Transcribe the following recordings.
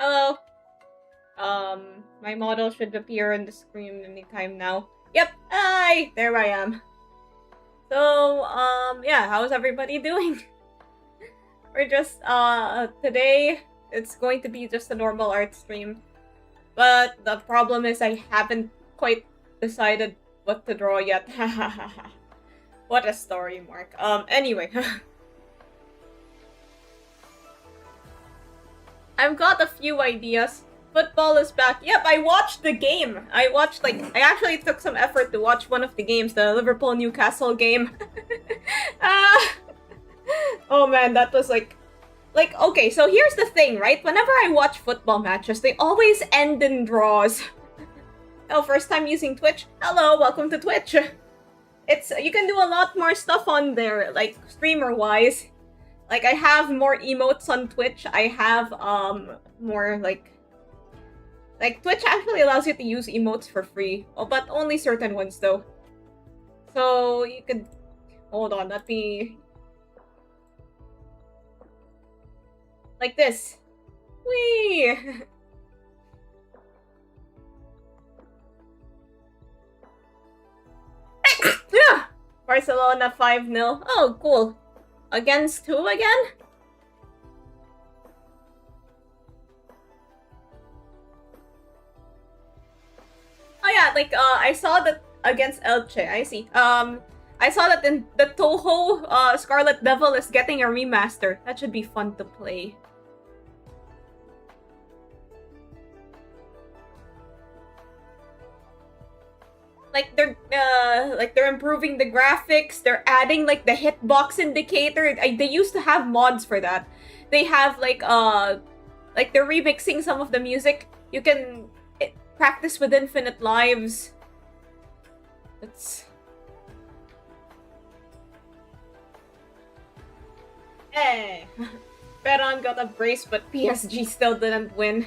Hello. My model should appear on the screen anytime now. Yep. Hi. There I am. So, yeah. How's everybody doing? We're just today it's going to be just a normal art stream, but the problem is I haven't quite decided what to draw yet. What a story, Mark. Anyway. I've got a few ideas. Football is back. Yep, I watched the game. I actually took some effort to watch one of the games, the Liverpool-Newcastle game. Oh man, that was okay, so here's the thing, right? Whenever I watch football matches, they always end in draws. Oh, first time using Twitch? Hello, welcome to Twitch. You can do a lot more stuff on there, like, streamer-wise. Like, I have more emotes on Twitch. I have, more, like, Twitch actually allows you to use emotes for free. Oh, but only certain ones, though. So, you could... Hold on, let me... Like this. Whee! Yeah! Barcelona 5-0. Oh, cool. Against who again? Oh yeah, like, I saw that against Elche, I see. I saw that in the Toho, Scarlet Devil is getting a remaster. That should be fun to play. Like, they're improving the graphics, they're adding, like, the hitbox indicator. They used to have mods for that. They have, like, they're remixing some of the music. You can practice with infinite lives. It's... Hey! Peron got a brace, but PSG still didn't win.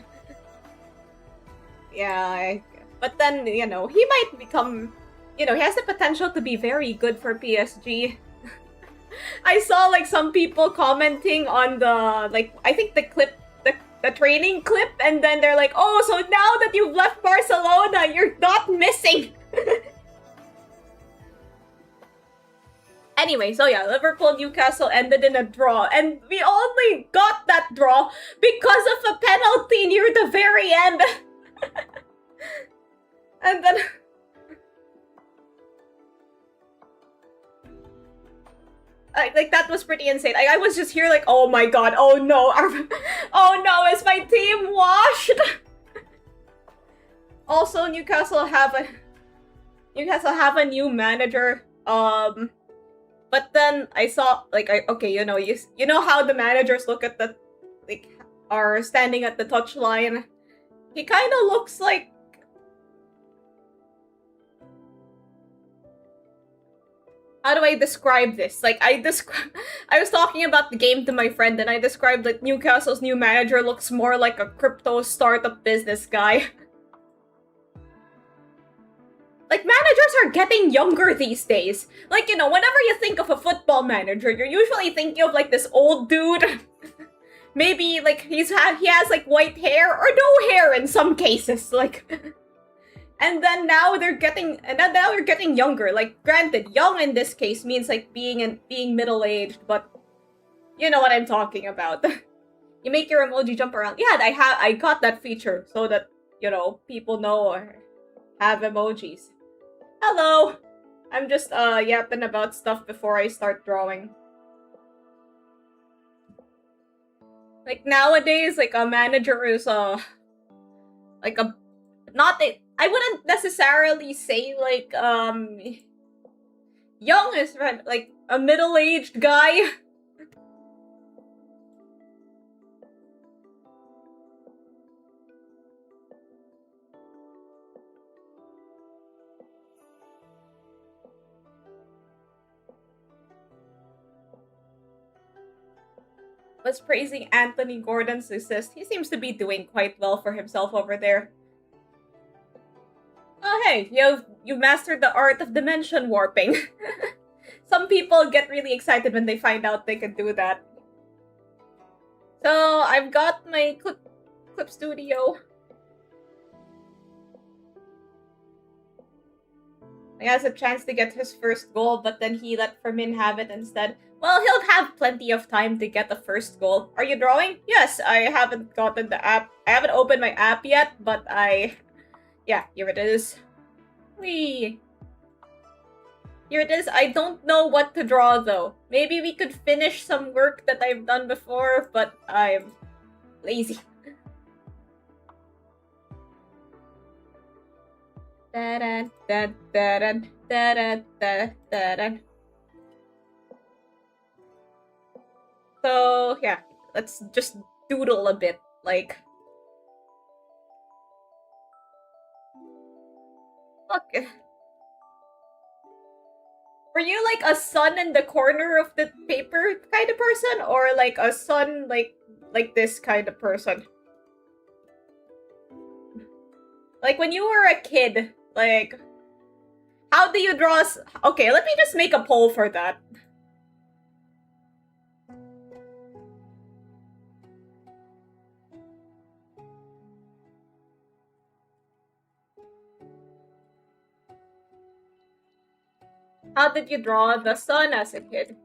Yeah, but then, you know, he might become... You know, he has the potential to be very good for PSG. I saw, like, some people commenting on the, like, I think the clip, the training clip, and then they're like, oh, so now that you've left Barcelona, you're not missing! Anyway, so yeah, Liverpool-Newcastle ended in a draw, and we only got that draw because of a penalty near the very end! And then... like, that was pretty insane. I was just here like, oh my god, oh no, oh no, is my team washed? Also, Newcastle have a new manager, but then I saw, like, okay, you know how the managers look at the, like, are standing at the touchline? He kind of looks like... How do I describe this? Like, I was talking about the game to my friend, and I described that Newcastle's new manager looks more like a crypto startup business guy. Like, managers are getting younger these days. Like, you know, whenever you think of a football manager, you're usually thinking of, like, this old dude. Maybe, like, he has, like, white hair, or no hair in some cases, like... And then now they're getting younger. Like, granted, young in this case means, like, being middle-aged, but you know what I'm talking about. You make your emoji jump around. Yeah, I got that feature so that, you know, people know or have emojis. Hello! I'm just, yapping about stuff before I start drawing. Like, nowadays, like, a manager is, like, I wouldn't necessarily say, like, young is, like, a middle-aged guy. Was praising Anthony Gordon's assist. He seems to be doing quite well for himself over there. Oh hey, you've mastered the art of dimension warping. Some people get really excited when they find out they can do that. So I've got my Clip Studio. He has a chance to get his first goal, but then he let Fermin have it instead. Well, he'll have plenty of time to get the first goal. Are you drawing? Yes, I haven't gotten the app. I haven't opened my app yet, but yeah, here it is. Whee! Here it is. I don't know what to draw, though. Maybe we could finish some work that I've done before, but I'm lazy. Da-da, da-da, da-da, da-da. So, yeah, let's just doodle a bit, like... Look. Were you like a sun in the corner of the paper kind of person? Or like a sun like this kind of person? Like when you were a kid, like... How do you draw... Okay, let me just make a poll for that. How did you draw the sun as a kid?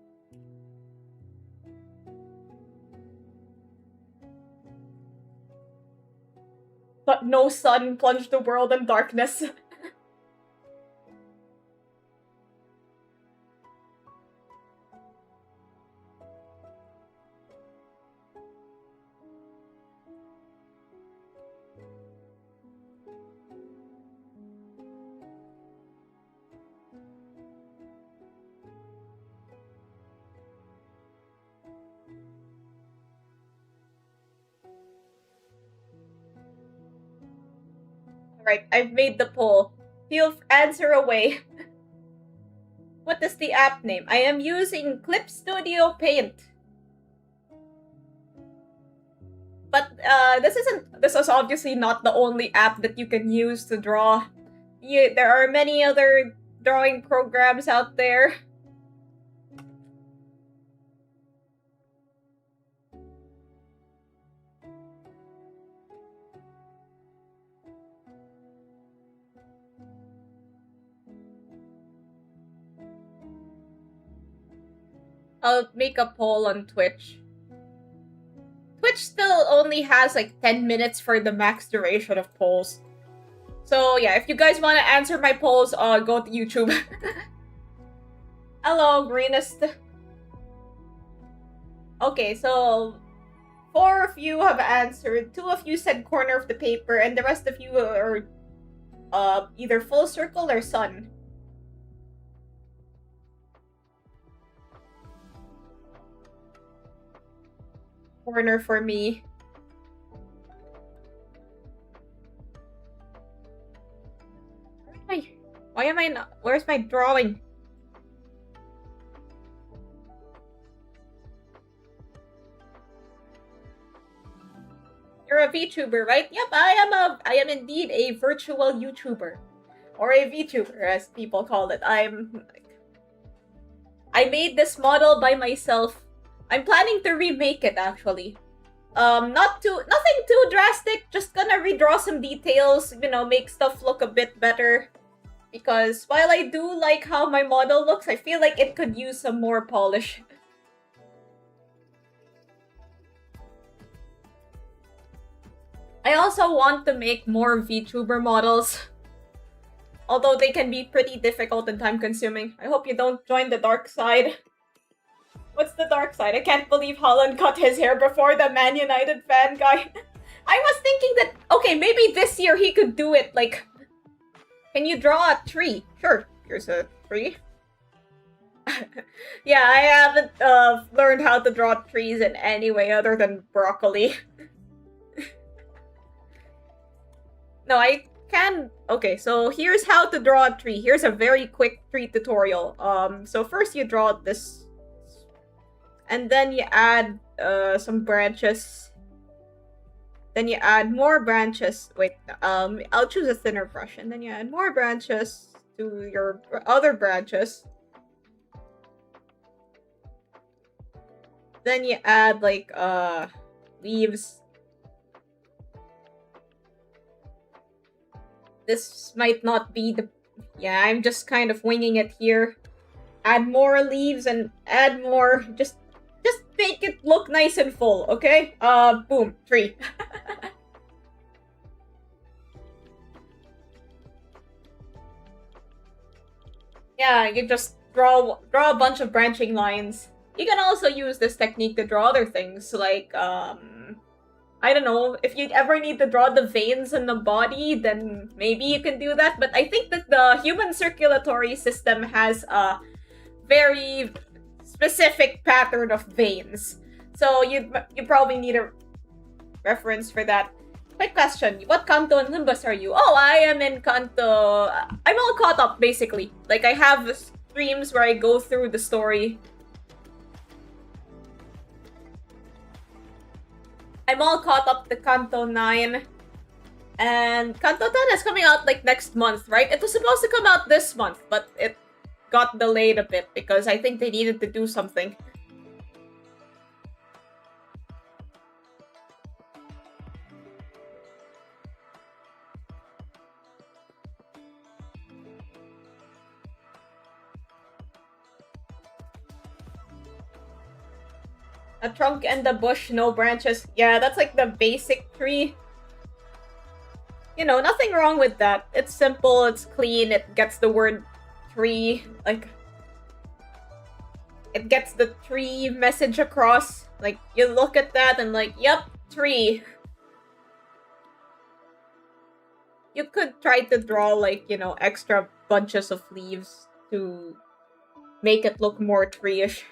But no sun plunged the world in darkness. Alright, I've made the poll. Feel answer away. What is the app name? I am using Clip Studio Paint. But this is obviously not the only app that you can use to draw. There are many other drawing programs out there. I'll make a poll on Twitch. Twitch still only has like 10 minutes for the max duration of polls. So yeah, if you guys want to answer my polls, go to YouTube. Hello, greenest. Okay, so 4 of you have answered. 2 of you said corner of the paper, and the rest of you are either full circle or sun. Corner for me. Why am I not? Where's my drawing? You're a VTuber, right? Yep, I am indeed a virtual YouTuber. Or a VTuber, as people call it. I made this model by myself. I'm planning to remake it, actually. Nothing too drastic. Just gonna redraw some details, you know, make stuff look a bit better. Because while I do like how my model looks, I feel like it could use some more polish. I also want to make more VTuber models. Although they can be pretty difficult and time-consuming. I hope you don't join the dark side. What's the dark side? I can't believe Holland cut his hair before the Man United fan guy. I was thinking that, okay, maybe this year he could do it, like... Can you draw a tree? Sure, here's a tree. Yeah, I haven't learned how to draw trees in any way other than broccoli. No, I can... Okay, so here's how to draw a tree. Here's a very quick tree tutorial. So first you draw this... And then you add some branches. Then you add more branches. Wait, I'll choose a thinner brush. And then you add more branches to your other branches. Then you add, like, leaves. this might not be the... Yeah, I'm just kind of winging it here. Add more leaves and add more... Just make it look nice and full, okay? Boom. Tree. Yeah, you just draw a bunch of branching lines. You can also use this technique to draw other things, like, I don't know, if you ever need to draw the veins in the body, then maybe you can do that, but I think that the human circulatory system has a very specific pattern of veins. So you probably need a reference for that. Quick question, what Kanto and Limbus are you? Oh, I am in Kanto. I'm all caught up, basically. Like, I have streams where I go through the story. I'm all caught up to Kanto 9. And Kanto 10 is coming out, like, next month, right? It was supposed to come out this month, but it got delayed a bit because I think they needed to do something. A trunk and a bush, no branches. Yeah, that's like the basic tree. You know, nothing wrong with that. It's simple, it's clean, it gets the word tree, like... It gets the tree message across. Like, you look at that and like, yep, tree. You could try to draw, like, you know, extra bunches of leaves to make it look more tree-ish.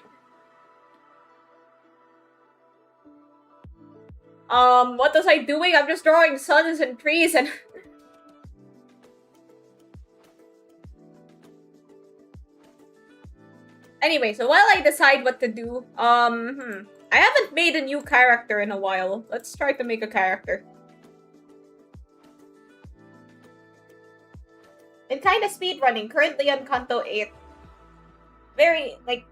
What was I doing? I'm just drawing suns and trees and... Anyway, so while I decide what to do, I haven't made a new character in a while. Let's try to make a character. Been kinda speedrunning, currently on Kanto 8. Very, like,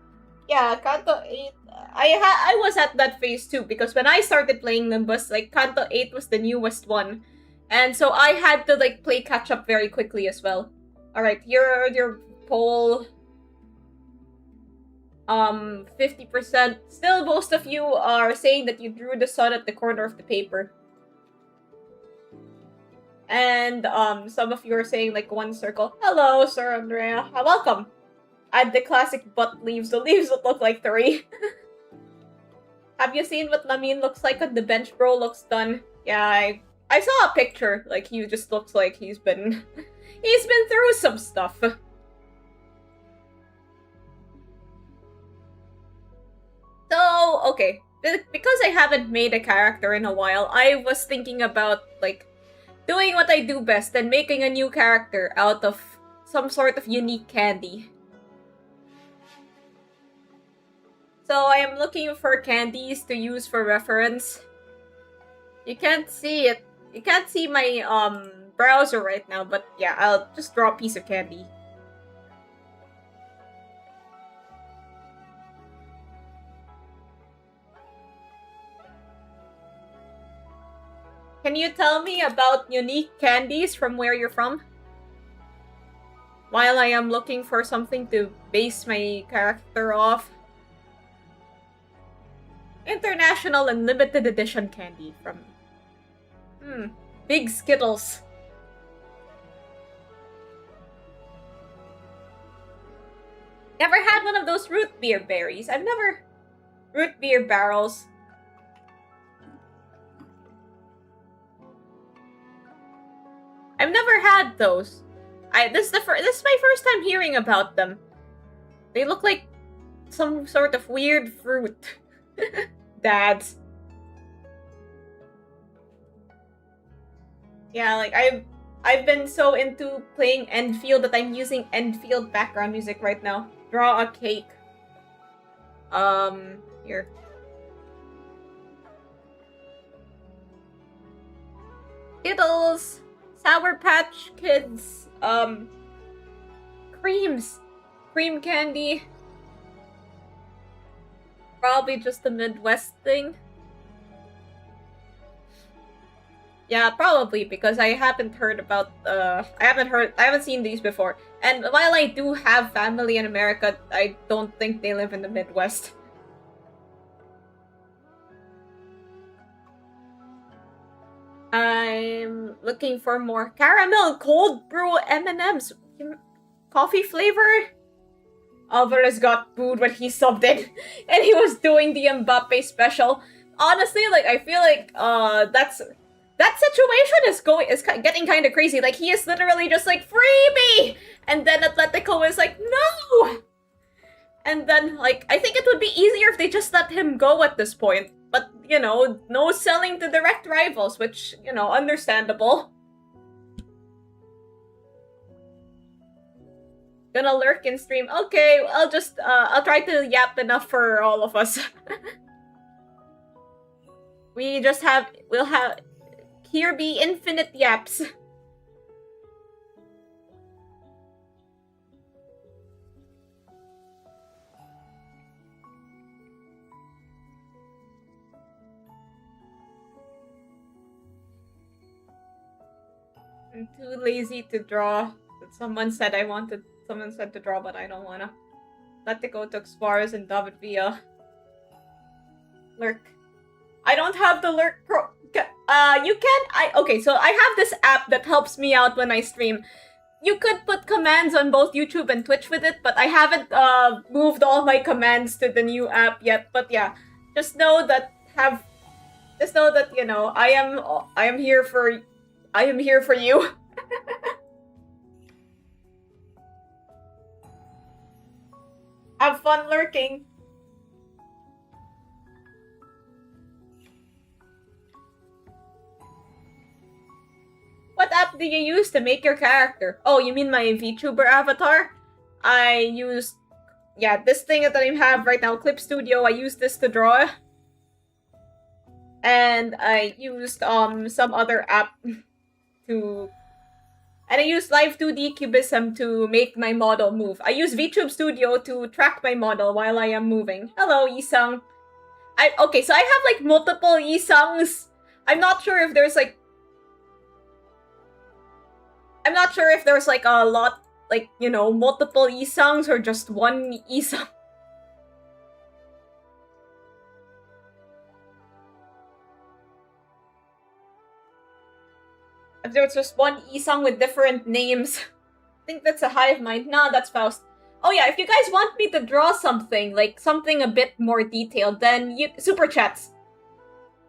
yeah, Kanto 8... I was at that phase too, because when I started playing Nimbus, like, Kanto 8 was the newest one. And so I had to, like, play catch-up very quickly as well. Alright, your poll... 50%. Still, most of you are saying that you drew the sun at the corner of the paper. And, some of you are saying, like, one circle. Hello, Sir Andrea. Welcome. Add the classic butt leaves. The leaves would look like 3. Have you seen what Lamin looks like on the bench, bro? Looks done. Yeah, I saw a picture. Like, he just looks like he's been... he's been through some stuff. So, okay. Because I haven't made a character in a while, I was thinking about, like, doing what I do best and making a new character out of some sort of unique candy. So I am looking for candies to use for reference. You can't see it. You can't see my browser right now, but yeah, I'll just draw a piece of candy. Can you tell me about unique candies from where you're from? While I am looking for something to base my character off. International and limited edition candy from... Big Skittles. Never had one of those root beer berries. I've never... Root beer barrels. I've never had those. This is my first time hearing about them. They look like some sort of weird fruit. Dads. Yeah, like I've been so into playing Enfield that I'm using Enfield background music right now. Draw a cake. Here. Skittles. Sour Patch Kids, creams, cream candy, probably just a Midwest thing. Yeah, probably because I haven't heard about I haven't seen these before. And while I do have family in America, I don't think they live in the Midwest. I'm looking for more caramel cold brew M&Ms. Coffee flavor? Alvarez got booed when he subbed in, and he was doing the Mbappe special. Honestly, like I feel like that situation is getting kind of crazy. Like he is literally just like freebie, and then Atletico is like no, and then like I think it would be easier if they just let him go at this point. But you know, no selling to direct rivals, which you know, understandable. Gonna lurk in stream. Okay, I'll try to yap enough for all of us. We'll have here be infinite yaps. I'm too lazy to draw. Someone said to draw, but I don't wanna. Atletico took Suarez and David Villa. Lurk. I don't have the lurk pro. You can. Okay, so I have this app that helps me out when I stream. You could put commands on both YouTube and Twitch with it, but I haven't moved all my commands to the new app yet. But yeah, just know that you know I am here for you. Have fun lurking. What app do you use to make your character? Oh, you mean my VTuber avatar? I used, yeah, this thing that I have right now, Clip Studio. I used this to draw. And I used some other app to... And I used Live 2D Cubism to make my model move. I use VTube Studio to track my model while I am moving. Hello, Isang. Okay, so I have like multiple Isangs. I'm not sure if there's like a lot, like, you know, multiple Isangs or just one Isang. If there's just one Isang with different names. I think that's a hive mind. Nah, that's Faust. Oh yeah, if you guys want me to draw something, like something a bit more detailed, then you super chats.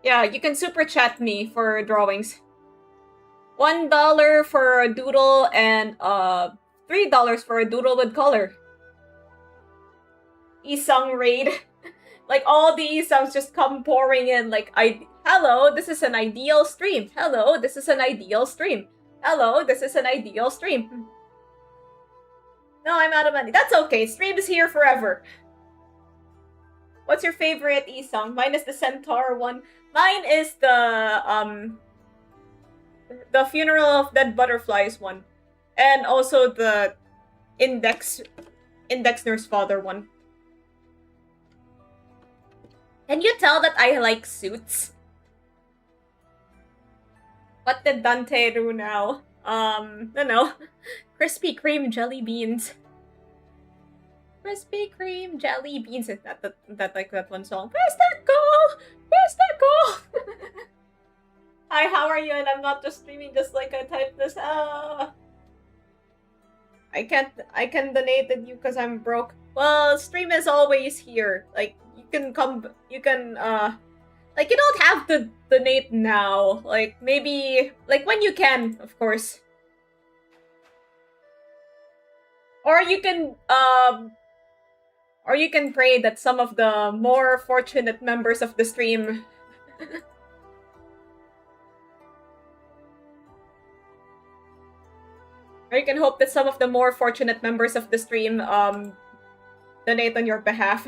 Yeah, you can super chat me for drawings. $1 for a doodle and $3 for a doodle with color. Isang raid. Like all the Isangs just come pouring in like hello, this is an ideal stream. Hello, this is an ideal stream. Hello, this is an ideal stream. No, I'm out of money. That's okay. Stream is here forever. What's your favorite Isang? Mine is the Centaur one. Mine is the Funeral of Dead Butterflies one. And also the Index Nurse Father one. Can you tell that I like suits? What did Dante do now? No. Krispy Kreme jelly beans. Krispy Kreme jelly beans. Is that like that one song? Where's that goal? Where's that goal? Hi, how are you? And I'm not just streaming, just like I typed this. I can donate to you because I'm broke. Well, stream is always here. Like you can like you don't have to donate now. Like maybe like when you can, of course. Or you can pray that some of the more fortunate members of the stream or you can hope that some of the more fortunate members of the stream donate on your behalf.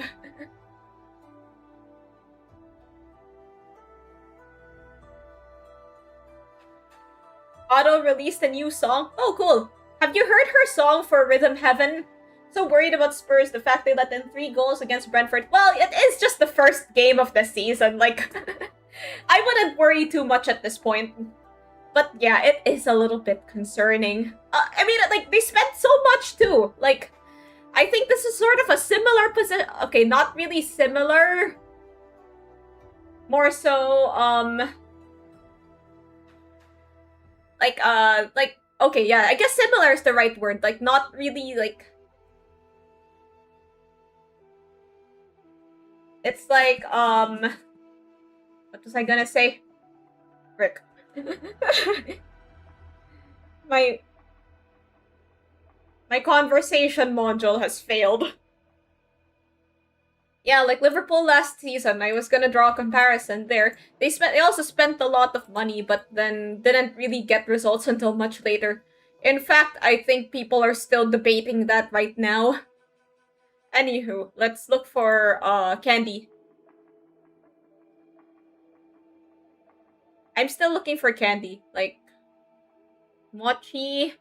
Otto released a new song. Oh, cool. Have you heard her song for Rhythm Heaven? So worried about Spurs, the fact they let in 3 goals against Brentford. Well, it is just the first game of the season. Like, I wouldn't worry too much at this point. But yeah, it is a little bit concerning. I mean, like, they spent so much too. Like, I think this is sort of a similar position. Okay, not really similar. More so, like, okay, yeah, I guess similar is the right word. Like, not really, like... It's like, what was I gonna say? Frick. My conversation module has failed. Yeah, like Liverpool last season, I was gonna draw a comparison there. They also spent a lot of money, but then didn't really get results until much later. In fact, I think people are still debating that right now. Anywho, let's look for candy. I'm still looking for candy, like mochi.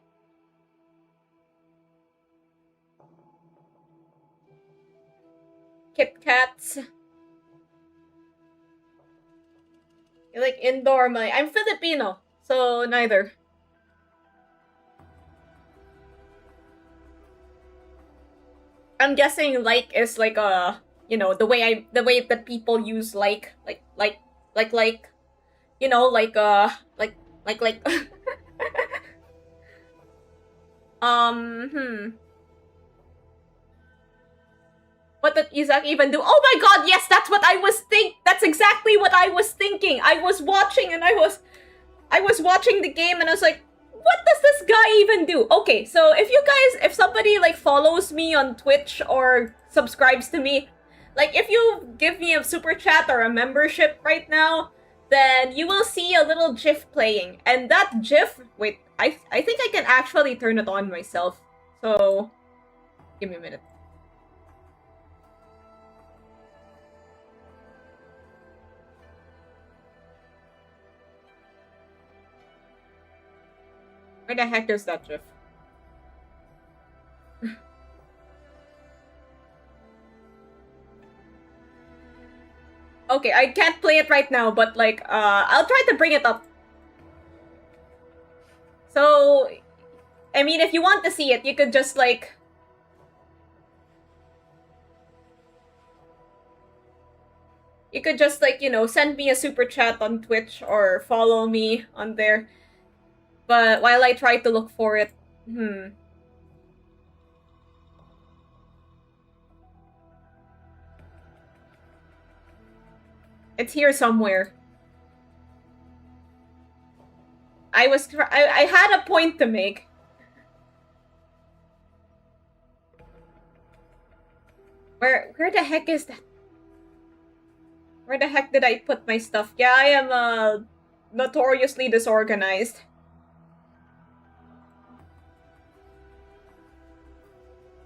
Kit Kats. Like indoor money. I'm Filipino, so neither. I'm guessing like is like a, you know, the way that people use like you know, like What did Isaac even do? Oh my god, yes, that's what I was that's exactly what I was thinking. I was watching and I was watching the game and I was like, what does this guy even do? Okay, so if somebody like follows me on Twitch or subscribes to me, like if you give me a super chat or a membership right now, then you will see a little GIF playing. And that GIF, wait, I think I can actually turn it on myself. So, give me a minute. Where the heck is that GIF? Okay, I can't play it right now, but like, I'll try to bring it up. So, I mean, if you want to see it, you could just like... You could just like, you know, send me a super chat on Twitch or follow me on there. But while I try to look for it, It's here somewhere. I had a point to make. Where the heck is that? Where the heck did I put my stuff? Yeah, I am notoriously disorganized.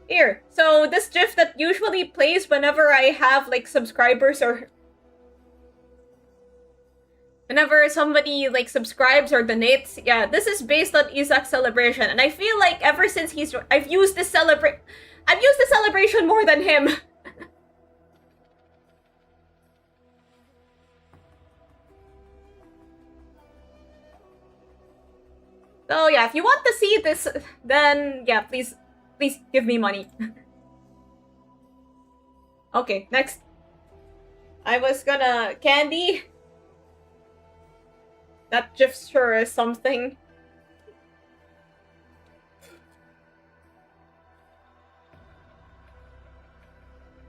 Here. So this GIF that usually plays whenever I have like subscribers or whenever somebody like subscribes or donates, yeah, this is based on Isaac's celebration, and I feel like ever since I've used this celebration more than him. So yeah, if you want to see this, then yeah, please give me money. Okay, next. I was gonna candy. That GIF sure is something.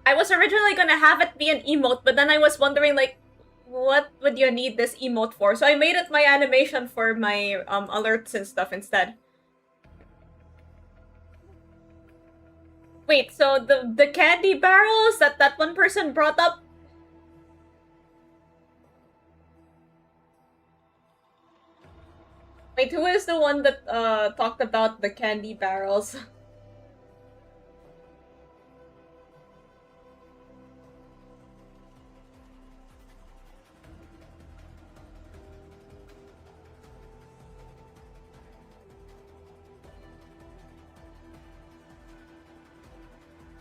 I was originally gonna have it be an emote, but then I was wondering, like, what would you need this emote for? So I made it my animation for my alerts and stuff instead. Wait, so the candy barrels that one person brought up? Wait, who is the one that talked about the candy barrels?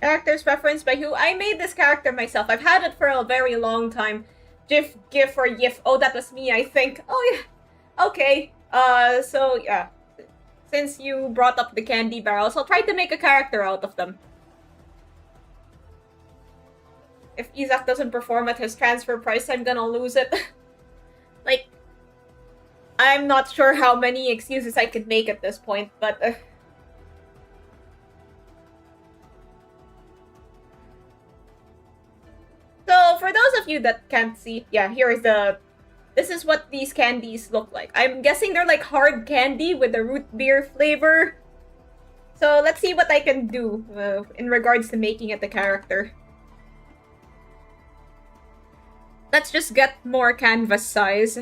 Characters referenced by who? I made this character myself. I've had it for a very long time. GIF, or YIF. Oh, that was me, I think. Oh, yeah. Okay. So yeah. Since you brought up the candy barrels, I'll try to make a character out of them. If Isaac doesn't perform at his transfer price, I'm gonna lose it. Like, I'm not sure how many excuses I could make at this point, but... So, for those of you that can't see, yeah, here is the... This is what these candies look like. I'm guessing they're like hard candy with a root beer flavor. So, let's see what I can do in regards to making it a character. Let's just get more canvas size.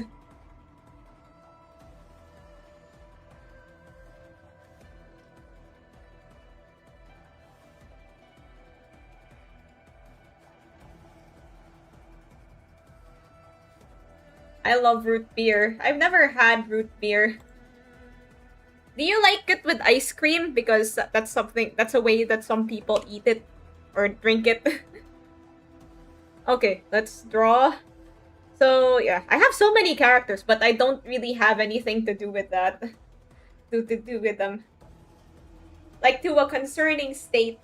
I love root beer. I've never had root beer. Do you like it with ice cream? Because that's a way that some people eat it or drink it. Okay, let's draw. So, yeah, I have so many characters, but I don't really have anything to do with that. To do with them. Like, to a concerning state.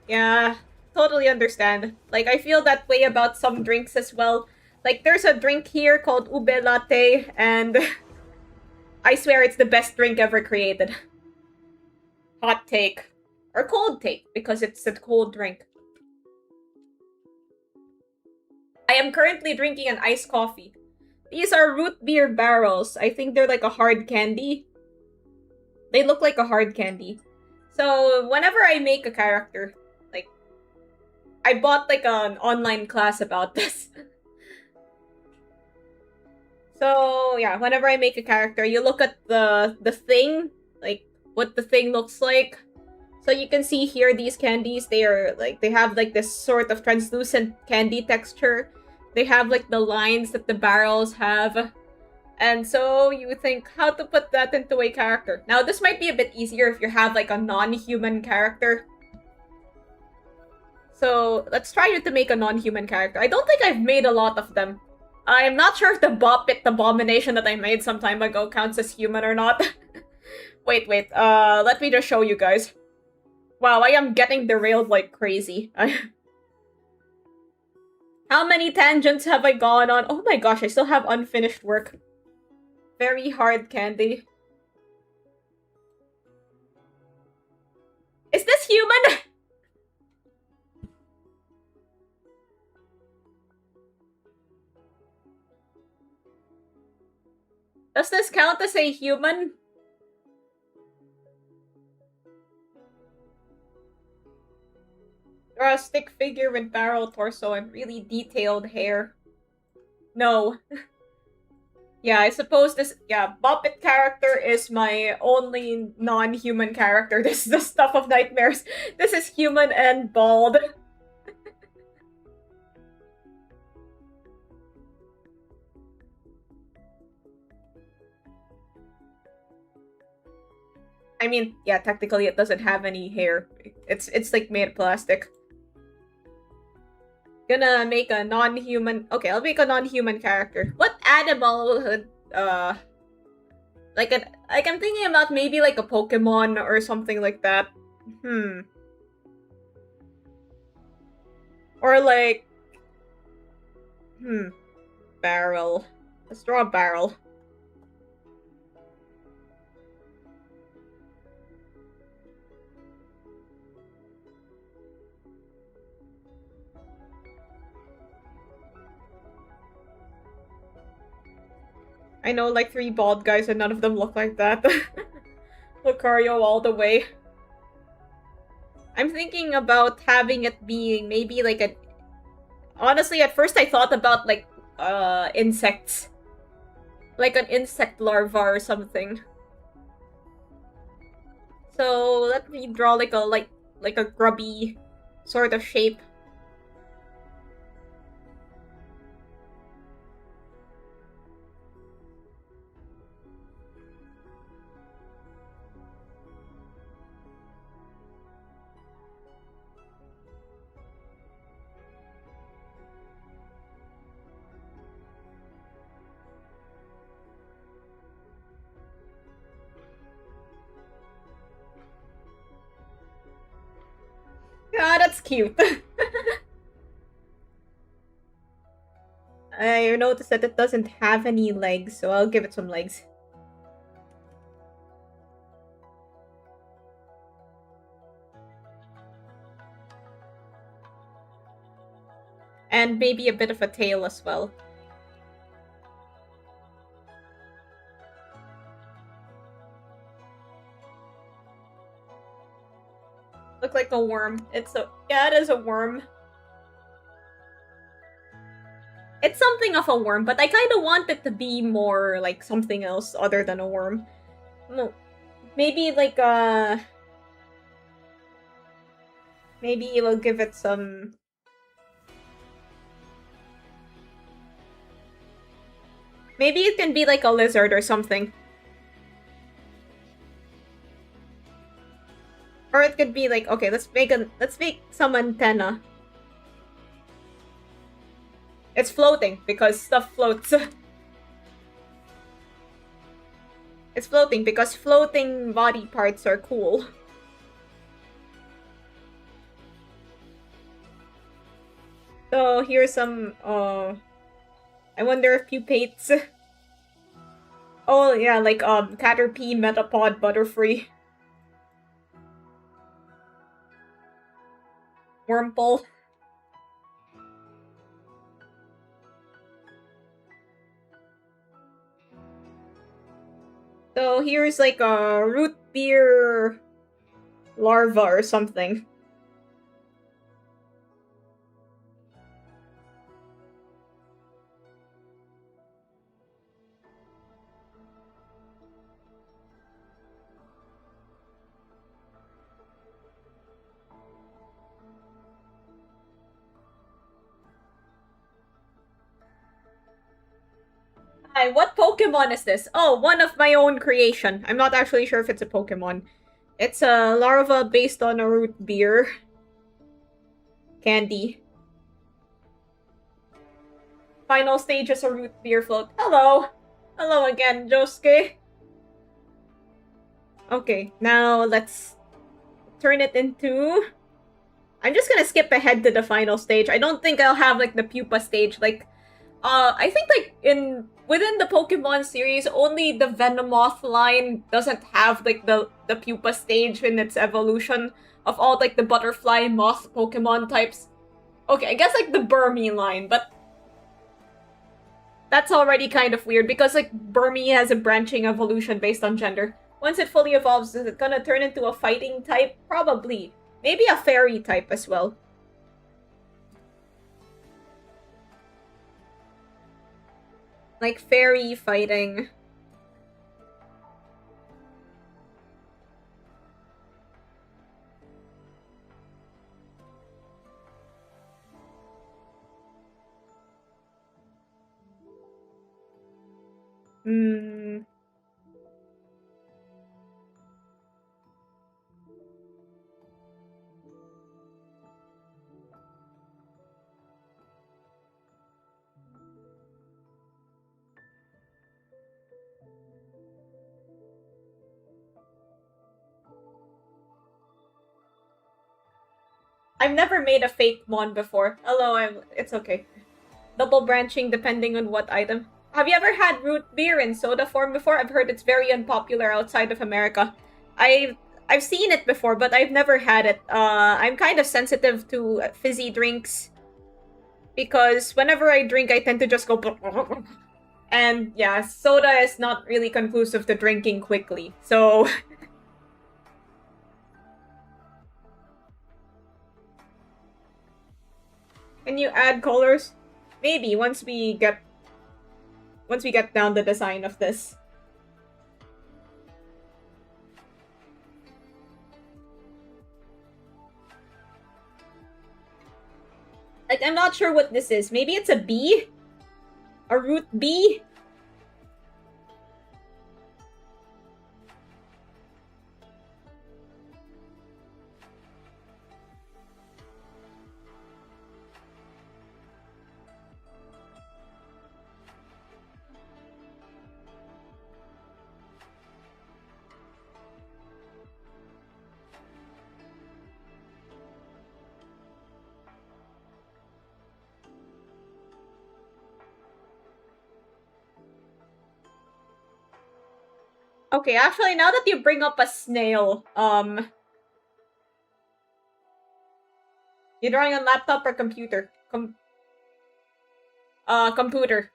Yeah, totally understand. Like, I feel that way about some drinks as well. Like, there's a drink here called ube latte, and I swear it's the best drink ever created. Hot take. Or cold take, because it's a cold drink. I am currently drinking an iced coffee. These are root beer barrels. I think they're like a hard candy. They look like a hard candy. So, whenever I make a character, like, I bought like an online class about this. So, yeah, whenever I make a character, you look at the thing, like, what the thing looks like. So you can see here, these candies, they have like this sort of translucent candy texture. They have like the lines that the barrels have. And so you think how to put that into a character. Now, this might be a bit easier if you have like a non-human character. So let's try to make a non-human character. I don't think I've made a lot of them. I'm not sure if the Bop It abomination that I made some time ago counts as human or not. wait, let me just show you guys. Wow, I am getting derailed like crazy. How many tangents have I gone on? Oh my gosh, I still have unfinished work. Very hard candy. Is this human? Does this count as a human? Draw a stick figure with barrel torso and really detailed hair. No. Yeah, I suppose this... Yeah, Muppet character is my only non-human character. This is the stuff of nightmares. This is human and bald. I mean, yeah, technically it doesn't have any hair. It's like made of plastic. Gonna make a non-human... Okay, I'll make a non-human character. What animal would, like I'm thinking about maybe like a Pokemon or something like that. Or like... Barrel. Let's draw a barrel. I know like 3 bald guys and none of them look like that. Lucario all the way. I'm thinking about having it being maybe like a... Honestly, at first I thought about like, insects. Like an insect larva or something. So let me draw like a grubby sort of shape. that's cute. I noticed that it doesn't have any legs, so I'll give it some legs. And maybe a bit of a tail as well. Look like a worm. Yeah, it is a worm. It's something of a worm, but I kind of want it to be more like something else other than a worm. No, maybe like maybe we'll give it some. Maybe it can be like a lizard or something. Or it could be like, okay, let's make some antenna. It's floating because stuff floats. It's floating because floating body parts are cool. So here's some I wonder if pupates. Oh yeah, like Caterpie, Metapod, Butterfree. Wurmple. So here's like a root beer larva or something. Hi, what Pokemon is this? Oh, one of my own creation. I'm not actually sure if it's a Pokemon. It's a larva based on a root beer candy. Final stage is a root beer float. Hello! Hello again, Josuke. Okay, now let's turn it into... I'm just gonna skip ahead to the final stage. I don't think I'll have, like, the pupa stage. Like, I think, like, within the Pokemon series, only the Venomoth line doesn't have, like, the pupa stage in its evolution of all, like, the butterfly moth Pokemon types. Okay, I guess, like, the Burmy line, but that's already kind of weird because, like, Burmy has a branching evolution based on gender. Once it fully evolves, is it gonna turn into a fighting type? Probably. Maybe a fairy type as well. Like, fairy fighting. Hmm. I've never made a fake Mon before. Hello, it's okay. Double branching depending on what item. Have you ever had root beer in soda form before? I've heard it's very unpopular outside of America. I've seen it before, but I've never had it. I'm kind of sensitive to fizzy drinks because whenever I drink, I tend to just go. And yeah, soda is not really conclusive to drinking quickly. So can you add colors? Maybe once we get down the design of this. Like, I'm not sure what this is. Maybe it's a bee? A root bee? Okay, actually, now that you bring up a snail, you're drawing on laptop or computer? Computer.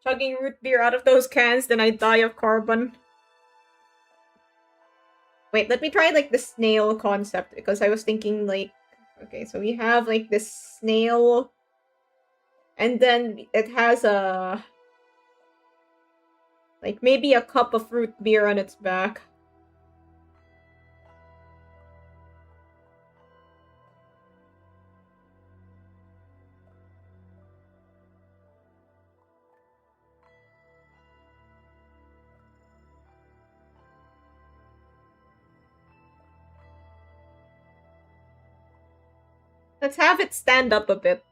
Chugging root beer out of those cans, then I die of carbon. Wait, let me try, like, the snail concept, because I was thinking, like... Okay, so we have, like, this snail... And then it has a... Like, maybe a cup of root beer on its back. Let's have it stand up a bit.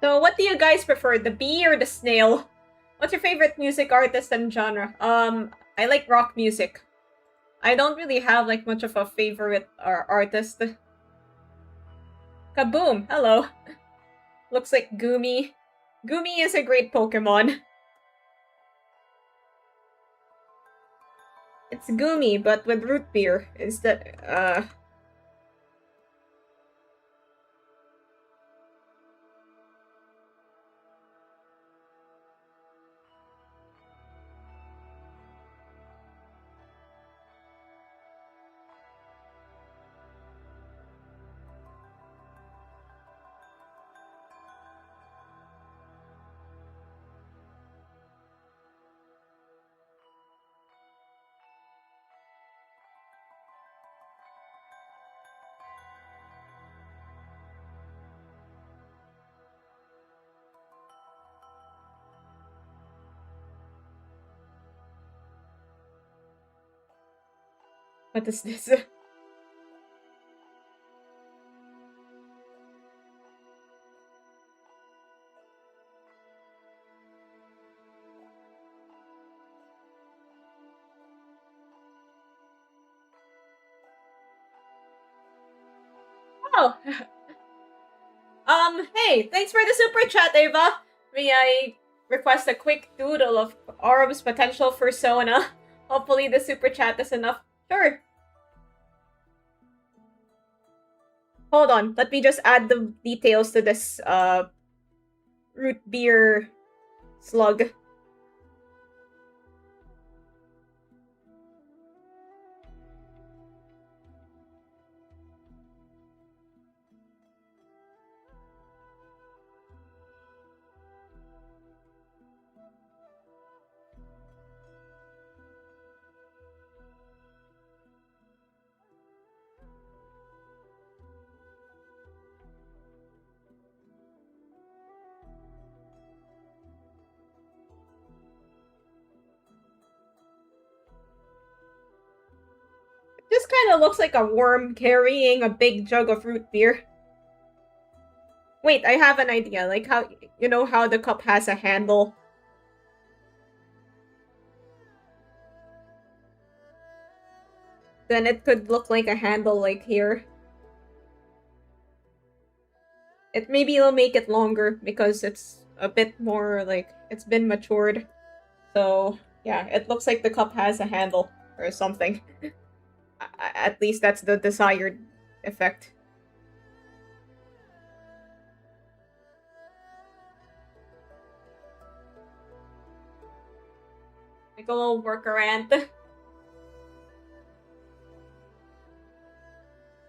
So, what do you guys prefer, the bee or the snail? What's your favorite music artist and genre? I like rock music. I don't really have, like, much of a favorite artist. Kaboom! Hello. Looks like Goomy. Goomy is a great Pokemon. It's Goomy, but with root beer instead. What is this? Oh! Hey, thanks for the super chat, Ava! May I request a quick doodle of Orb's potential persona? Hopefully the super chat is enough. Sure. Hold on, let me just add the details to this, root beer slug. This kind of looks like a worm carrying a big jug of root beer. Wait, I have an idea. Like how, you know how the cup has a handle? Then it could look like a handle like here. Maybe it'll make it longer because it's a bit more like it's been matured. So yeah, it looks like the cup has a handle or something. At least that's the desired effect. Like a little workaround.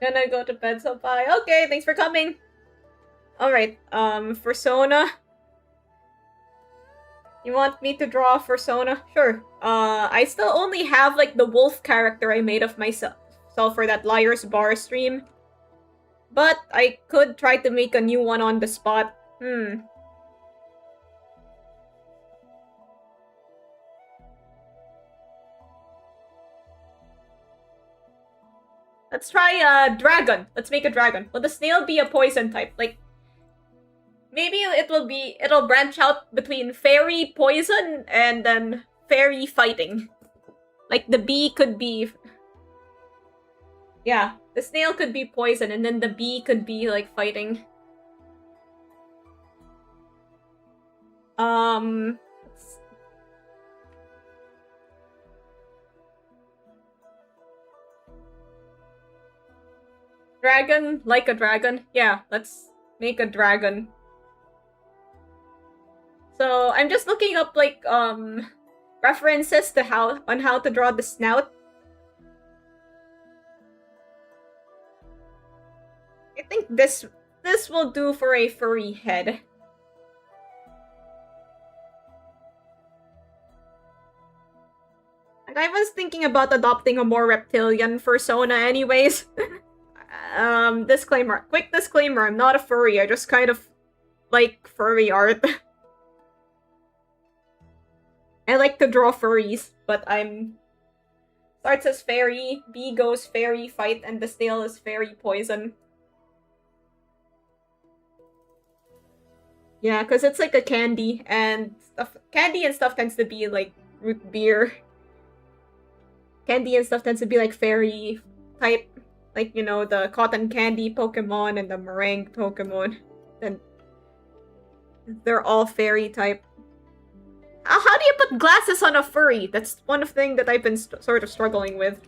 Gonna go to bed, so bye. Okay, thanks for coming. Alright, Persona. You want me to draw a Persona? Sure. I still only have, like, the wolf character I made of myself for that Liar's Bar stream. But I could try to make a new one on the spot. Let's try a dragon. Let's make a dragon. Will the snail be a poison type? Like, maybe it'll branch out between fairy poison and then fairy fighting. Like, the bee could be... Yeah, the snail could be poison, and then the bee could be, like, fighting. Dragon, like a dragon? Yeah, let's make a dragon. So, I'm just looking up, like, references to how to draw the snout. I think this will do for a furry head. And I was thinking about adopting a more reptilian persona anyways. Disclaimer. Quick disclaimer, I'm not a furry, I just kind of like furry art. I like to draw furries, but I'm... Starts as fairy, bee goes fairy fight, and the snail is fairy poison. Yeah, because it's like a candy, and stuff. Candy and stuff tends to be like root beer. Candy and stuff tends to be like fairy type. Like, you know, the cotton candy Pokemon and the meringue Pokemon. Then they're all fairy type. How do you put glasses on a furry? That's one thing that I've been sort of struggling with.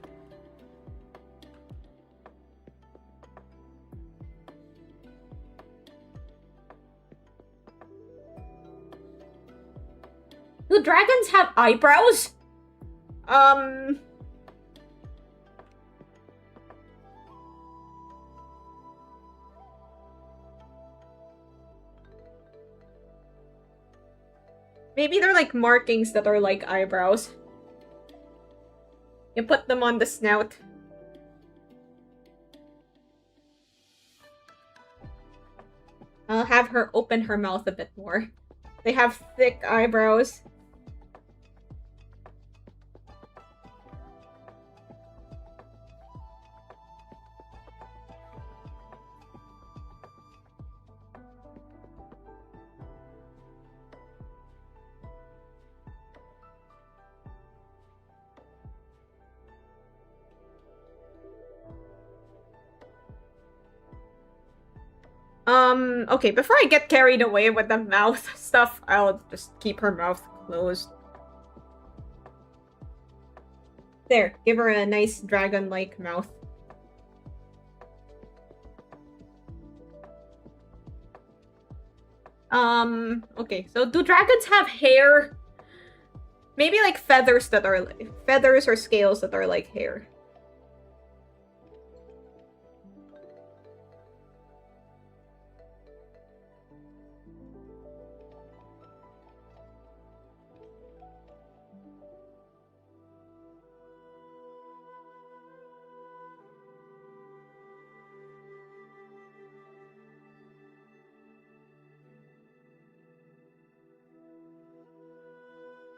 Do dragons have eyebrows? Maybe they're like markings that are like eyebrows. You put them on the snout. I'll have her open her mouth a bit more. They have thick eyebrows. Okay, before I get carried away with the mouth stuff, I'll just keep her mouth closed. There, give her a nice dragon-like mouth. Okay, so do dragons have hair? Maybe like feathers that are feathers or scales that are like hair.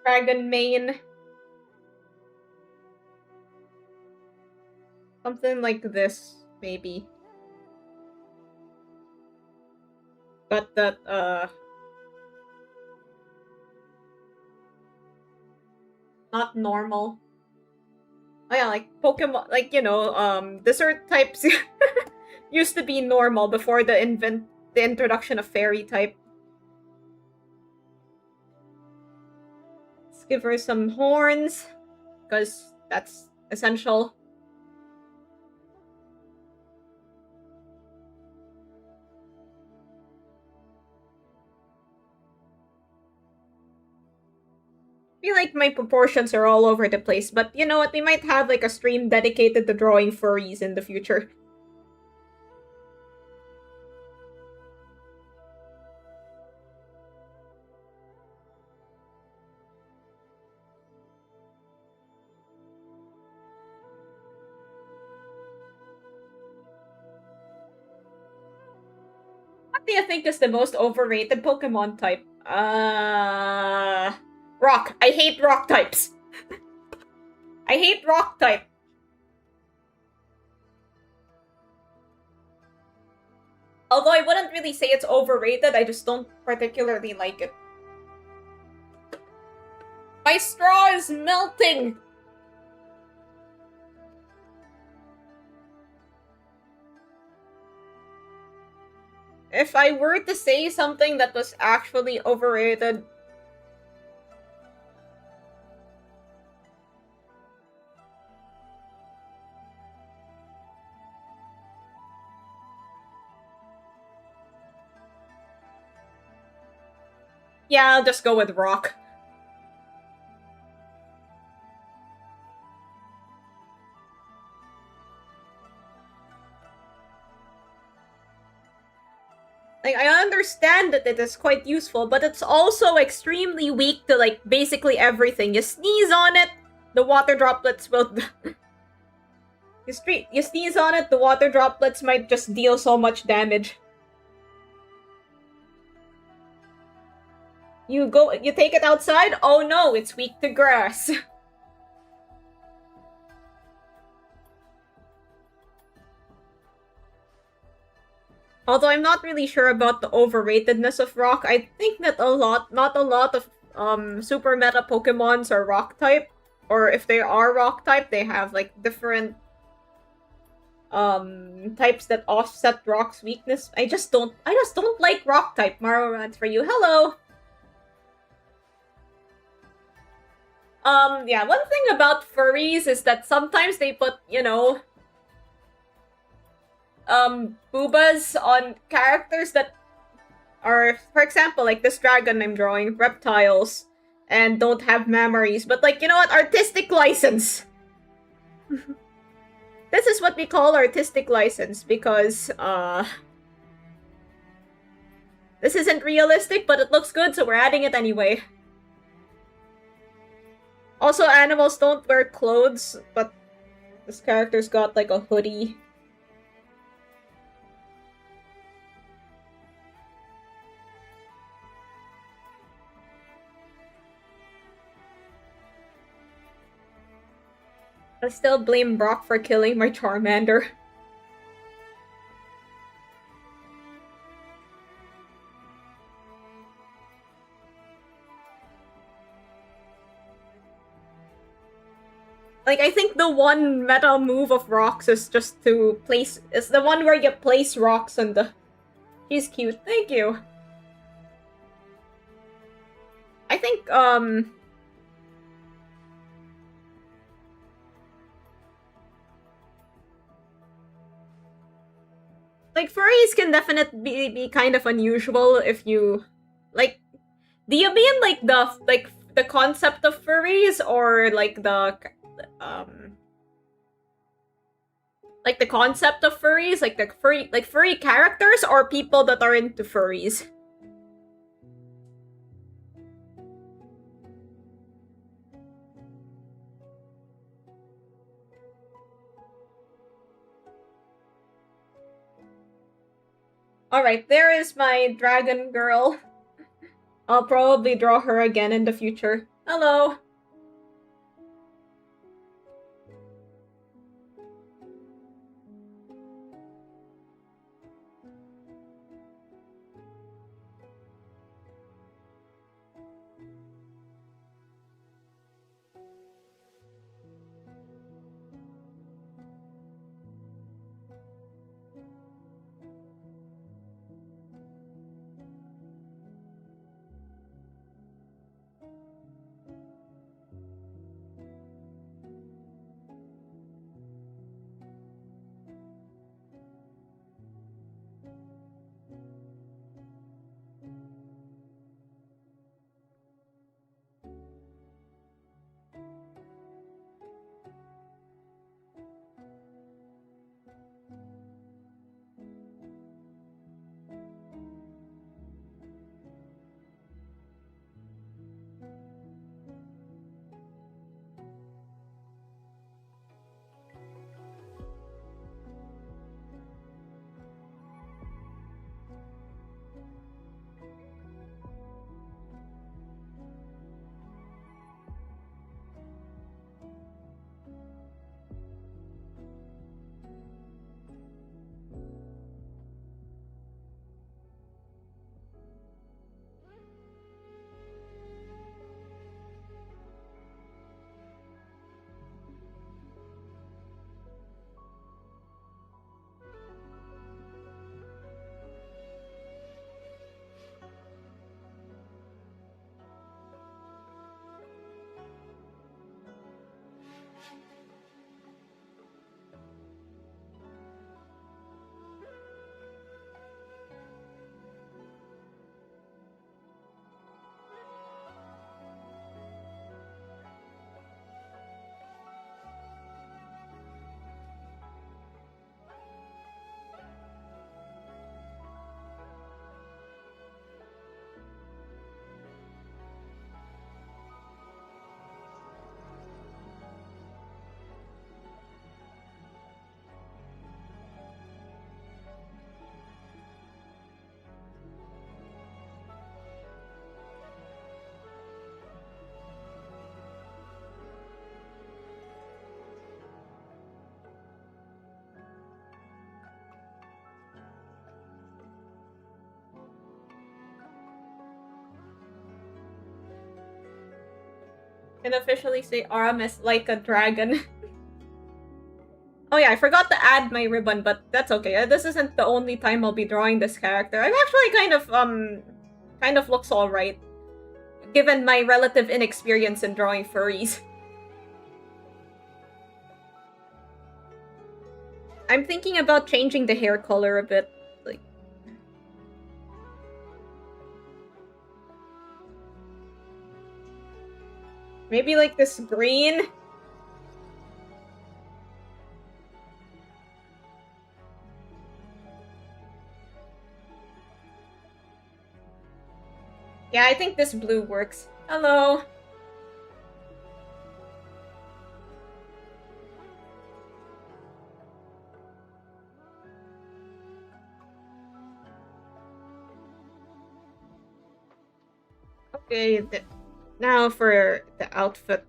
Dragon mane. Something like this, maybe. But that, not normal. Oh yeah, like Pokemon, like, you know, dessert types used to be normal before the introduction of fairy type. Let's give her some horns, because that's essential. I feel like my proportions are all over the place, but you know what? We might have like a stream dedicated to drawing furries in the future. What do you think is the most overrated Pokemon type? Rock. I hate rock types. I hate rock type. Although I wouldn't really say it's overrated, I just don't particularly like it. My straw is melting! If I were to say something that was actually overrated... Yeah, I'll just go with rock. Like, I understand that it is quite useful, but it's also extremely weak to, like, basically everything. You sneeze on it, the water droplets will... you sneeze on it, the water droplets might just deal so much damage. You take it outside, oh no, it's weak to grass. Although I'm not really sure about the overratedness of rock, I think that not a lot of super meta Pokemons are rock type, or if they are rock type, they have like different types that offset rock's weakness. I just don't like rock type. Marowat for you. Hello. Yeah, one thing about furries is that sometimes they put, you know, boobas on characters that are, for example, like this dragon I'm drawing, reptiles, and don't have memories. But, like, you know what? Artistic license. This is what we call artistic license because, this isn't realistic, but it looks good, so we're adding it anyway. Also, animals don't wear clothes, but this character's got, like, a hoodie. I still blame Brock for killing my Charmander. Like, I think the one meta move of rocks is just to place... It's the one where you place rocks on the... She's cute. Thank you. I think, like, furries can definitely be kind of unusual if you... Like, do you mean, like, the concept of furries, or, like, like, the concept of furries? Like, the furry characters, or people that are into furries? Alright, there is my dragon girl. I'll probably draw her again in the future. Hello! Can officially say Aram is like a dragon. Oh yeah, I forgot to add my ribbon, but that's okay. This isn't the only time I'll be drawing this character. I'm actually kind of looks alright, given my relative inexperience in drawing furries. I'm thinking about changing the hair color a bit. Like, maybe like this green? Yeah, I think this blue works. Hello. Okay, now for the outfit.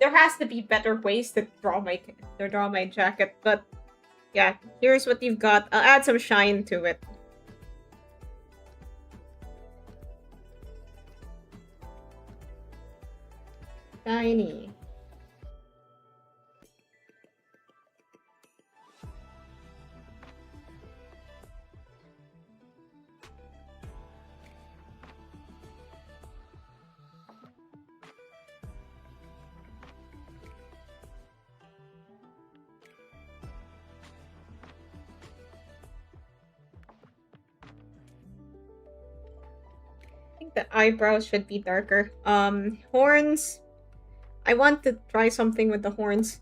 There has to be better ways to draw my jacket, but yeah, here's what you've got. I'll add some shine to it. Shiny. I think the eyebrows should be darker. Horns. I want to try something with the horns.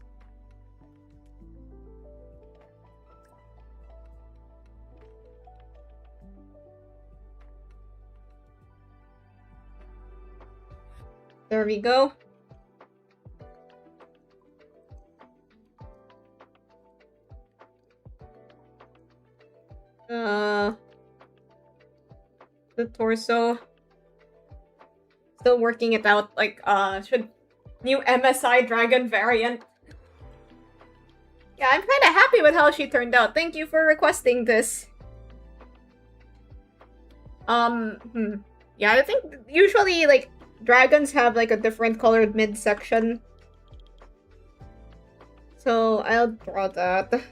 There we go. The torso. Still working it out, like, should new MSI dragon variant. Yeah, I'm kinda happy with how she turned out. Thank you for requesting this. Yeah, I think usually, like, dragons have, like, a different colored midsection. So, I'll draw that.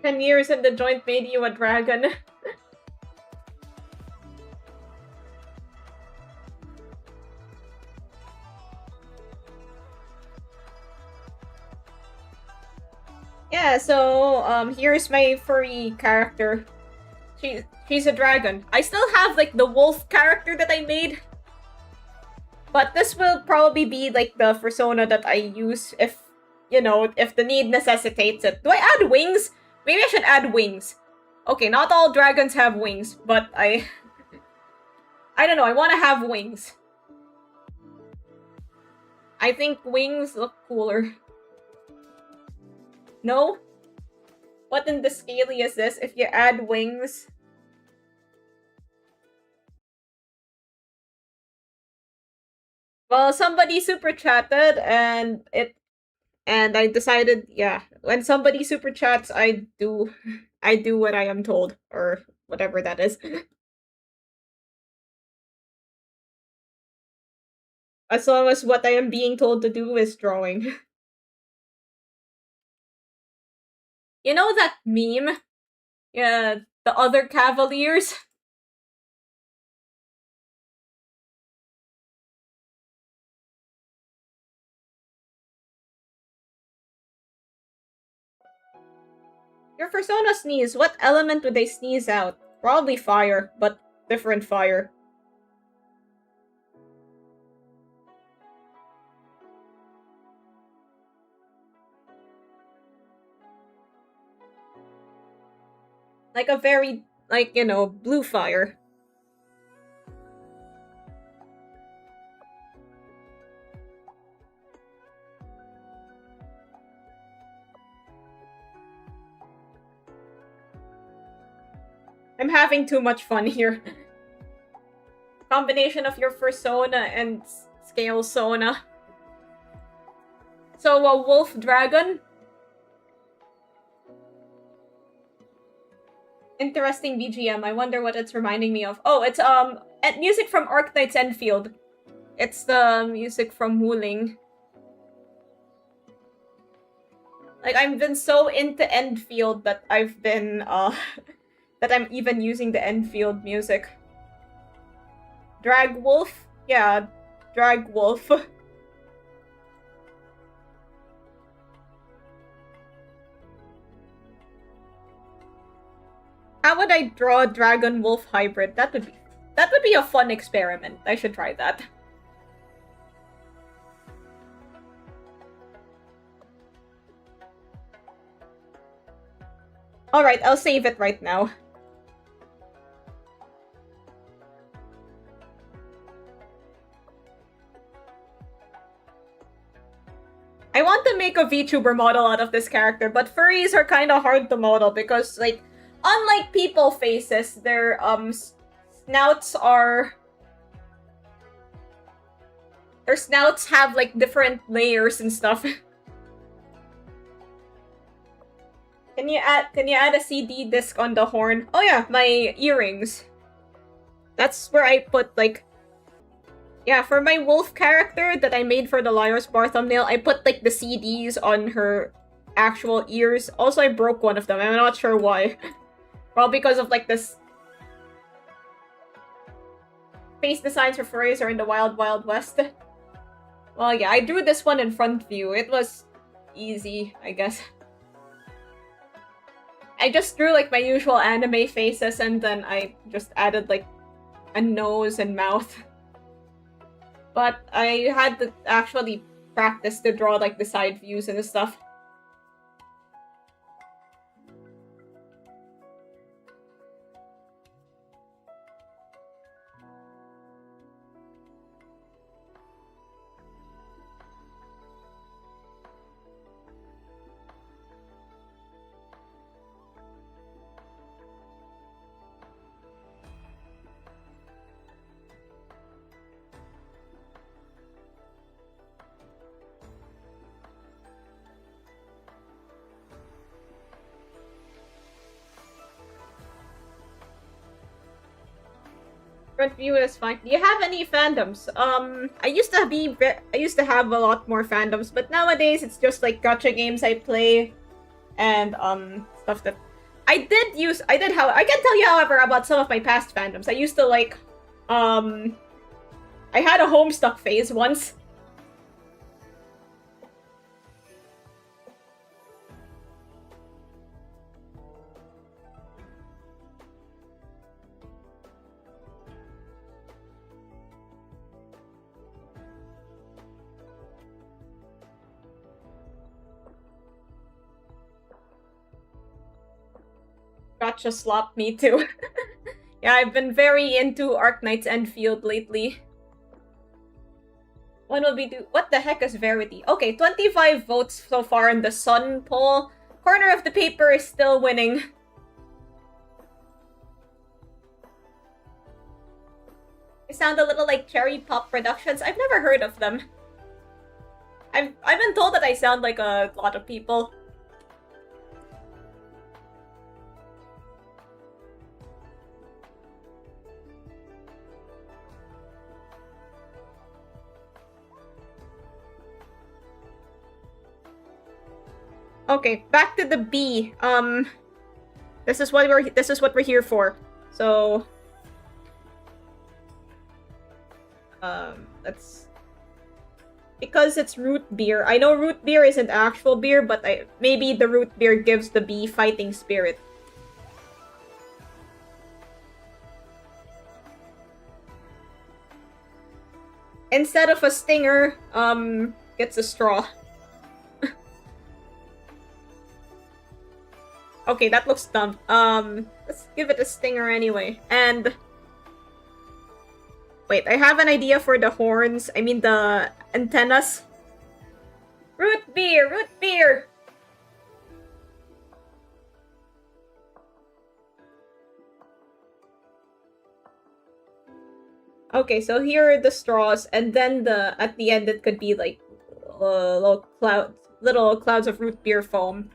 "10 years in the joint made you a dragon." Yeah, so, here's my furry character. She's a dragon. I still have, like, the wolf character that I made. But this will probably be, like, the persona that I use if, you know, if the need necessitates it. Do I add wings? Maybe I should add wings. Okay, not all dragons have wings, but I don't know, I want to have wings. I think wings look cooler. No? What in the scaly is this? If you add wings... Well, somebody super chatted, and I decided, yeah, when somebody super chats, I do what I am told, or whatever that is. As long as what I am being told to do is drawing. You know that meme? Yeah, the other Cavaliers? Your persona sneeze. What element would they sneeze out? Probably fire, but different fire. Like a very, like, blue fire. I'm having too much fun here. Combination of your persona and scale sona. So a wolf dragon. Interesting BGM. I wonder what it's reminding me of. Oh, it's music from Arknight's Enfield. It's the music from Wuling. Like, I've been so into Enfield that I've been that I'm even using the Enfield music. Drag Wolf? Yeah, Drag Wolf. How would I draw a Dragon Wolf hybrid? That would be a fun experiment. I should try that. Alright, I'll save it right now. I want to make a VTuber model out of this character, but furries are kind of hard to model because, like, unlike people faces, their snouts are... Their snouts have, like, different layers and stuff. Can you add a CD disc on the horn? Oh yeah, my earrings. That's where I put, like... Yeah, for my wolf character that I made for the Liar's Bar thumbnail, I put, like, the CDs on her actual ears. Also, I broke one of them. I'm not sure why. Probably because of, like, this... Face designs for furries are in the Wild Wild West. Well, yeah, I drew this one in front view. It was easy, I guess. I just drew, like, my usual anime faces, and then I just added, like, a nose and mouth. But I had to actually practice to draw, like, the side views and stuff. Front view is fine. Do you have any fandoms? I used to have a lot more fandoms, but nowadays it's just like gacha games I play, and stuff that I can tell you, however, about some of my past fandoms. I used to like, I had a Homestuck phase once. Gotcha slop, me too. Yeah, I've been very into Arknight's Enfield lately. When will we do? What the heck is Verity? Okay, 25 votes so far in the Sun poll. Corner of the paper is still winning. They sound a little like Cherry Pop Productions. I've never heard of them. I've been told that I sound like a lot of people. Okay, back to the B. This is what we're here for. So let's, because it's root beer. I know root beer isn't actual beer, but maybe the root beer gives the bee fighting spirit. Instead of a stinger, gets a straw. Okay, that looks dumb. Let's give it a stinger anyway. And wait, I have an idea for the horns. I mean the antennas. Root beer, root beer. Okay, so here are the straws, and then at the end it could be like little clouds of root beer foam.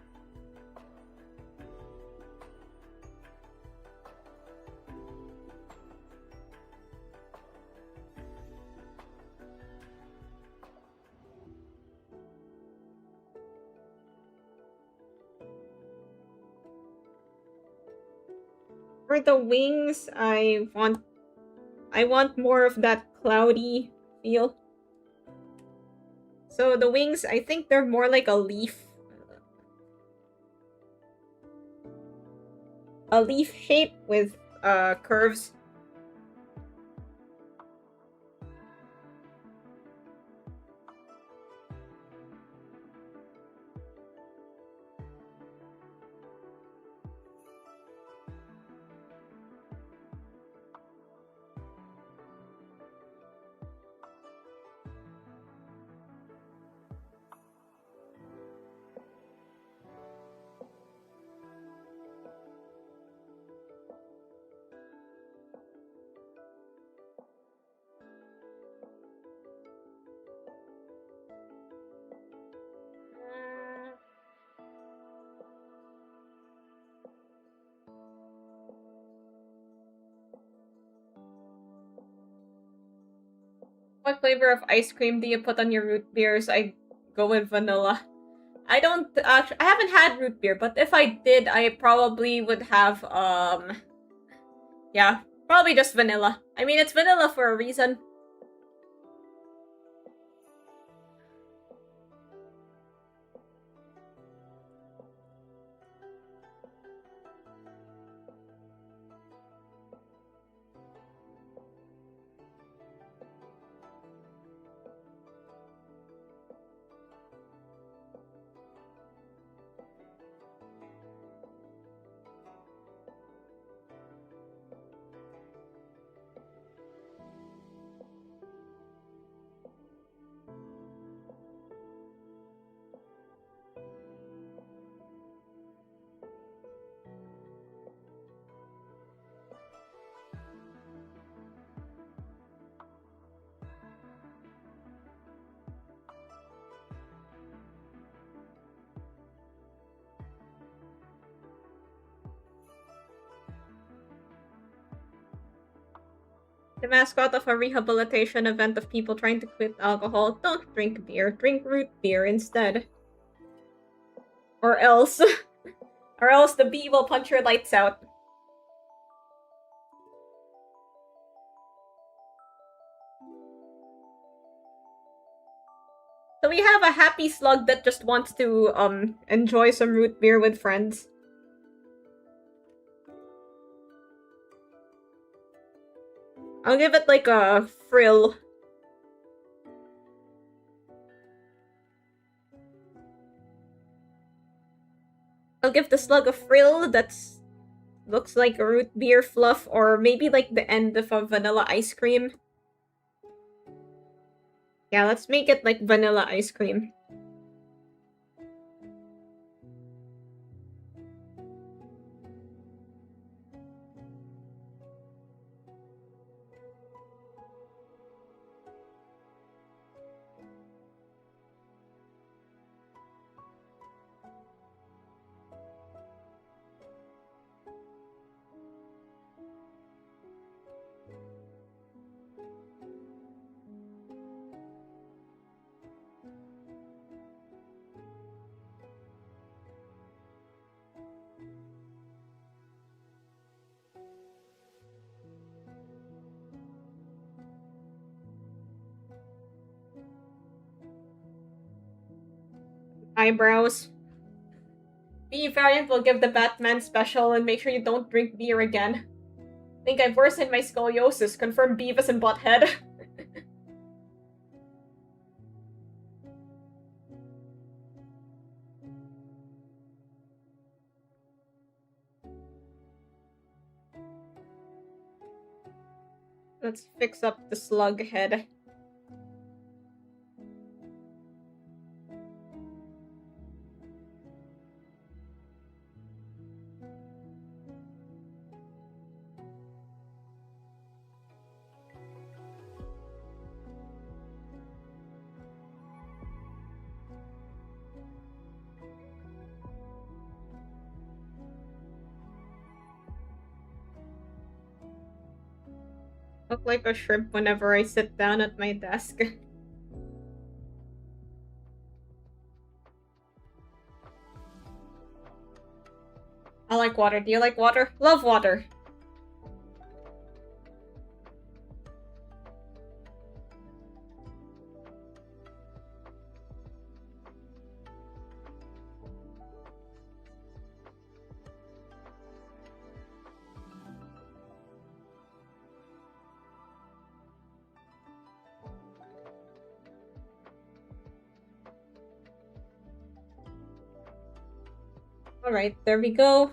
For the wings, I want more of that cloudy feel. So the wings, I think they're more like a leaf. A leaf shape with curves. What flavor of ice cream do you put on your root beers? I go with vanilla. I don't actually. I haven't had root beer, but if I did, I probably would have yeah, probably just vanilla. I mean, it's vanilla for a reason. The mascot of a rehabilitation event of people trying to quit alcohol. Don't drink beer. Drink root beer instead. Or else. Or else the bee will punch your lights out. So we have a happy slug that just wants to enjoy some root beer with friends. I'll give it like a frill. I'll give the slug a frill that's looks like a root beer fluff, or maybe like the end of a vanilla ice cream. Yeah, let's make it like vanilla ice cream. Eyebrows. B variant will give the Batman special and make sure you don't drink beer again. Think I've worsened my scoliosis. Confirm Beavis and Butthead. Let's fix up the slug head. Look like a shrimp whenever I sit down at my desk. I like water. Do you like water? Love water. Alright, there we go.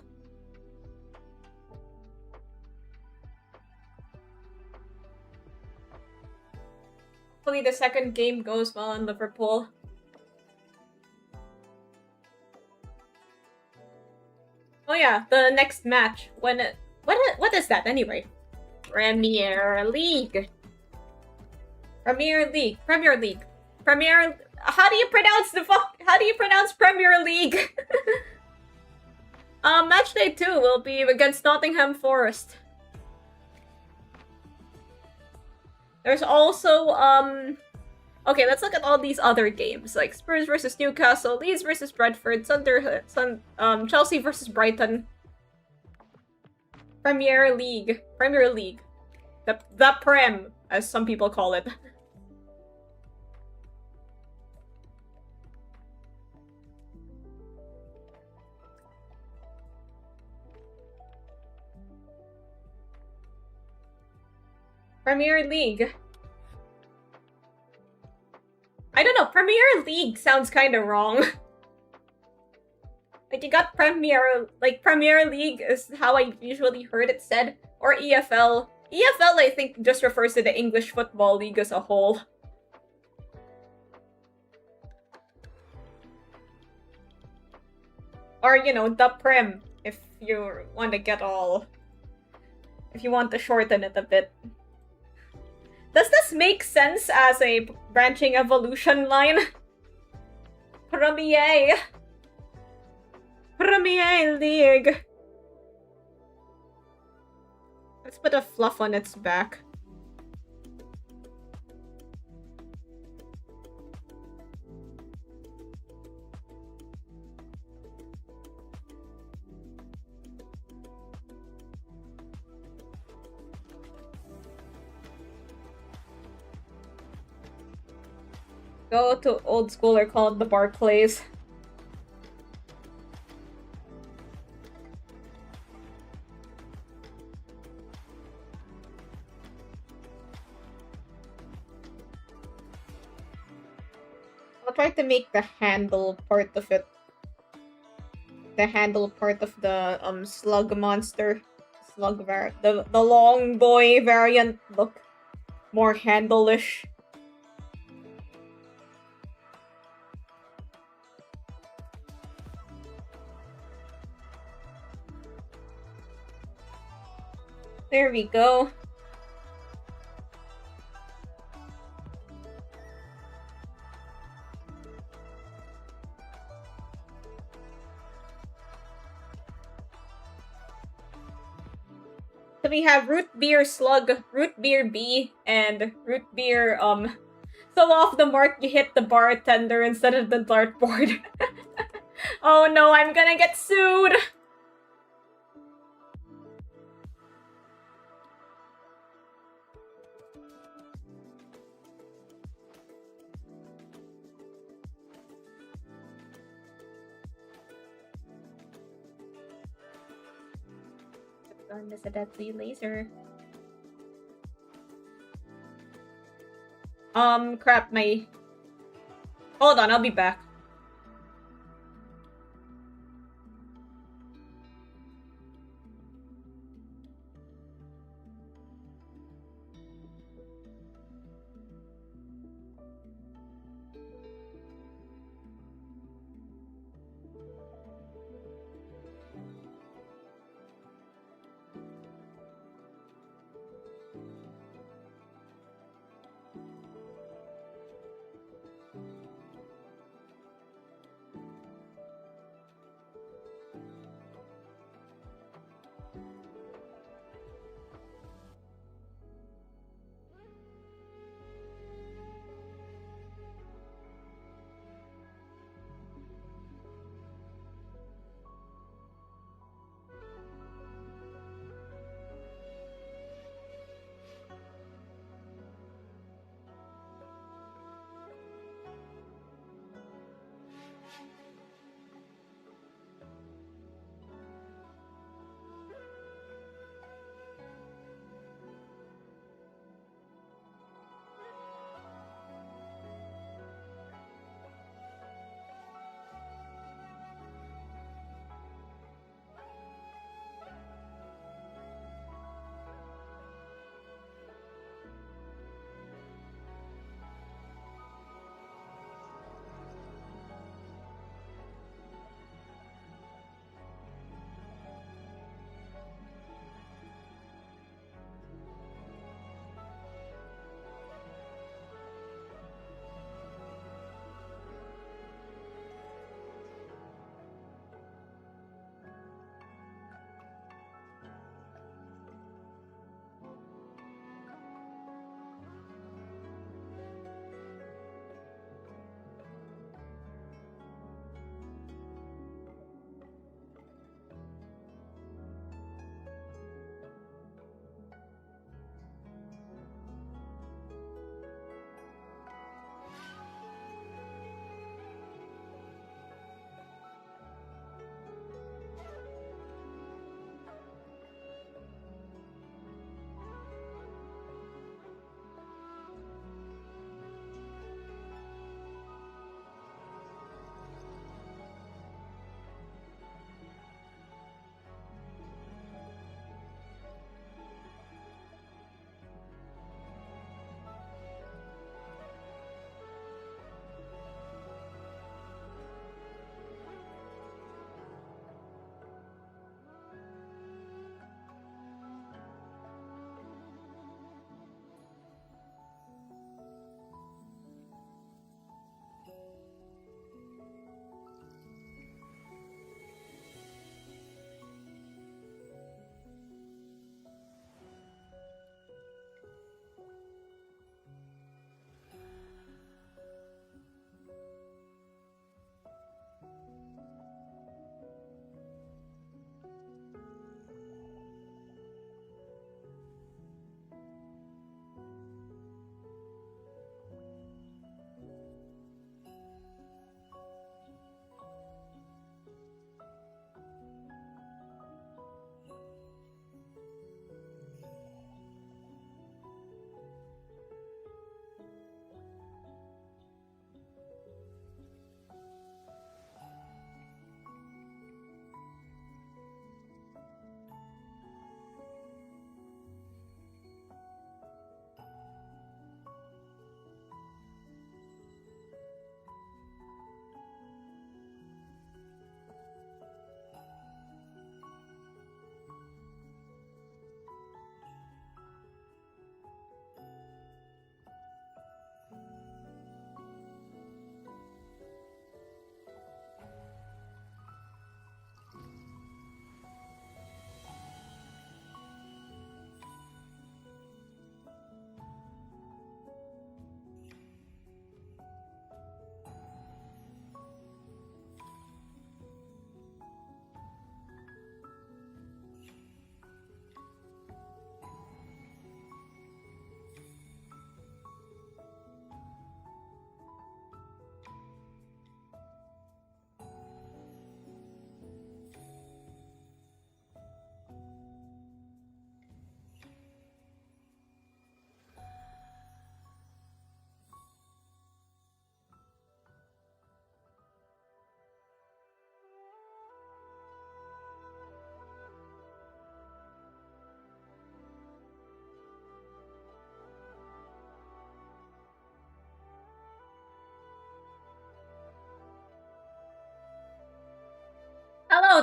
Hopefully the second game goes well in Liverpool. Oh yeah, the next match. What is that anyway? Premier League. Premier League. How do you pronounce Premier League? Match day 2 will be against Nottingham Forest. There's also, okay, let's look at all these other games, like Spurs versus Newcastle, Leeds versus Brentford, Chelsea versus Brighton. Premier League. The Prem, as some people call it. Premier League. I don't know, Premier League sounds kind of wrong. Like, you got Premier League is how I usually heard it said. Or EFL. EFL, I think, just refers to the English Football League as a whole. Or, you know, the Prem, if you want to get all... If you want to shorten it a bit. Does this make sense as a branching evolution line? Premier League. Let's put a fluff on its back. Go to old school or call it the Barclays. I'll try to make the handle part of it. The handle part of the slug monster. The long boy variant look more handle-ish. There we go. So we have root beer slug, root beer B, and root beer, so off the mark you hit the bartender instead of the dartboard. Oh no, I'm gonna get sued! Gun is a deadly laser. Crap, my... Hold on, I'll be back.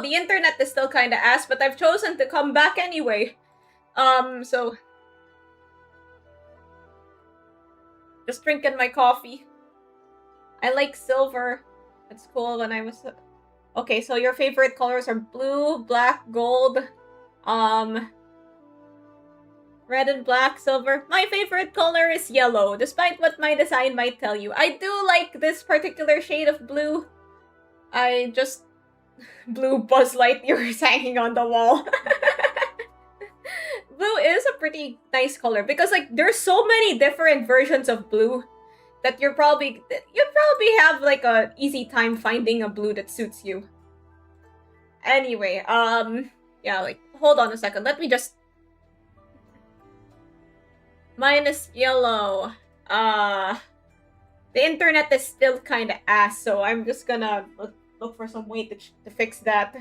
the internet is still kinda ass, but I've chosen to come back anyway. So... Just drinking my coffee. I like silver. It's cool when I was... Okay, so your favorite colors are blue, black, gold, red and black, silver. My favorite color is yellow, despite what my design might tell you. I do like this particular shade of blue. I just... Blue Buzz Lightyear hanging on the wall. Blue is a pretty nice color because, like, there's so many different versions of blue that you'd probably have, like, a easy time finding a blue that suits you. Anyway, yeah, like, hold on a second. Let me just... Mine is yellow. The internet is still kinda ass, so I'm just gonna look for some way to fix that.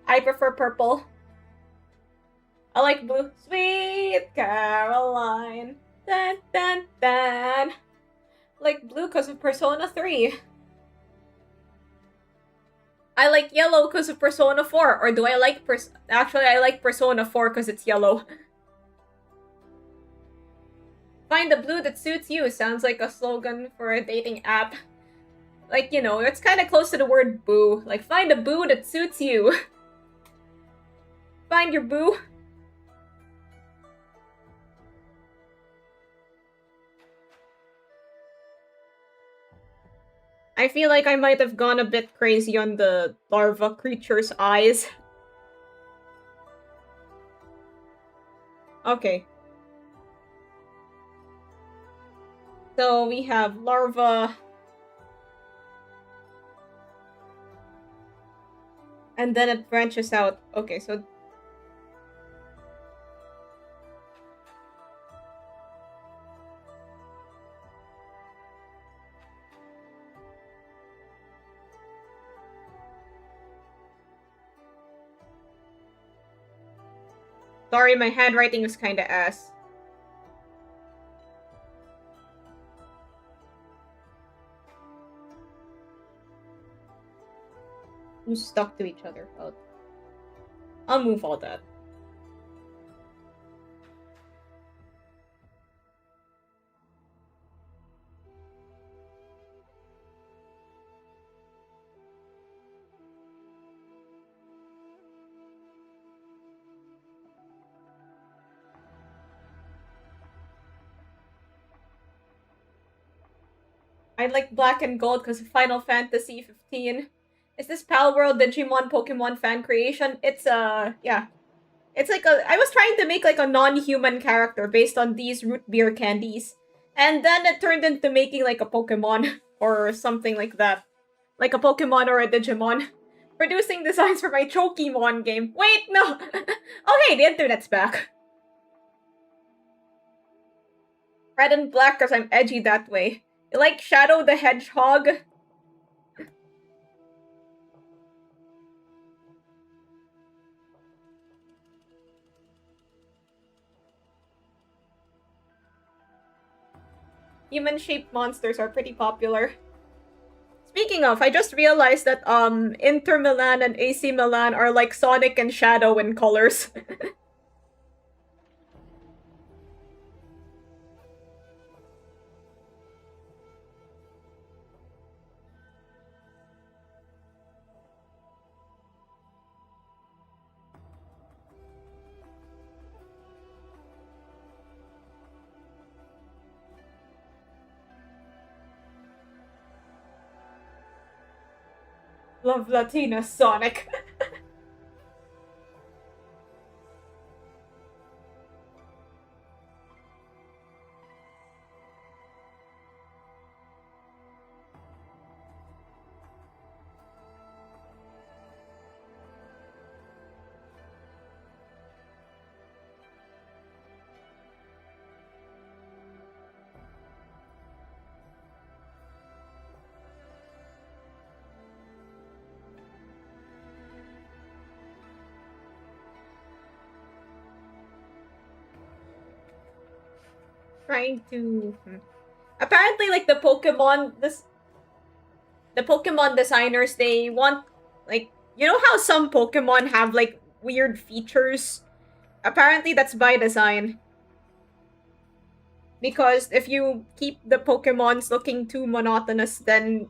I prefer purple. I like blue. Sweet Caroline. Dun, dun, dun. I like blue because of Persona 3. I like yellow because of Persona 4. Or do I like Actually, I like Persona 4 because it's yellow. Find the blue that suits you sounds like a slogan for a dating app. Like, you know, it's kind of close to the word boo. Like, find a boo that suits you. Find your boo. I feel like I might have gone a bit crazy on the larva creature's eyes. Okay. So we have larva. And then it branches out. Okay, so... Sorry, my handwriting is kinda ass. Who's stuck to each other? I'll move all that. I like black and gold because of Final Fantasy 15. Is this Pal World Digimon Pokemon fan creation? It's yeah. It's like I was trying to make like a non-human character based on these root beer candies. And then it turned into making like a Pokemon or something like that. Like a Pokemon or a Digimon. Producing designs for my Chokemon game. Wait, no! Okay, the internet's back. Red and black because I'm edgy that way. You like Shadow the Hedgehog? Human-shaped monsters are pretty popular. Speaking of, I just realized that Inter Milan and AC Milan are like Sonic and Shadow in colors. Love Latina Sonic. Trying to... Apparently, like, the Pokemon designers, they want, like, You know how some Pokemon have like weird features? Apparently that's by design. Because if you keep the Pokemons looking too monotonous, then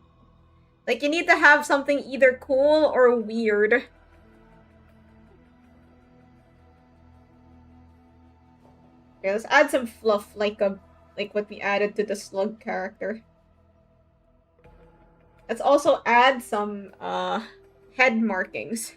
like you need to have something either cool or weird. Okay, let's add some fluff like what we added to the slug character. Let's also add some head markings.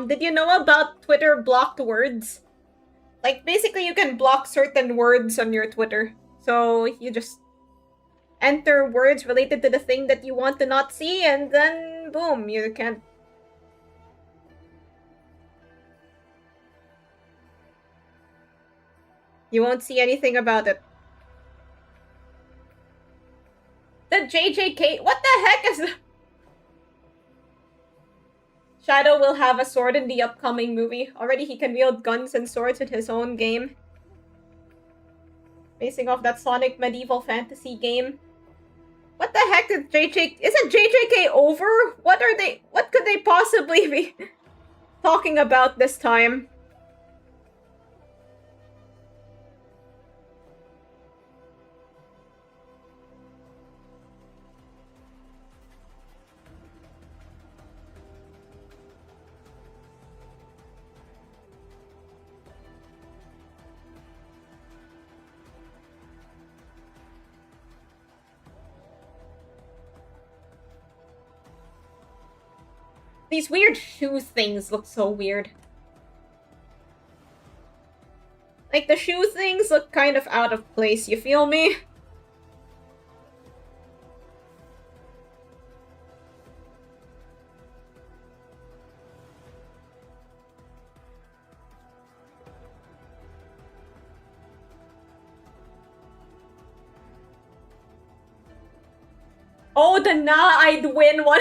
Did you know about Twitter blocked words? Like, basically, you can block certain words on your Twitter. So, you just enter words related to the thing that you want to not see, and then, boom, you can't. You won't see anything about it. The JJK. What the heck is that? Shadow will have a sword in the upcoming movie. Already, he can wield guns and swords in his own game. Basing off that Sonic medieval fantasy game. What the heck is JJ? Isn't JJK over? What are they? What could they possibly be talking about this time? These weird shoe things look so weird. Like, the shoe things look kind of out of place, you feel me? Oh, the nah, I'd win one.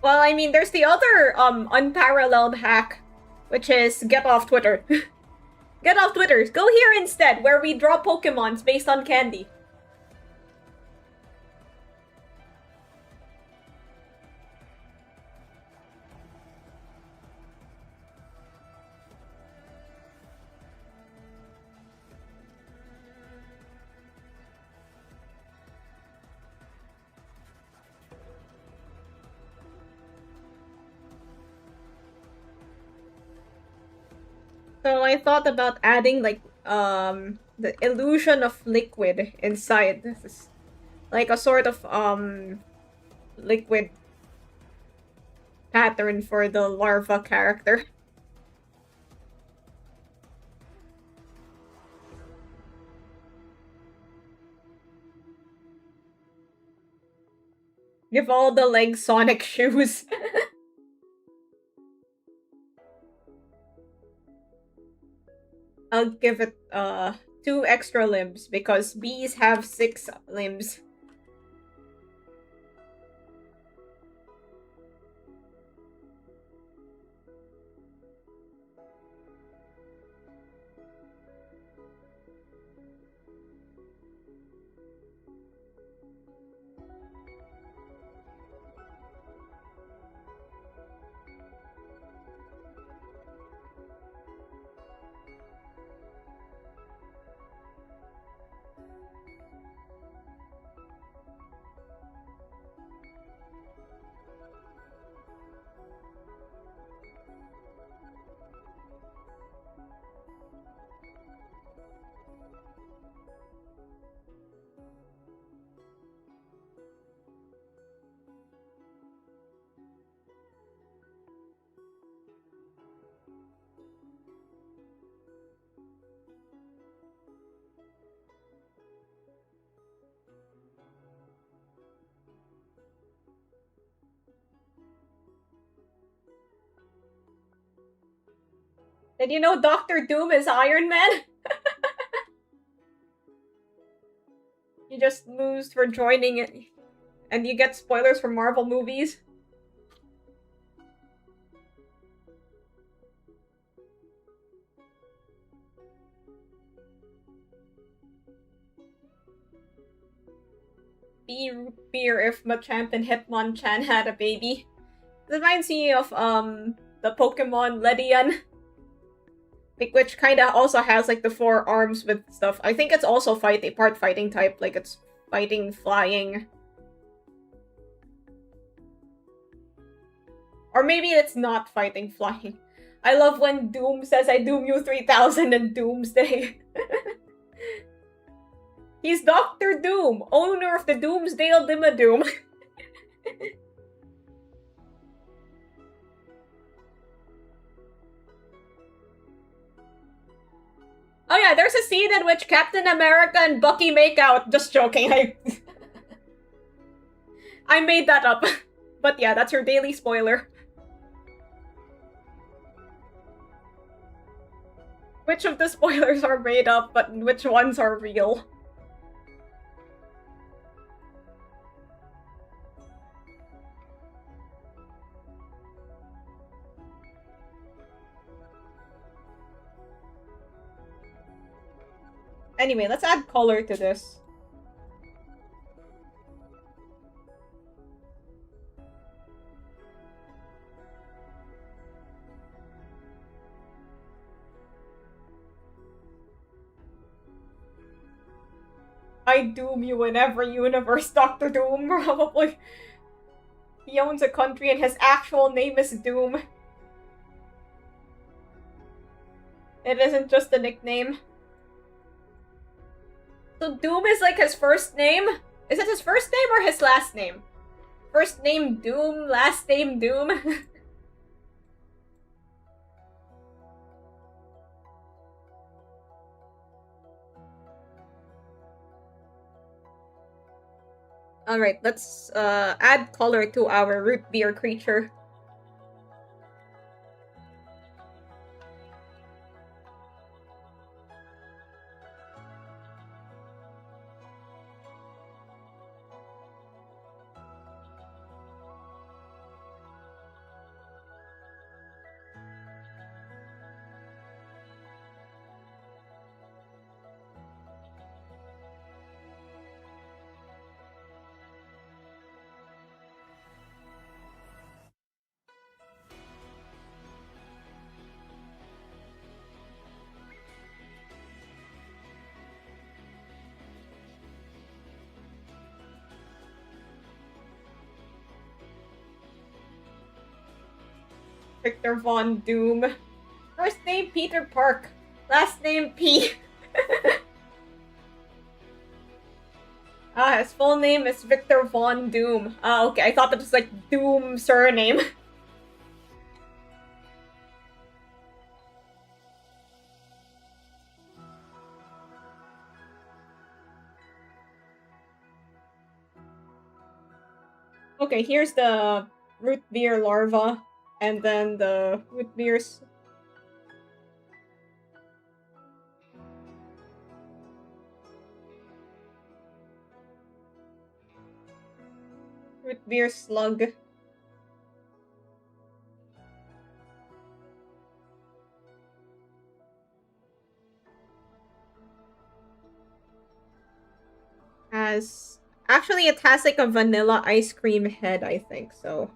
Well, I mean, there's the other, unparalleled hack, which is get off Twitter. Get off Twitter. Go here instead, where we draw Pokemons based on candy. So I thought about adding, like, the illusion of liquid inside. This is like a sort of, liquid pattern for the larva character. Give all the legs Sonic shoes. I'll give it, 2 extra limbs, because bees have 6 limbs. Did you know Doctor Doom is Iron Man? He just moves for joining it. And you get spoilers for Marvel movies. Beer if Machamp and Hitmonchan had a baby. It reminds me of the Pokemon Ledian. Like, which kinda also has like the 4 arms with stuff. I think it's also part fighting type, like it's fighting, flying. Or maybe it's not fighting, flying. I love when Doom says I doom you 3000 in Doomsday. He's Dr. Doom, owner of the Doomsdale Dimmadoom. Oh yeah, there's a scene in which Captain America and Bucky make out. Just joking, I made that up. But yeah, that's your daily spoiler. Which of the spoilers are made up, but which ones are real? Anyway, let's add color to this. I doom you in every universe, Dr. Doom, probably. He owns a country and his actual name is Doom. It isn't just a nickname. So Doom is like his first name? Is it his first name or his last name? First name Doom, last name Doom? Alright, let's add color to our root beer creature. Victor Von Doom. First name Peter Park. Last name P. His full name is Victor Von Doom. Okay, I thought that was like Doom surname. Okay, here's the root beer larva, and then the root beers. Root beer slug. Actually, it has like a vanilla ice cream head, I think, so.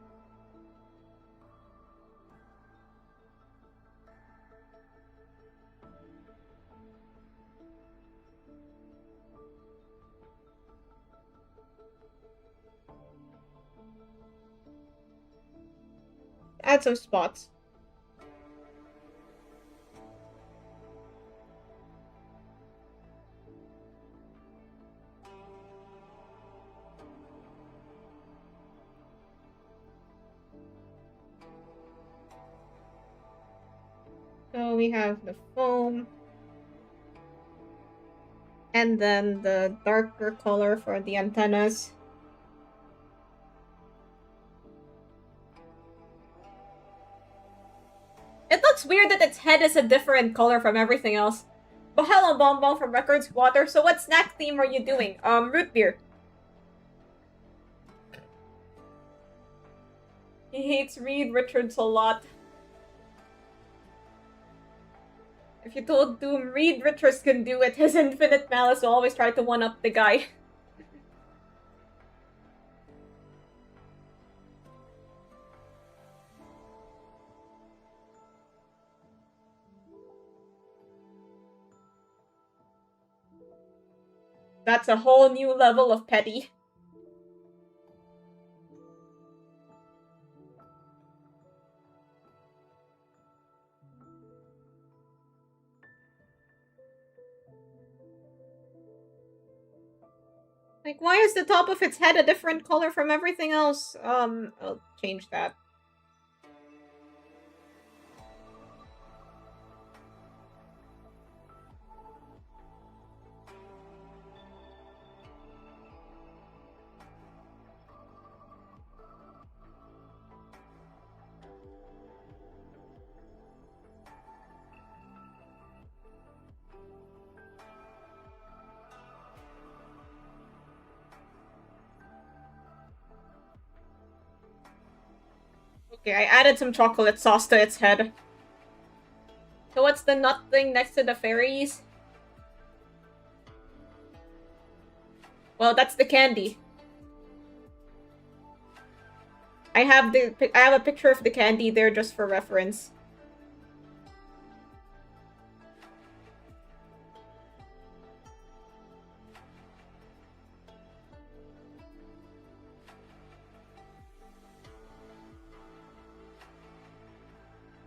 Add some spots. So we have the foam. And then the darker color for the antennas. It looks it's weird that its head is a different color from everything else. But hello, Bonbon from Records Water. So what snack theme are you doing? Root beer. He hates Reed Richards a lot. If you told Doom Reed Richards can do it, his infinite malice will always try to one-up the guy. That's a whole new level of petty. Like, why is the top of its head a different color from everything else? I'll change that. Okay, I added some chocolate sauce to its head. So what's the nut thing next to the fairies? Well, that's the candy. I have a picture of the candy there just for reference.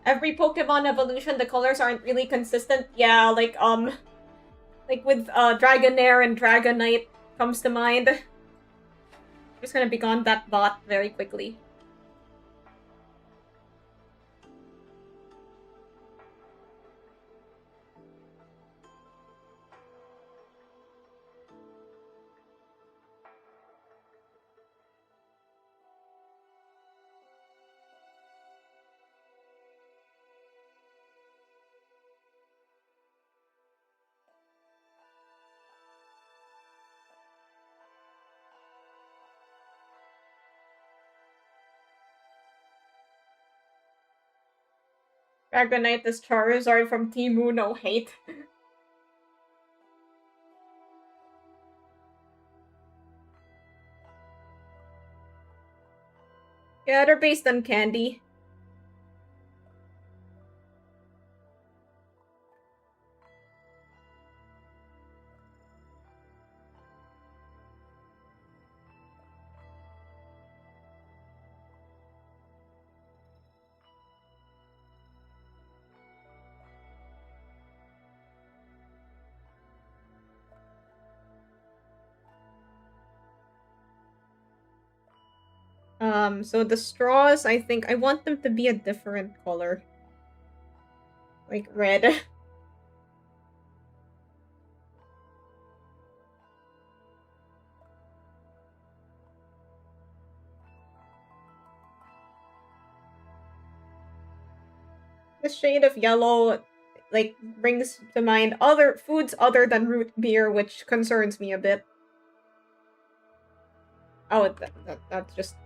Every Pokemon evolution, the colors aren't really consistent. Yeah, like with Dragonair and Dragonite comes to mind. I'm just gonna be gone that bot very quickly. Dragonite is Charizard from Timu, no hate. Yeah, they're based on candy. So the straws, I think I want them to be a different color. Like red. This shade of yellow, like, brings to mind other foods other than root beer, which concerns me a bit. Oh, that's just...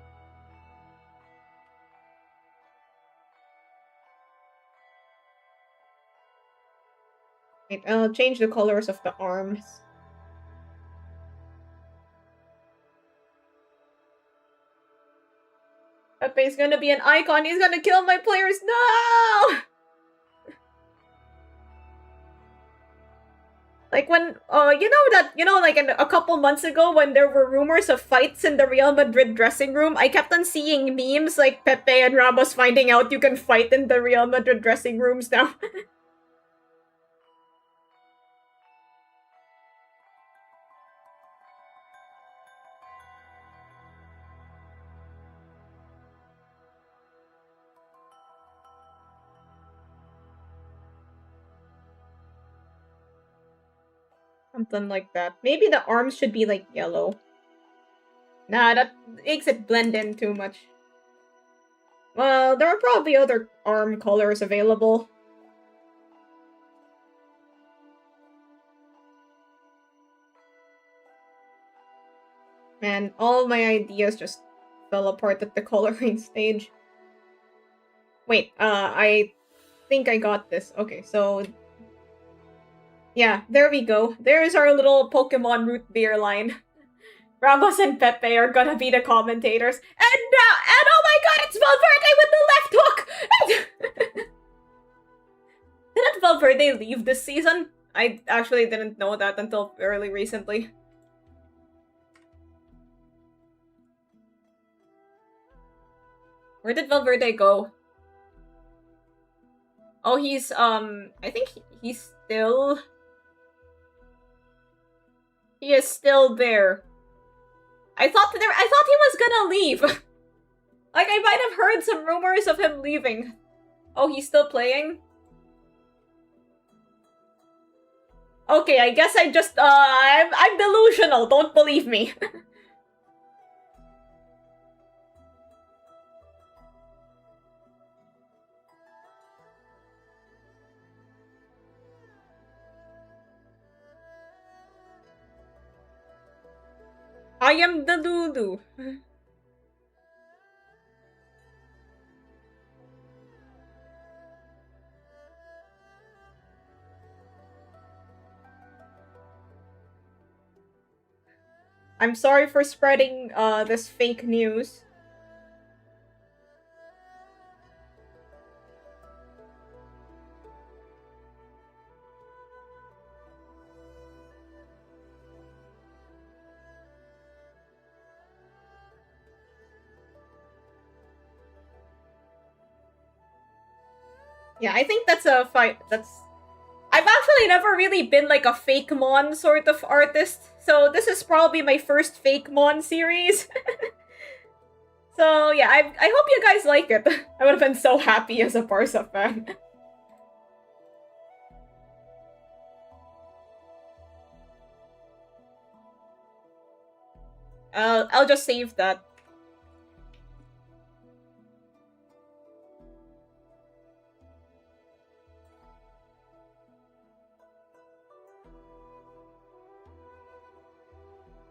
Wait, I'll change the colors of the arms. Pepe's gonna be an icon. He's gonna kill my players. No! Like when, like a couple months ago when there were rumors of fights in the Real Madrid dressing room, I kept on seeing memes like Pepe and Ramos finding out you can fight in the Real Madrid dressing rooms now. Something like that. Maybe the arms should be like yellow. Nah, that makes it blend in too much. Well, there are probably other arm colors available. Man, all my ideas just fell apart at the coloring stage. Wait, I think I got this. Okay, so... Yeah, there we go. There's our little Pokemon root beer line. Ramos and Pepe are gonna be the commentators. And oh my god, it's Valverde with the left hook! Didn't Valverde leave this season? I actually didn't know that until fairly recently. Where did Valverde go? Oh, he's, I think he's still... He is still there. I thought he was gonna leave. Like, I might have heard some rumors of him leaving. Oh, he's still playing? Okay, I guess I just, I'm delusional, don't believe me. I am the Lulu. I'm sorry for spreading this fake news. Yeah, I think that's a fight. I've actually never really been like a fake mon sort of artist, so this is probably my first fake mon series. So yeah, I hope you guys like it. I would have been so happy as a Barca fan. I'll just save that.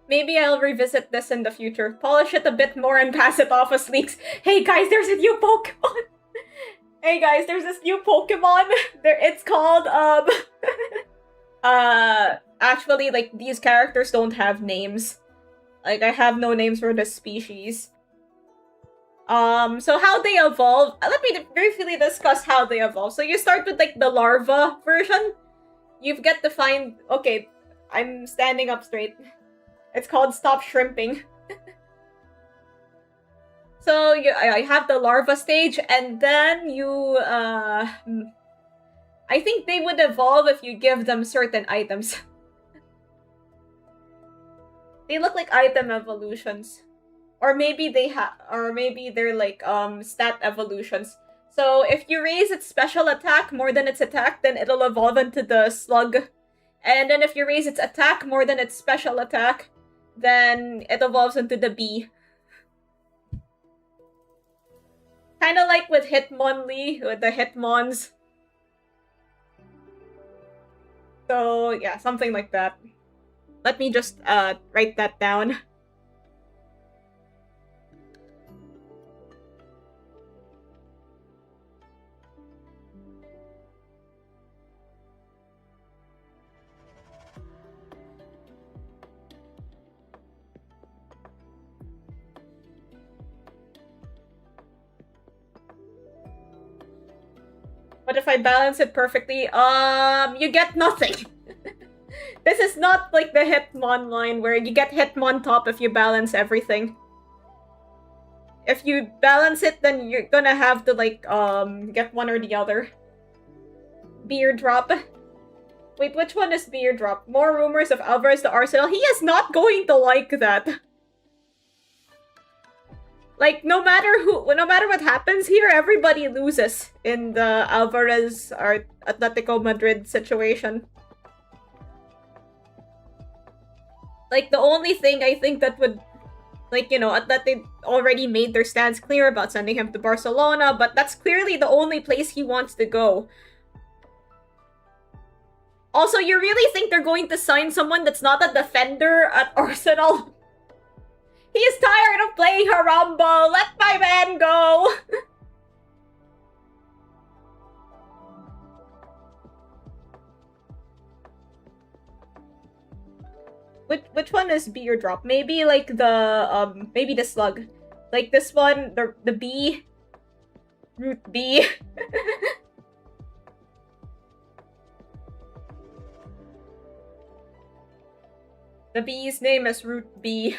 Maybe I'll revisit this in the future. Polish it a bit more and pass it off as leaks. Hey guys, there's a new Pokemon! Hey guys, there's this new Pokemon! It's called, actually, like, these characters don't have names. Like, I have no names for this species. So how they evolve... Let me briefly discuss how they evolve. So you start with, like, the larva version. You get to find... Okay, I'm standing up straight. It's called Stop Shrimping. So I have the larva stage, and then you, I think they would evolve if you give them certain items. They look like item evolutions. Or maybe they're like, stat evolutions. So if you raise its special attack more than its attack, then it'll evolve into the slug. And then if you raise its attack more than its special attack, then it evolves into the bee. Kinda like with Hitmonlee, with the Hitmons. So, yeah, something like that. Let me just, write that down. But if I balance it perfectly, you get nothing. This is not like the Hitmon line where you get Hitmon top if you balance everything. If you balance it, then you're gonna have to, like, get one or the other. Beer drop. Wait, which one is beer drop? More rumors of Alvarez to Arsenal. He is not going to like that. Like, no matter what happens here, everybody loses in the Alvarez or Atletico Madrid situation. Like, the only thing I think that would, like, you know, Atleti already made their stance clear about sending him to Barcelona, but that's clearly the only place he wants to go. Also, you really think they're going to sign someone that's not a defender at Arsenal? He's tired of playing Harambal! Let my man go! Which one is bee or drop? Maybe like the maybe the slug. Like this one, the bee. Root bee. The bee's name is Root Bee.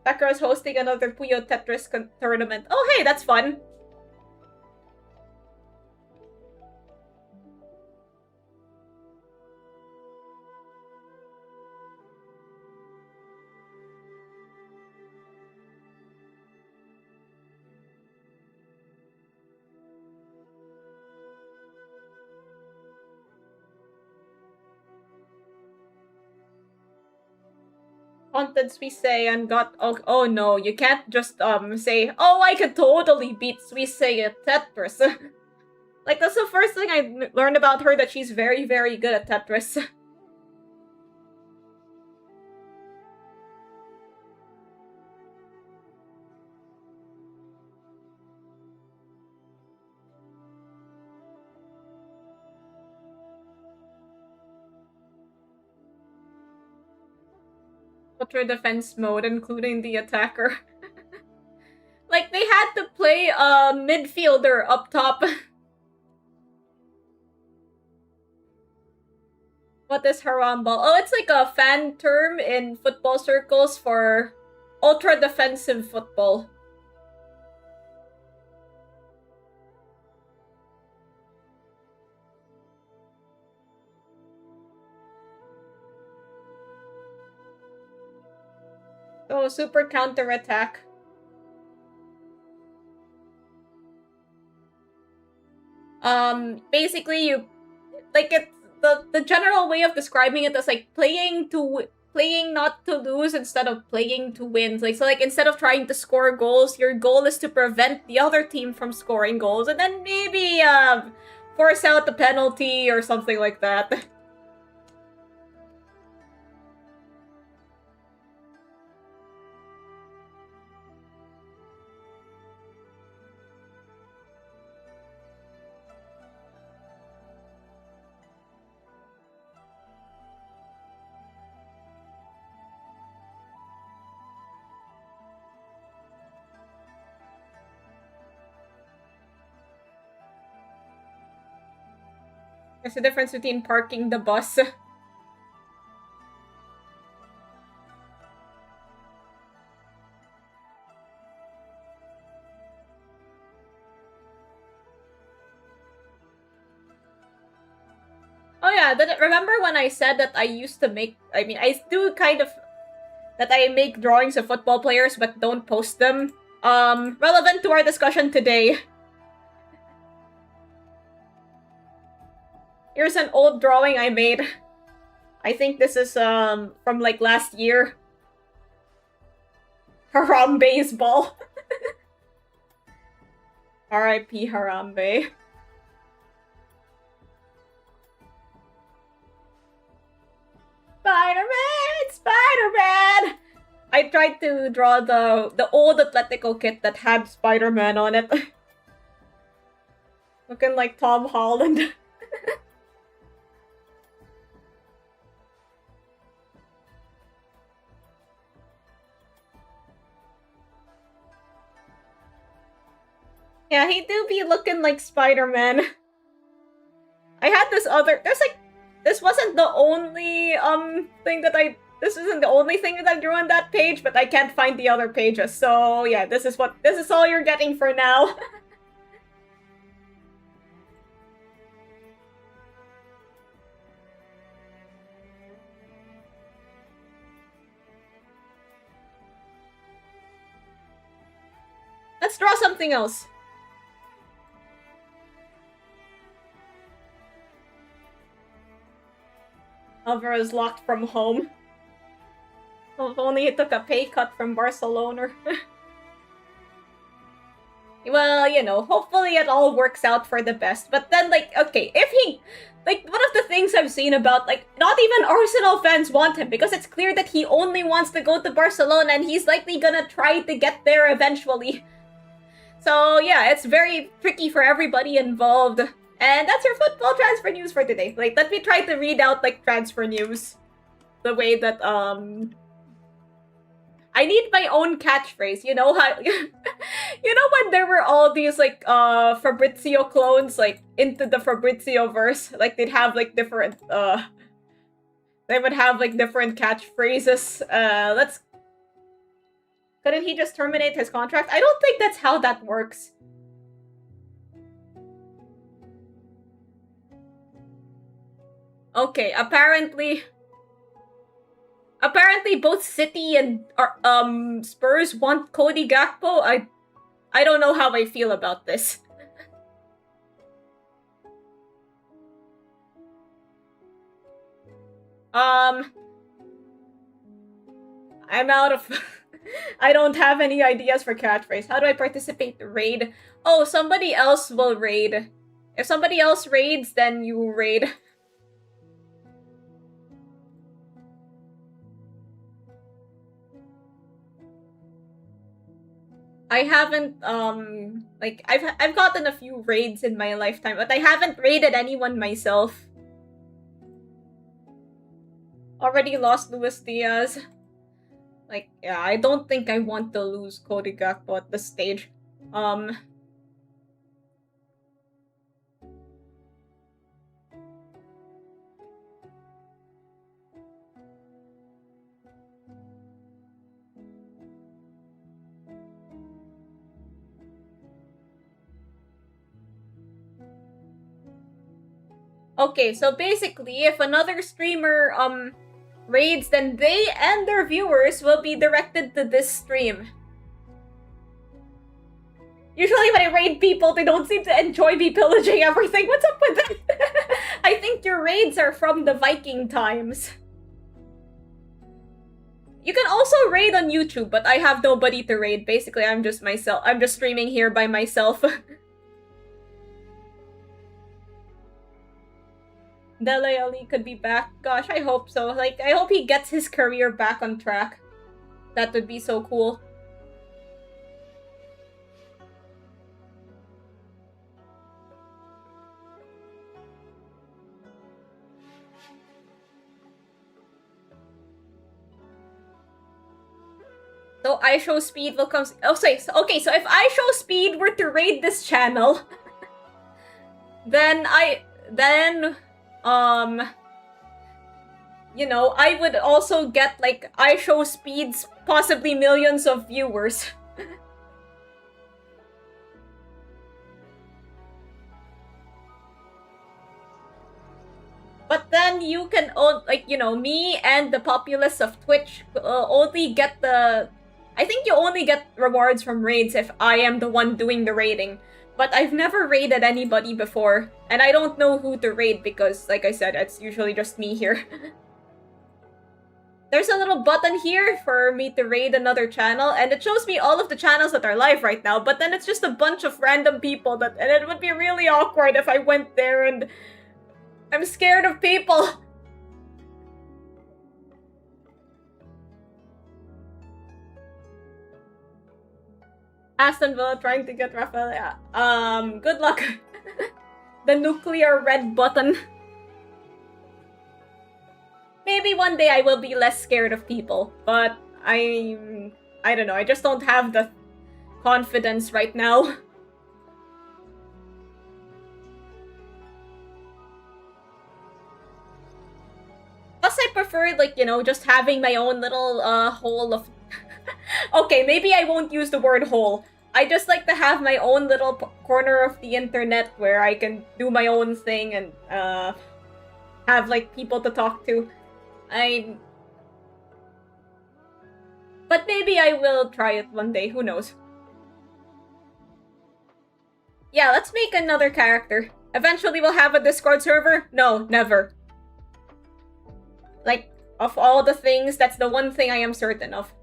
Becker is hosting another Puyo Tetris tournament. Oh hey, that's fun. Haunted Suisei and got oh no, you can't just say, oh, I could totally beat Suisei at Tetris. Like that's the first thing I learned about her, that she's very, very good at Tetris. Ultra defense mode, including the attacker. Like, they had to play a midfielder up top. What is Harambal? Oh, it's like a fan term in football circles for ultra defensive football. Oh, super counterattack. Basically you like it the general way of describing it is like playing not to lose instead of playing to win. Like so like instead of trying to score goals, your goal is to prevent the other team from scoring goals and then maybe force out the penalty or something like that. There's a difference between parking the bus. Oh yeah, remember when I said that I used to make, I mean, I do kind of, that I make drawings of football players but don't post them? Relevant to our discussion today. Here's an old drawing I made. I think this is, from, like, last year. Harambe's ball. R.I.P. Harambe. Spider-Man! Spider-Man! I tried to draw the old Atletico kit that had Spider-Man on it. Looking like Tom Holland. Yeah, he do be looking like Spider-Man. I had this other... This wasn't the only, thing that this isn't the only thing that I drew on that page, but I can't find the other pages. So, yeah, this is all you're getting for now. Let's draw something else. Alvaro locked from home. If only he took a pay cut from Barcelona. Well, you know, hopefully it all works out for the best. But then, like, okay, if he... Like, one of the things things I've seen about, like, not even Arsenal fans want him because it's clear that he only wants to go to Barcelona and he's likely gonna try to get there eventually. So yeah, it's very tricky for everybody involved. And that's your football transfer news for today. Like, let me try to read out, like, transfer news the way that, I need my own catchphrase, you know how... you know when there were all these, like, Fabrizio clones, like, into the Fabrizio verse? Like, they'd have, like, different, they would have, like, different catchphrases. Let's... Couldn't he just terminate his contract? I don't think that's how that works. Okay, apparently both City and Spurs want Cody Gakpo. I don't know how I feel about this. I'm out of... I don't have any ideas for catchphrase. How do I participate? Raid? Oh, somebody else will raid. If somebody else raids, then you raid. I haven't, like, I've gotten a few raids in my lifetime, but I haven't raided anyone myself. Already lost Luis Diaz. Like, yeah, I don't think I want to lose Cody Gakpo at this stage. Okay, so basically, if another streamer, raids, then they and their viewers will be directed to this stream. Usually when I raid people, they don't seem to enjoy me pillaging everything. What's up with that? I think your raids are from the Viking times. You can also raid on YouTube, but I have nobody to raid. Basically, I'm just myself. I'm just streaming here by myself. Dele Alli could be back. Gosh, I hope so. Like, I hope he gets his career back on track. That would be so cool. So iShowSpeed will come... Oh, sorry. Okay, so if iShowSpeed were to raid this channel, then you know, I would also get, like, iShowSpeed's possibly millions of viewers. But then you can, like, you know, me and the populace of Twitch only get the... I think you only get rewards from raids if I am the one doing the raiding. But I've never raided anybody before, and I don't know who to raid because, like I said, it's usually just me here. There's a little button here for me to raid another channel, and it shows me all of the channels that are live right now, but then it's just a bunch of random people and it would be really awkward if I went there and... I'm scared of people! Aston Villa trying to get Rafael. Yeah. Good luck. The nuclear red button. Maybe one day I will be less scared of people, but I don't know. I just don't have the confidence right now. Plus, I prefer, like, you know, just having my own little hole of... Okay, maybe I won't use the word hole. I just like to have my own little corner of the internet where I can do my own thing and have, like, people to talk to. But maybe I will try it one day, who knows. Yeah, let's make another character. Eventually we'll have a Discord server? No, never. Like, of all the things, that's the one thing I am certain of.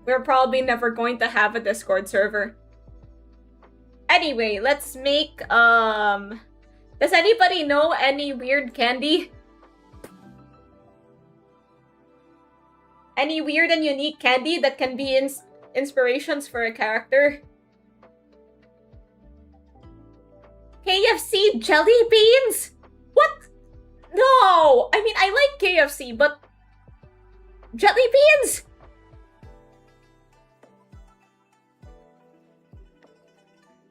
We're probably never going to have a Discord server. Anyway, let's make, does anybody know any weird candy? Any weird and unique candy that can be inspirations for a character? KFC jelly beans? What? No! I mean, I like KFC, but... jelly beans?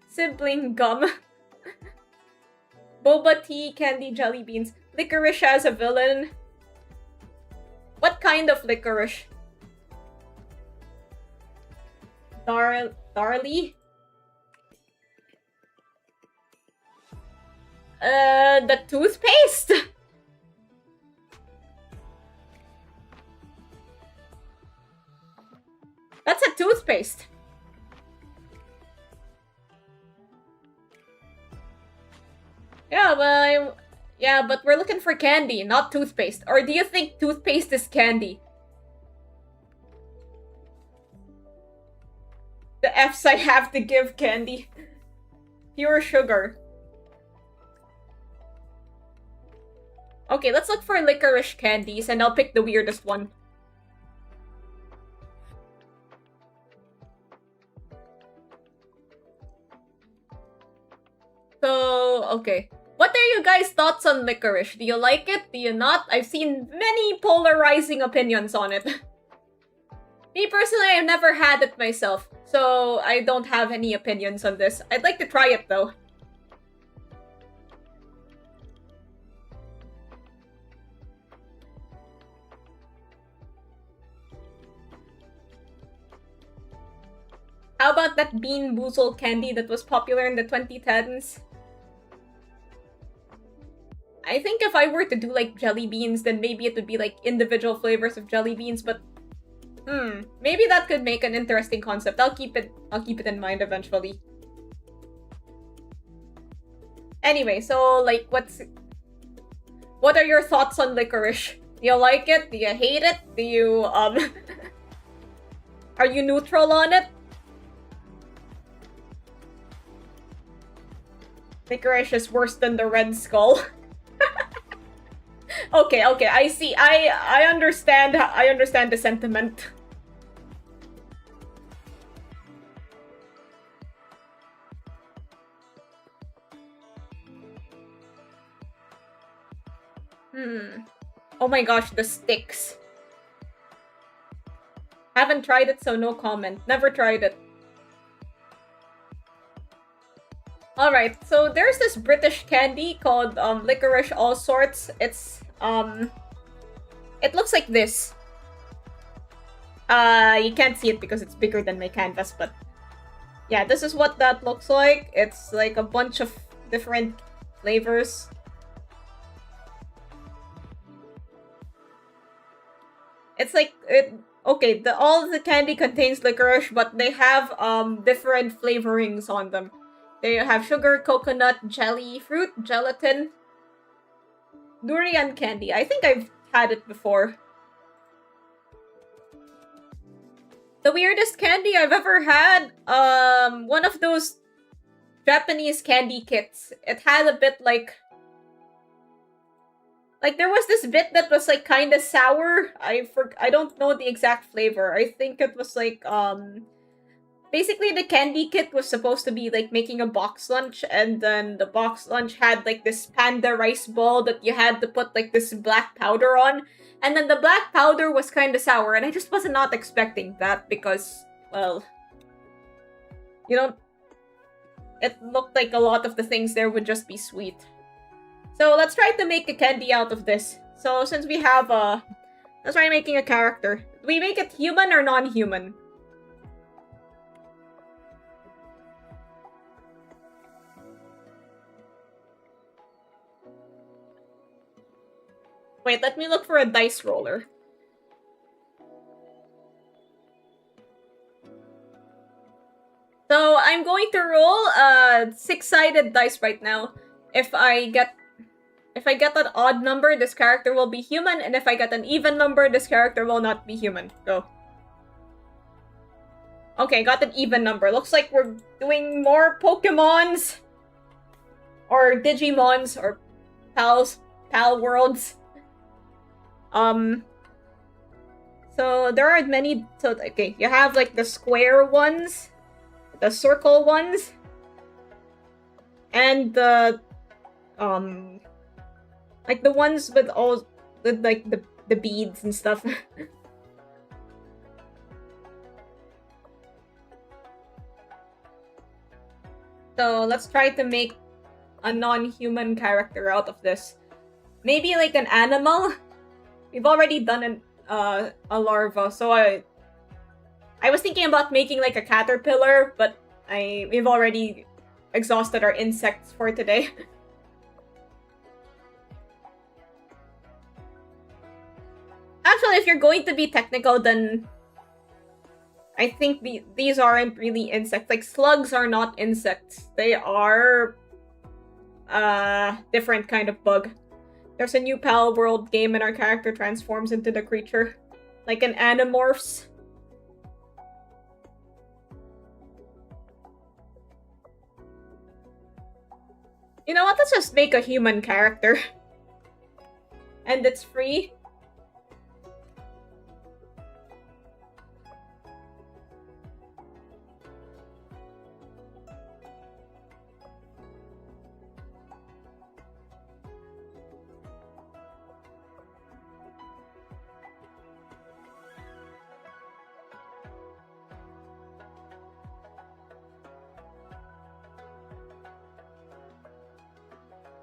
Sibling gum. Boba tea, candy, jelly beans. Licorice as a villain. What kind of licorice? Darlie? The toothpaste? That's a toothpaste. Yeah, but we're looking for candy, not toothpaste. Or do you think toothpaste is candy? The F's I have to give candy. Pure sugar. Okay, let's look for licorice candies, and I'll pick the weirdest one. So, okay. What are you guys' thoughts on licorice? Do you like it? Do you not? I've seen many polarizing opinions on it. Me personally, I've never had it myself, so I don't have any opinions on this. I'd like to try it though. How about that Bean Boozled candy that was popular in the 2010s? I think if I were to do like jelly beans, then maybe it would be like individual flavors of jelly beans, but maybe that could make an interesting concept. I'll keep it in mind eventually. Anyway, so like what are your thoughts on licorice? Do you like it? Do you hate it? Do you are you neutral on it? Licorice is worse than the Red Skull. Okay, I see. I understand the sentiment. Oh my gosh, the sticks. Haven't tried it, so no comment. Never tried it. Alright, so there's this British candy called licorice all sorts. It's it looks like this. You can't see it because it's bigger than my canvas, but yeah, this is what that looks like. It's like a bunch of different flavors. It's like okay, all the candy contains licorice, but they have different flavorings on them. They have sugar, coconut, jelly, fruit, gelatin, durian candy. I think I've had it before. The weirdest candy I've ever had, one of those Japanese candy kits. It had a bit like there was this bit that was like kind of sour. I don't know the exact flavor. I think it was like basically the candy kit was supposed to be like making a box lunch, and then the box lunch had like this panda rice ball that you had to put like this black powder on, and then the black powder was kind of sour, and I just was not expecting that because, well, you know, it looked like a lot of the things there would just be sweet. So let's try to make a candy out of this. So since we have let's try making a character. Do we make it human or non-human? Wait, let me look for a dice roller. So I'm going to roll a 6-sided dice right now. If I get an odd number, this character will be human, and if I get an even number, this character will not be human. Go. Okay, got an even number. Looks like we're doing more Pokemons. Or Digimons, or Pal Worlds. So there are many. So okay, you have like the square ones, the circle ones, and the like the ones with all with like the beads and stuff. So let's try to make a non-human character out of this. Maybe like an animal. We've already done a larva, so I was thinking about making like a caterpillar, but we've already exhausted our insects for today. Actually, if you're going to be technical, then I think these aren't really insects. Like, slugs are not insects. They are different kind of bug. There's a new Pal World game and our character transforms into the creature. Like an Animorphs. You know what? Let's just make a human character. And it's free.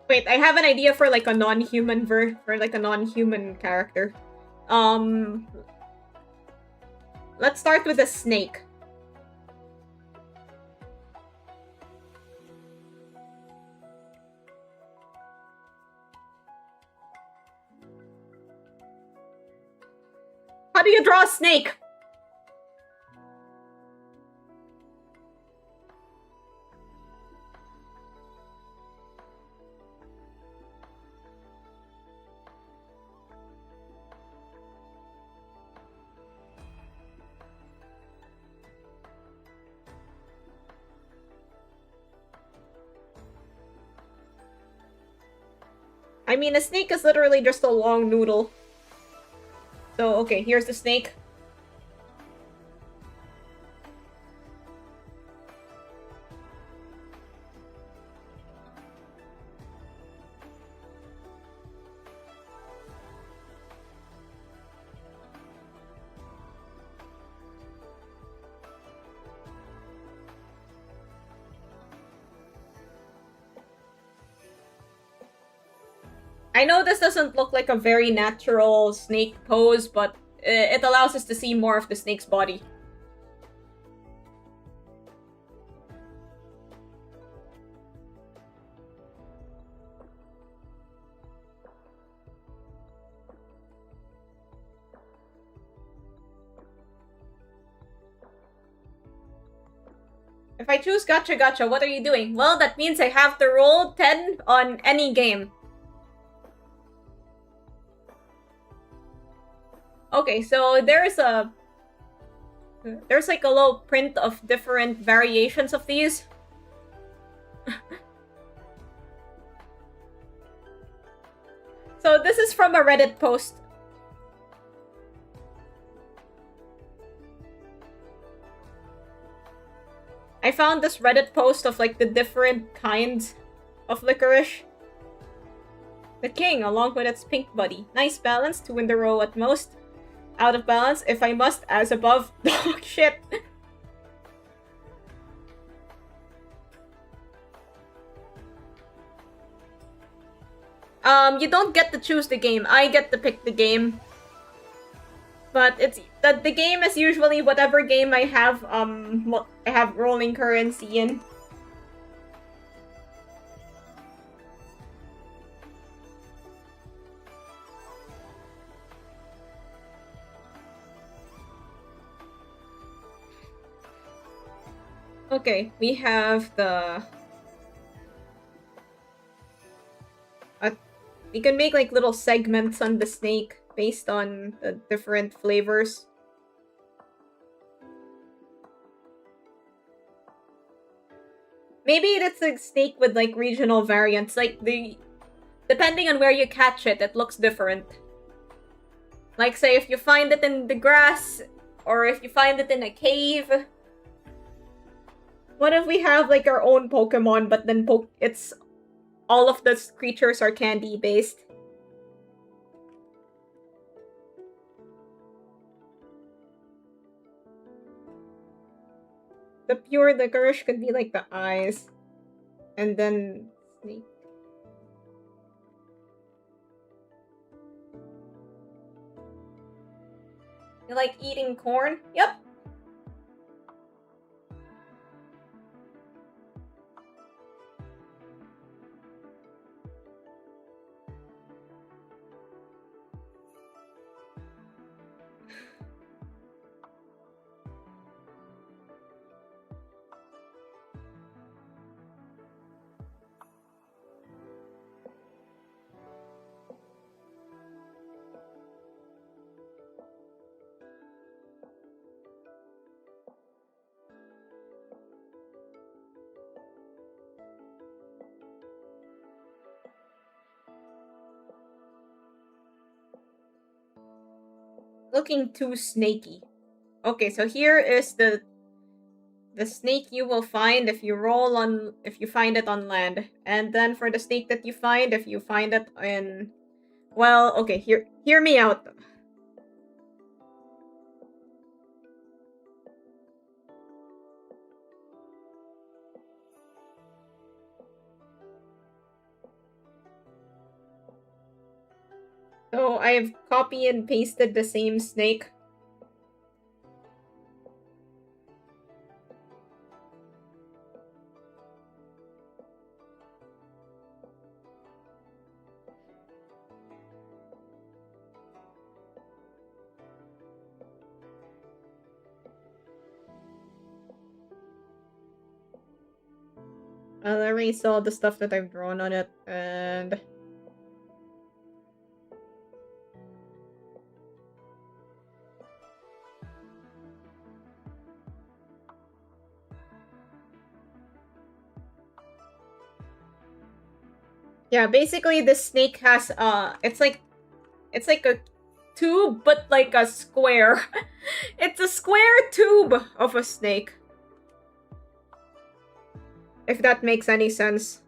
Wait, I have an idea for like a non-human for like a non-human character. Let's start with a snake. How do you draw a snake? I mean, a snake is literally just a long noodle. So, okay, here's the snake. I know this doesn't look like a very natural snake pose, but it allows us to see more of the snake's body. If I choose Gacha Gacha, what are you doing? Well, that means I have to roll 10 on any game. Okay, so there's like a little print of different variations of these. So this is from a Reddit post. I found this Reddit post of like the different kinds of licorice. The king, along with its pink buddy. Nice balance, 2 in the row at most. Out of balance, if I must, as above. Dog shit. You don't get to choose the game. I get to pick the game. But it's that the game is usually whatever game I have rolling currency in. Okay, we have the... we can make like little segments on the snake based on the different flavors. Maybe it's a snake with like regional variants. Like depending on where you catch it, it looks different. Like, say, if you find it in the grass, or if you find it in a cave. What if we have, like, our own Pokemon, but then it's... all of the creatures are candy-based? The pure licorice could be, like, the eyes. And then... snake. You like eating corn? Yep. Looking too snaky. Okay, so here is the snake you will find if you find it on land. And then for the snake that you find, if you find it in... well, okay, hear me out. So I have copy and pasted the same snake. I already saw the stuff that I've drawn on it, and... yeah, basically this snake has, it's like a tube, but like a square. It's a square tube of a snake. If that makes any sense.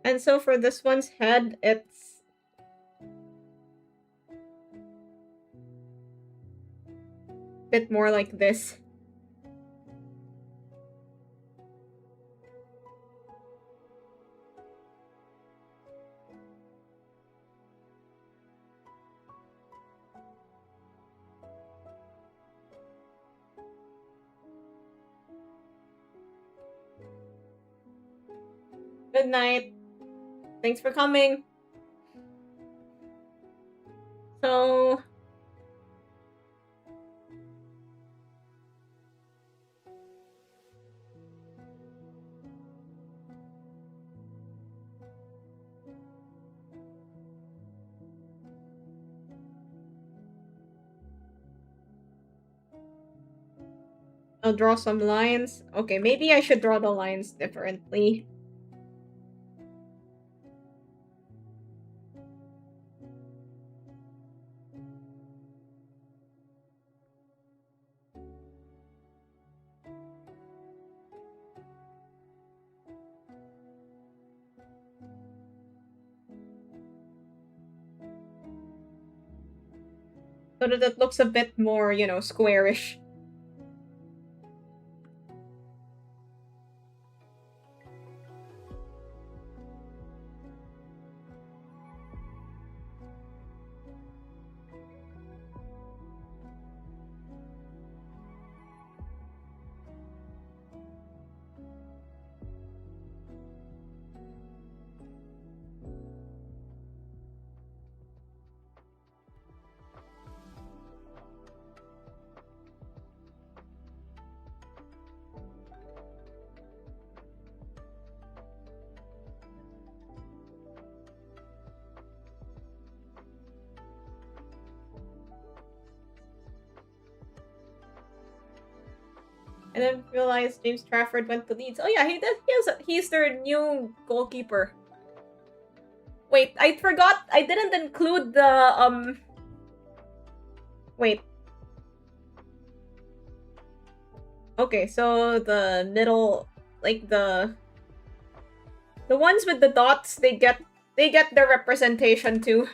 And so for this one's head, it's... a bit more like this. Good night. Thanks for coming. So... I'll draw some lines. Okay, maybe I should draw the lines differently. So that it looks a bit more, you know, squarish. And then realized James Trafford went to Leeds. Oh yeah, he's their new goalkeeper. Wait, I forgot. I didn't include the Wait. Okay, so the middle, like the ones with the dots, they get their representation too.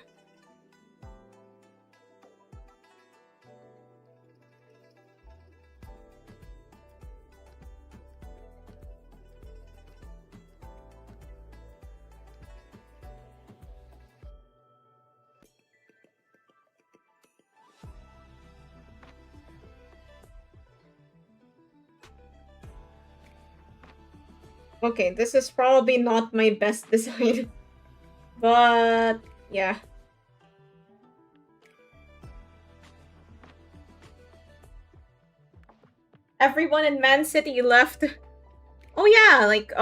Okay, this is probably not my best design. But yeah. Everyone in Man City left. Oh yeah, like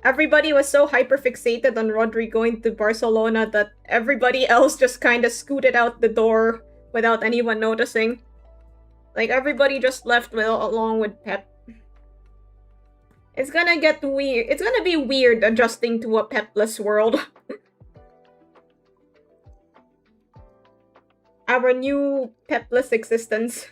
everybody was so hyper fixated on Rodri going to Barcelona that everybody else just kind of scooted out the door without anyone noticing. Like everybody just left along with Pep. It's gonna get weird. It's gonna be weird adjusting to a Pepless world. Our new Pepless existence.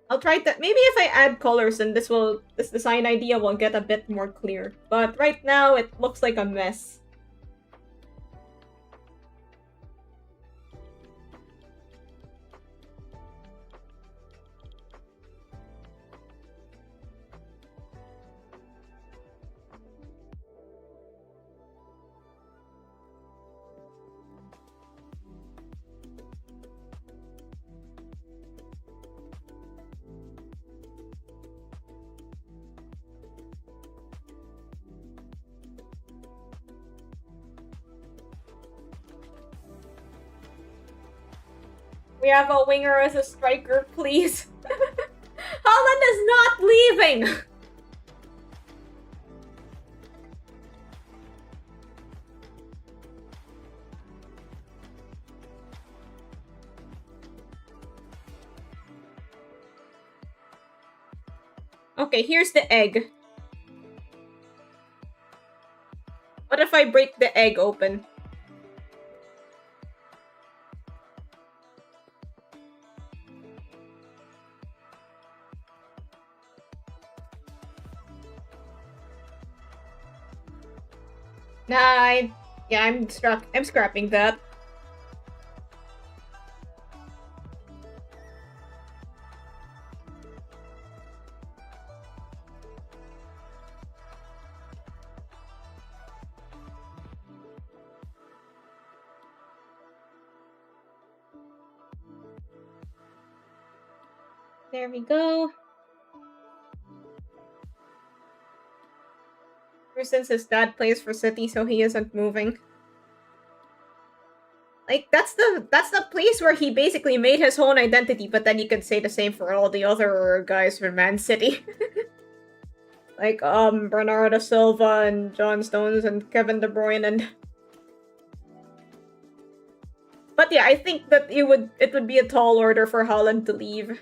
I'll try that. Maybe if I add colors, then this design idea will get a bit more clear. But right now, it looks like a mess. We have a winger as a striker, please. Holland is not leaving! Okay, here's the egg. What if I break the egg open? Nah, yeah, I'm scrapping that. There we go. Ever since his dad plays for City, so he isn't moving. Like, that's the place where he basically made his own identity, but then you could say the same for all the other guys from Man City. Like, Bernardo Silva and John Stones and Kevin De Bruyne and... But yeah, I think that it would be a tall order for Holland to leave.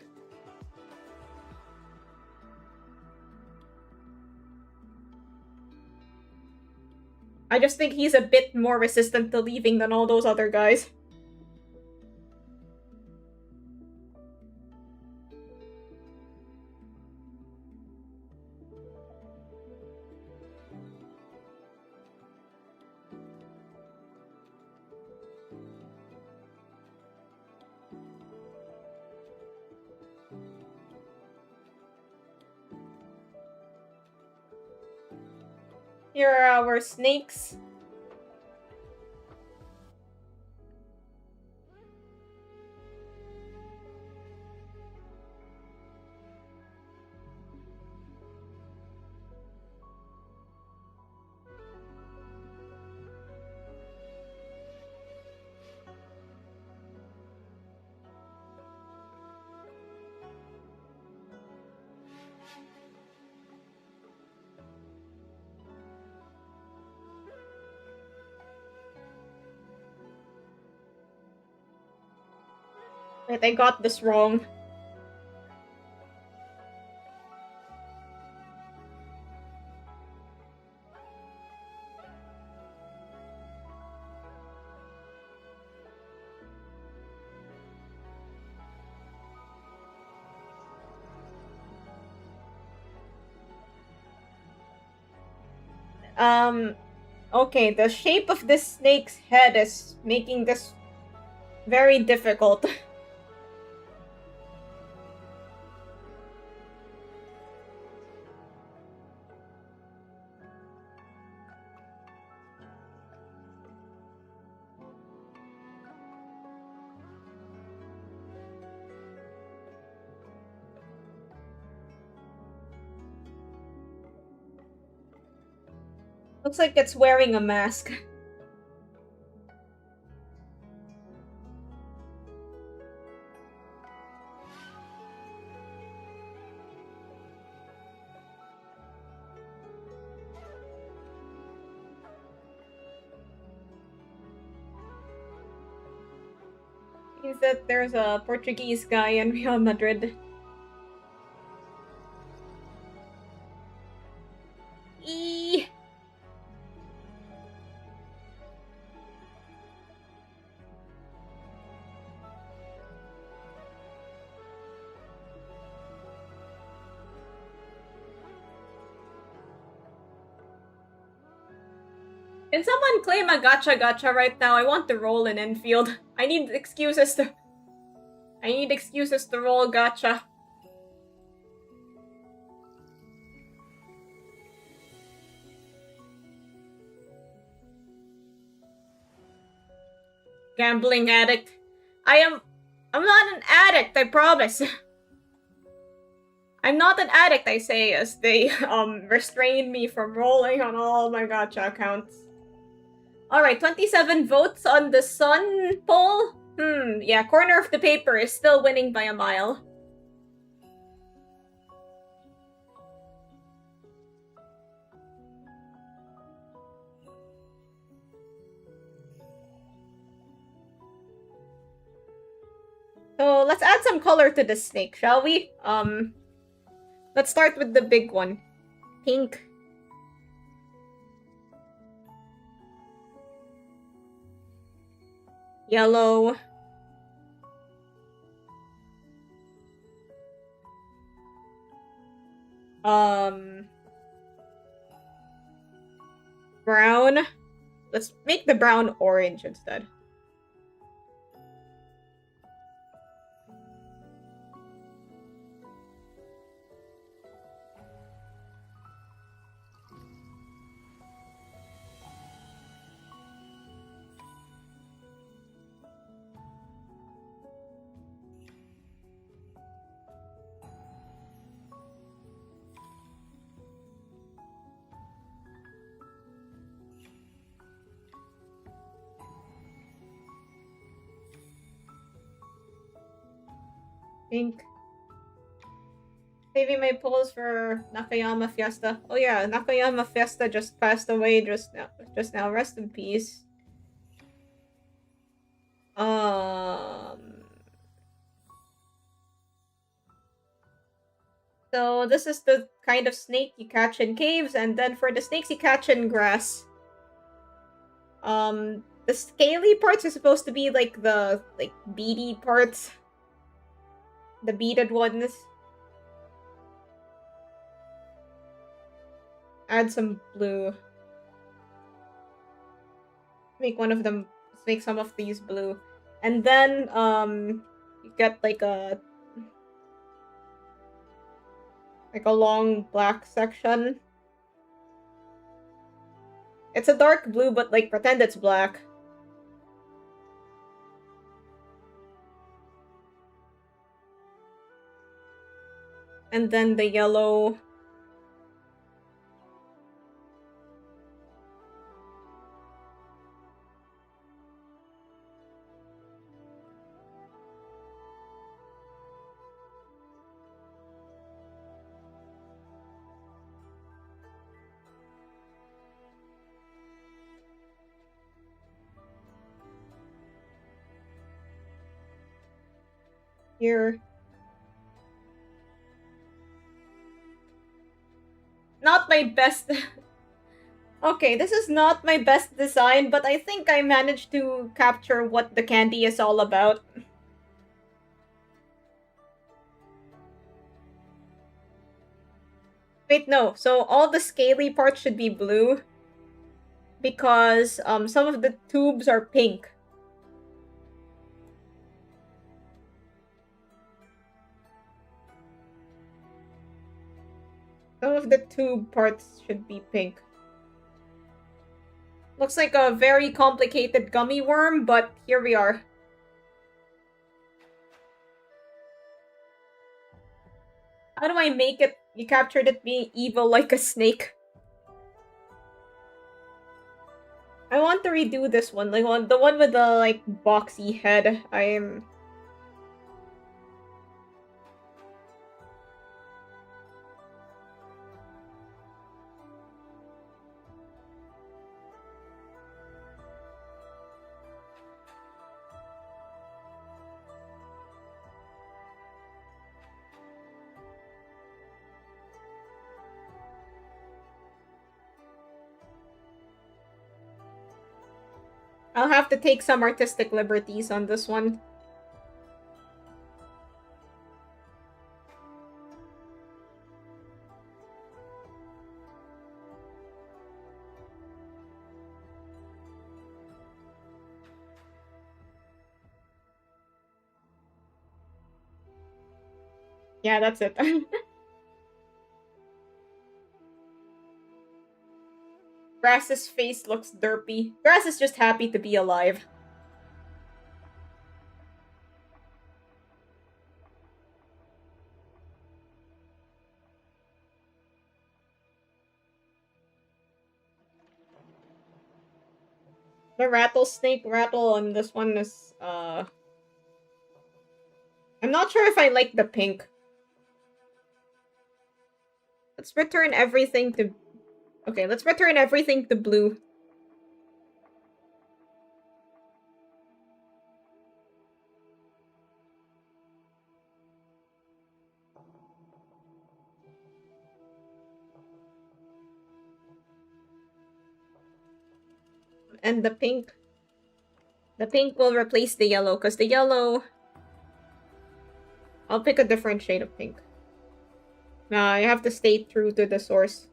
I just think he's a bit more resistant to leaving than all those other guys. Here are our snakes. Wait, I got this wrong. Okay, the shape of this snake's head is making this very difficult. Looks like it's wearing a mask. Means that there's a Portuguese guy in Real Madrid. Eee. Can someone claim a gacha right now? I want to roll in Enfield. I need excuses to roll gacha. Gambling addict. I'm not an addict, I promise. I'm not an addict, I say, as they restrain me from rolling on all my gacha accounts. Alright, 27 votes on the Sun poll. Yeah, corner of the paper is still winning by a mile. So let's add some color to the snake, shall we? Let's start with the big one. Pink. Yellow. Brown. Let's make the brown orange instead. Pink. Saving my polls for Nakayama Fiesta. Oh yeah, Nakayama Fiesta just passed away just now. Rest in peace. So this is the kind of snake you catch in caves, and then for the snakes you catch in grass. The scaly parts are supposed to be like the beady parts. The beaded ones. Add some blue. Make one of them, make some of these blue. And then, you get like a long black section. It's a dark blue, but like pretend it's black. And then the yellow. Here. Not my best... Okay, this is not my best design, but I think I managed to capture what the candy is all about. Wait, no. So all the scaly parts should be blue. Because some of the tubes are pink. Some of the tube parts should be pink. Looks like a very complicated gummy worm, but here we are. How do I make it? You captured it being evil like a snake. I want to redo this one, like the one with the like boxy head. I'll have to take some artistic liberties on this one. Yeah, that's it. Grass's face looks derpy. Grass is just happy to be alive. The rattlesnake rattle on this one is, I'm not sure if I like the pink. Let's return everything to... Okay, let's return everything to blue. And the pink... The pink will replace the yellow, because the yellow... I'll pick a different shade of pink. Nah, I have to stay true to the source.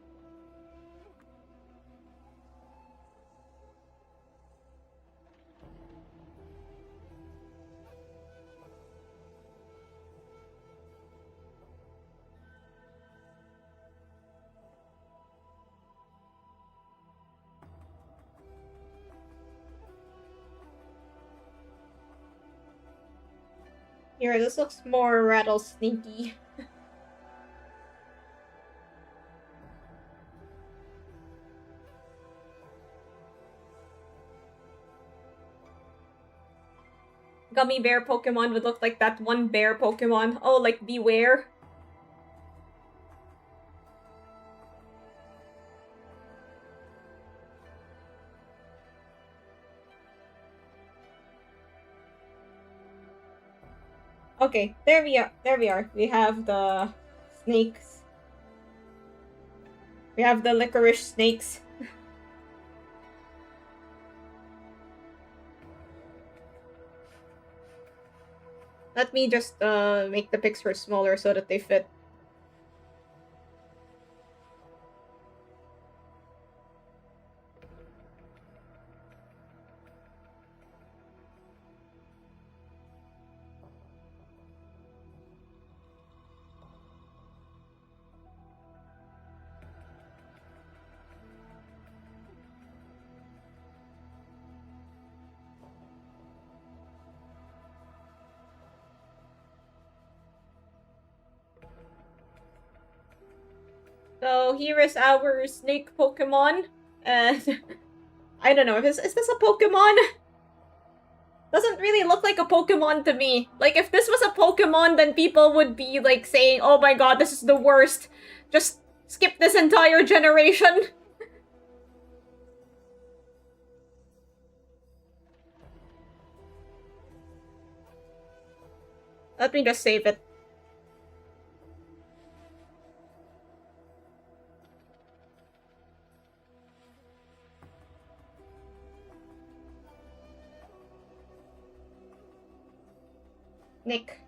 Here, this looks more rattlesnakey. Gummy bear Pokemon would look like that one bear Pokemon. Oh, like Beware. Okay, there we are. There we are. We have the snakes. We have the licorice snakes. Let me just make the pictures smaller so that they fit. So here is our snake Pokemon. And I don't know, is this a Pokemon? Doesn't really look like a Pokemon to me. Like, if this was a Pokemon, then people would be, like, saying, oh my god, this is the worst. Just skip this entire generation. Let me just save it. Nick.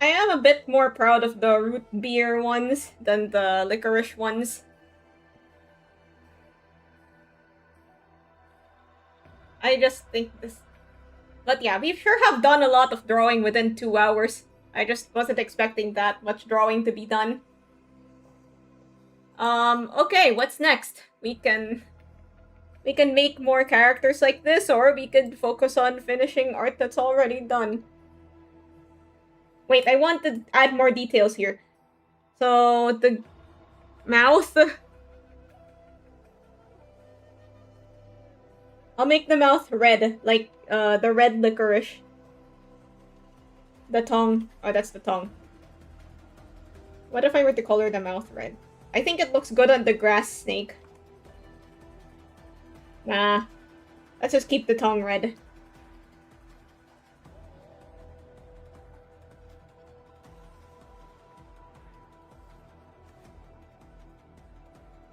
I am a bit more proud of the root beer ones than the licorice ones. I just think this... But yeah, we sure have done a lot of drawing within 2 hours. I just wasn't expecting that much drawing to be done. Okay, what's next? We can make more characters like this, or we could focus on finishing art that's already done. Wait, I want to add more details here. So, the mouth... I'll make the mouth red, like, the red licorice. The tongue. Oh, that's the tongue. What if I were to color the mouth red? I think it looks good on the grass snake. Nah. Let's just keep the tongue red.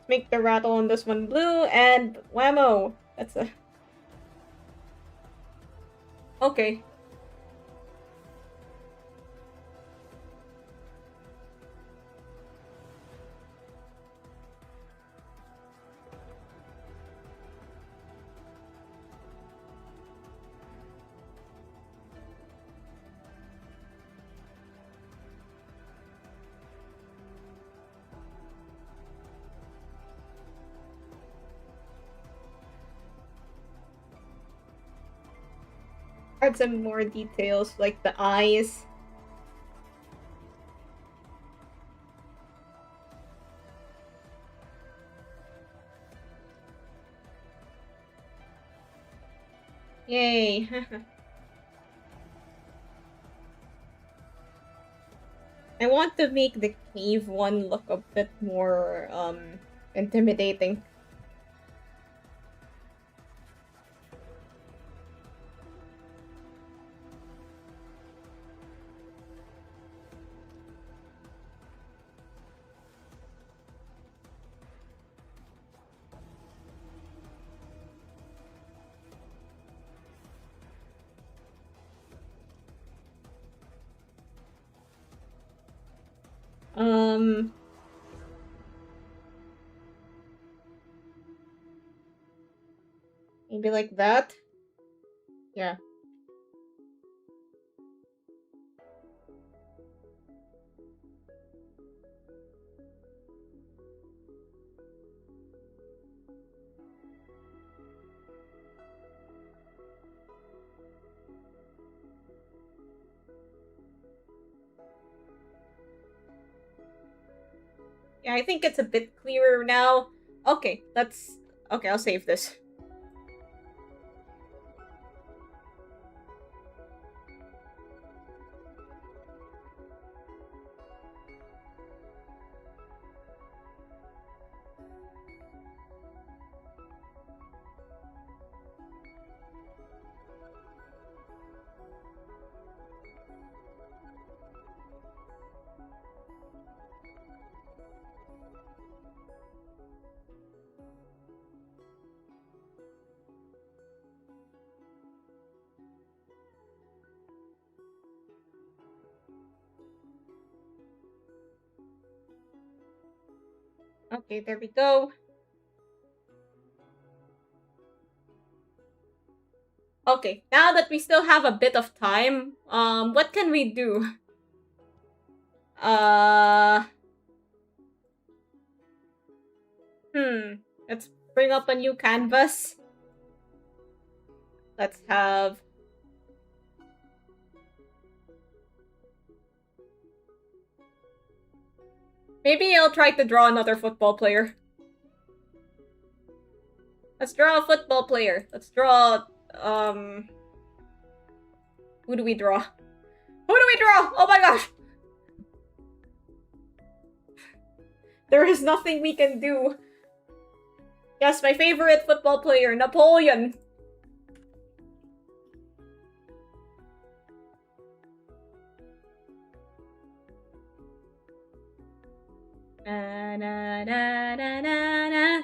Make the rattle on this one blue, and whammo! That's a... Okay. Add some more details, like the eyes. Yay. I want to make the cave one look a bit more, intimidating. Maybe like that? Yeah. Yeah, I think it's a bit clearer now. Okay, let's... Okay, I'll save this. Okay, there we go. Okay, now that we still have a bit of time, what can we do? Let's bring up a new canvas. Let's have... Maybe I'll try to draw another football player. Let's draw a football player. Let's draw, who do we draw? Who do we draw? Oh my gosh! There is nothing we can do. Yes, my favorite football player, Napoleon. Na na na na na na.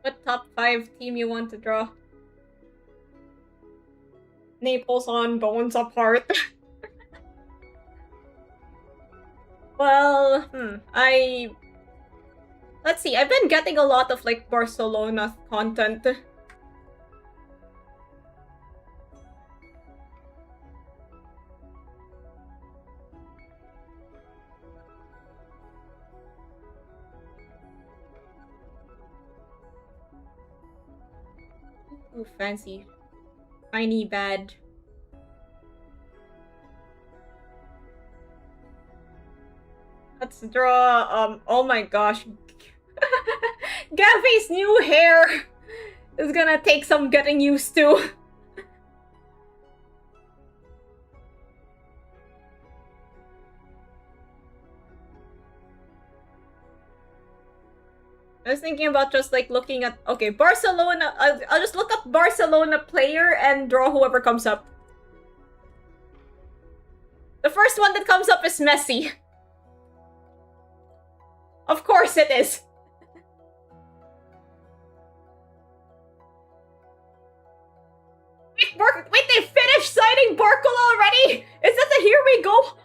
What top 5 team you want to draw? Naples on, bones apart. Well, let's see, I've been getting a lot of, like, Barcelona content. Ooh, fancy. Tiny bad. Let's draw, oh my gosh. Gaffy's new hair is gonna take some getting used to. I was thinking about just, like, looking at... Okay, Barcelona... I'll just look up Barcelona player and draw whoever comes up. The first one that comes up is Messi. Of course it is. Wait, they finished signing Barcola already? Is that the here we go?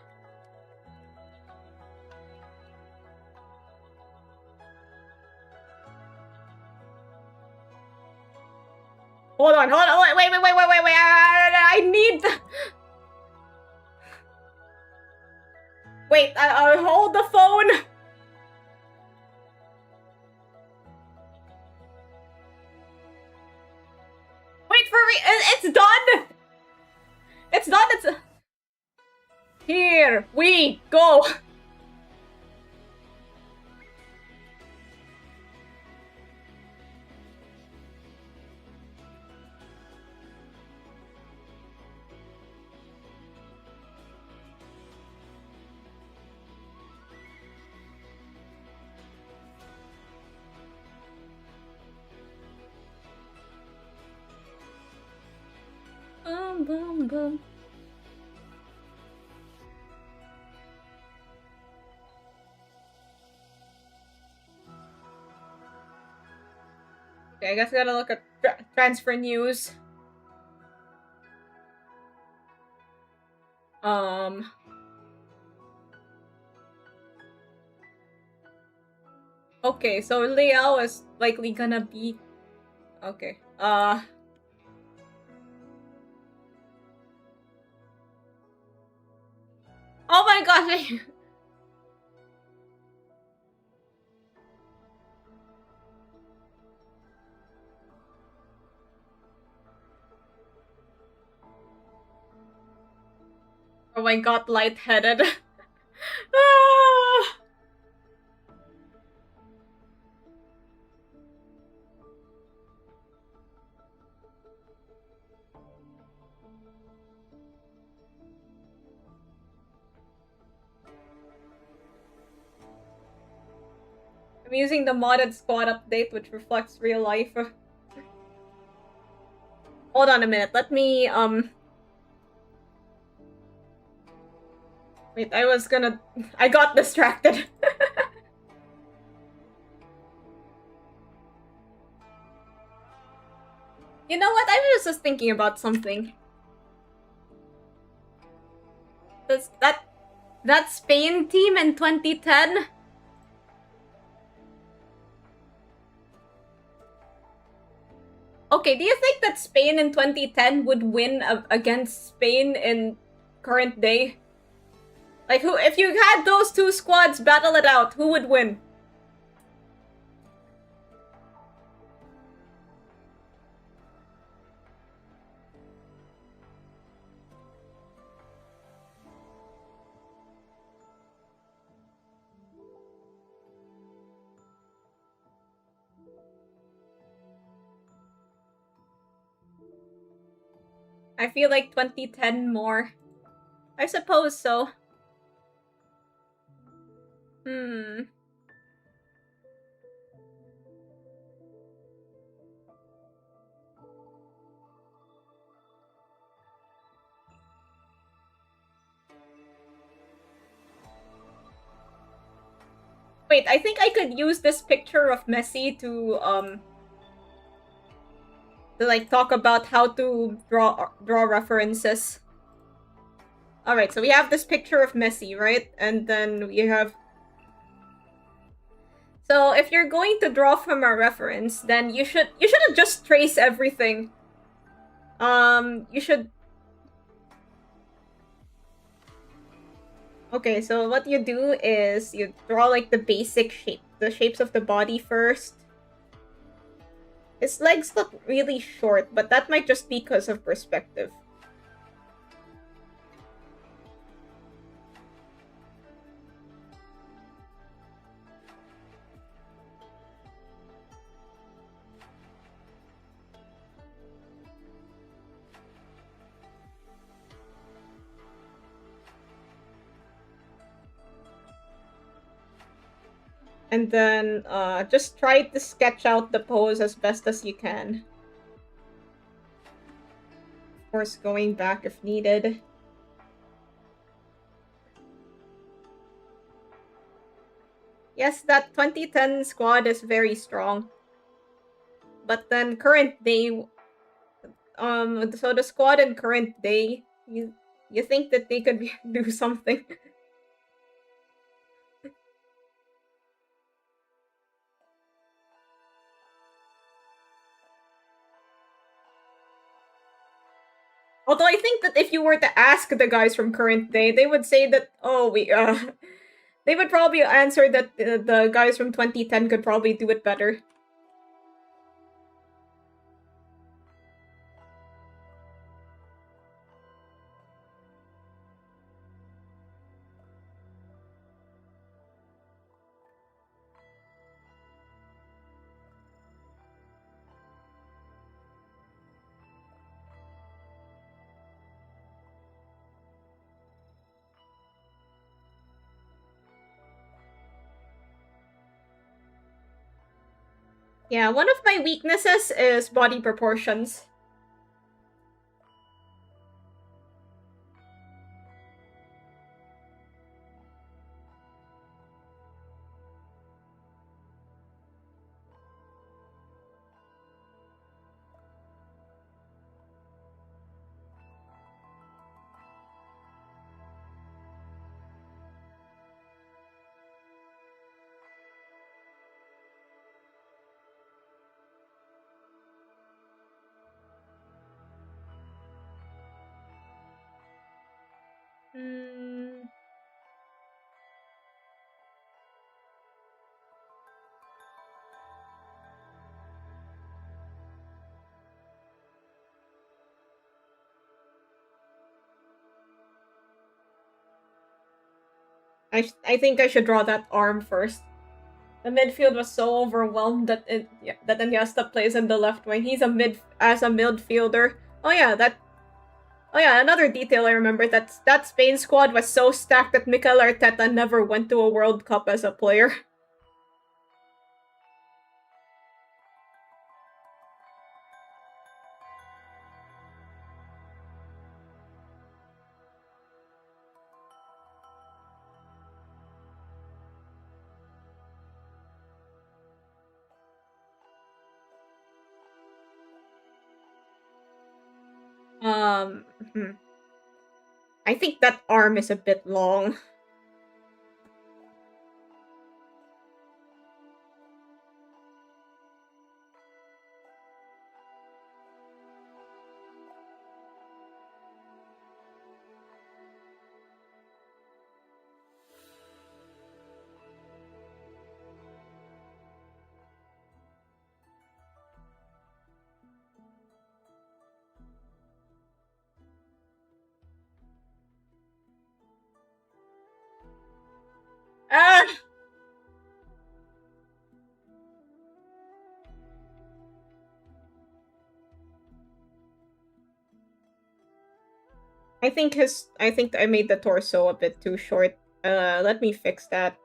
Hold on, wait, I need the... Wait, I'll hold the phone. Wait for me, it's done! It's done, it's... Here we go! Boom, boom, boom. Okay, I guess I gotta look at transfer news. Okay, so Liao is likely gonna be... Okay, Oh my gosh! Oh, I got lightheaded. Ah! I'm using the modded squad update, which reflects real life. Hold on a minute, let me, Wait, I got distracted. You know what? I was just thinking about something. That Spain team in 2010? Okay, do you think that Spain in 2010 would win against Spain in current day? Like, if you had those two squads battle it out, who would win? I feel like 2010 more. I suppose so. Hmm. Wait, I think I could use this picture of Messi to like talk about how to draw references. All right, so we have this picture of Messi, right? And then we have. So if you're going to draw from a reference, then you shouldn't just trace everything. You should. Okay, so what you do is you draw like the basic shape, the shapes of the body first. His legs look really short, but that might just be because of perspective. And then just try to sketch out the pose as best as you can. Of course, going back if needed. Yes, that 2010 squad is very strong. But then current day, so the squad in current day, you think that they could do something? Although I think that if you were to ask the guys from current day, they would say that they would probably answer that the guys from 2010 could probably do it better. Yeah, one of my weaknesses is body proportions. Hmm. I think I should draw that arm first. The midfield was so overwhelmed that that Iniesta plays in the left wing. He's a midfielder. Oh yeah, that. Oh yeah, another detail I remember that Spain squad was so stacked that Mikel Arteta never went to a World Cup as a player. Um, hmm. I think that arm is a bit long. I think I made the torso a bit too short. Let me fix that.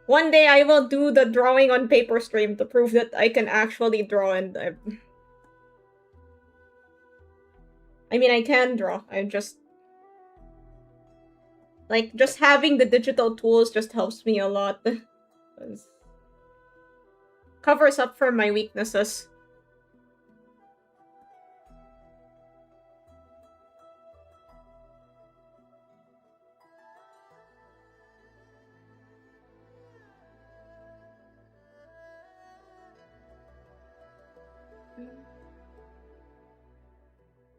One day I will do the drawing on paper stream to prove that I can actually draw, and I mean I can draw. I'm just like just having the digital tools just helps me a lot. Covers up for my weaknesses.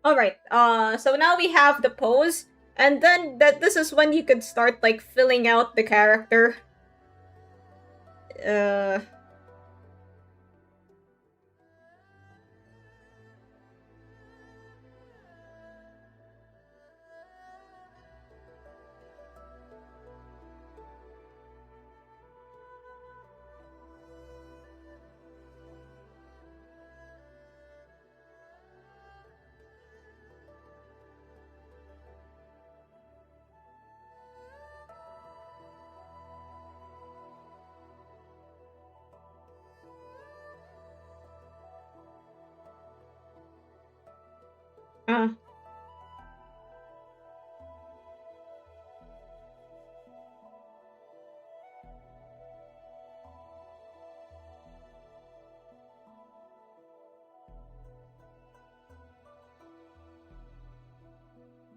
Alright, so now we have the pose, and then this is when you could start, like, filling out the character. Uh...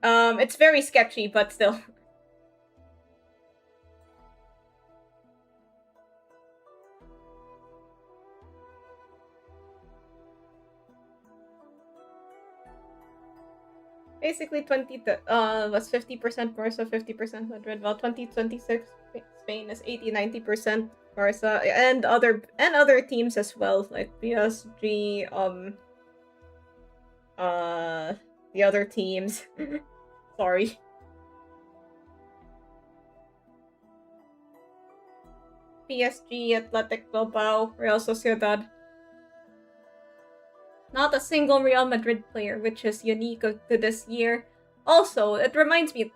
Uh, it's very sketchy, but still. Basically, was 50% Barca, 50% Madrid. Well, 2026 Spain is 80-90% Barca, and other teams as well, like PSG, the other teams. Sorry. PSG, Athletic Bilbao, Real Sociedad. Not a single Real Madrid player, which is unique to this year. Also, that reminds me,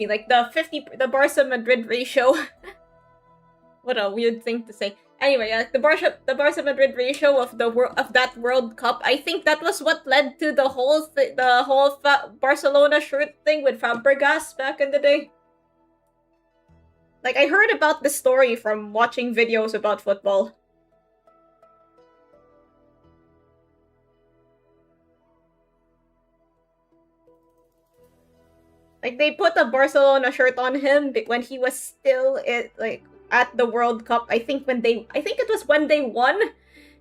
like the Barca Madrid ratio. What a weird thing to say. Anyway, the Barca Madrid ratio of that World Cup. I think that was what led to the whole Barcelona shirt thing with Fabregas back in the day. Like, I heard about this story from watching videos about football. Like, they put a Barcelona shirt on him when he was still at the World Cup. I think it was when they won,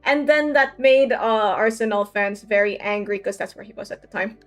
and then that made Arsenal fans very angry because that's where he was at the time.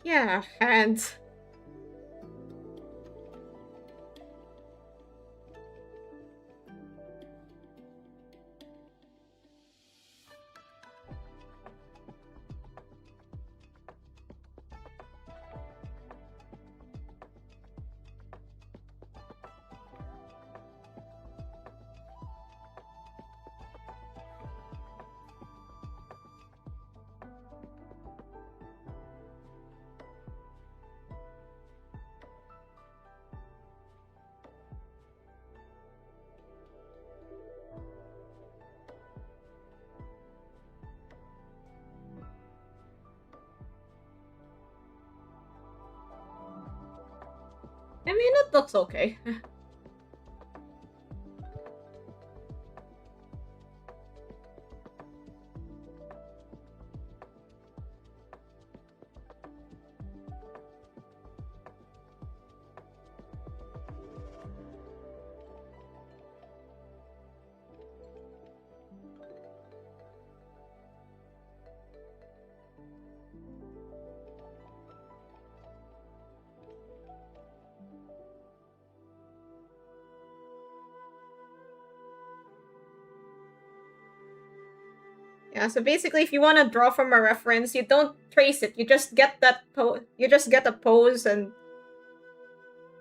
Yeah, hands. I mean, it looks okay. Yeah, so basically if you want to draw from a reference, you don't trace it. You just get that you just get a pose and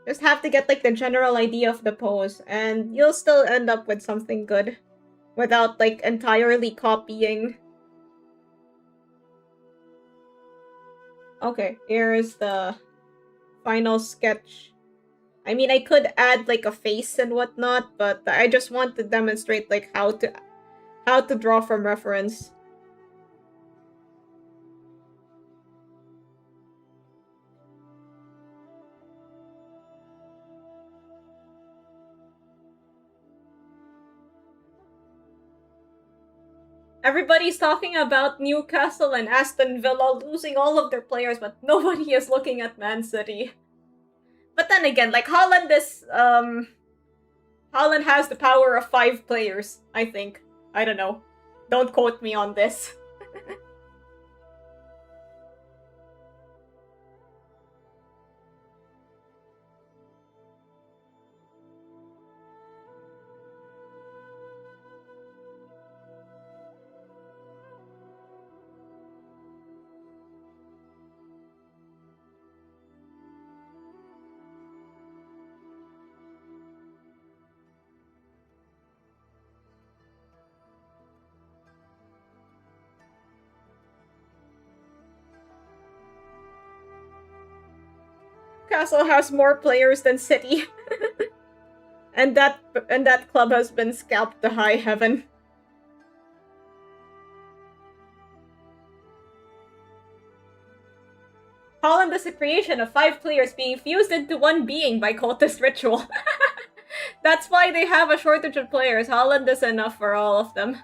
just have to get like the general idea of the pose, and you'll still end up with something good without like entirely copying. Okay, here's the final sketch. I mean, I could add like a face and whatnot, but I just want to demonstrate like how to draw from reference. Everybody's talking about Newcastle and Aston Villa losing all of their players, but nobody is looking at Man City. But then again, like Holland has the power of 5 players, I think. I don't know. Don't quote me on this. Newcastle has more players than City. and that club has been scalped to high heaven. Holland is a creation of 5 players being fused into one being by cultist ritual. That's why they have a shortage of players. Holland is enough for all of them.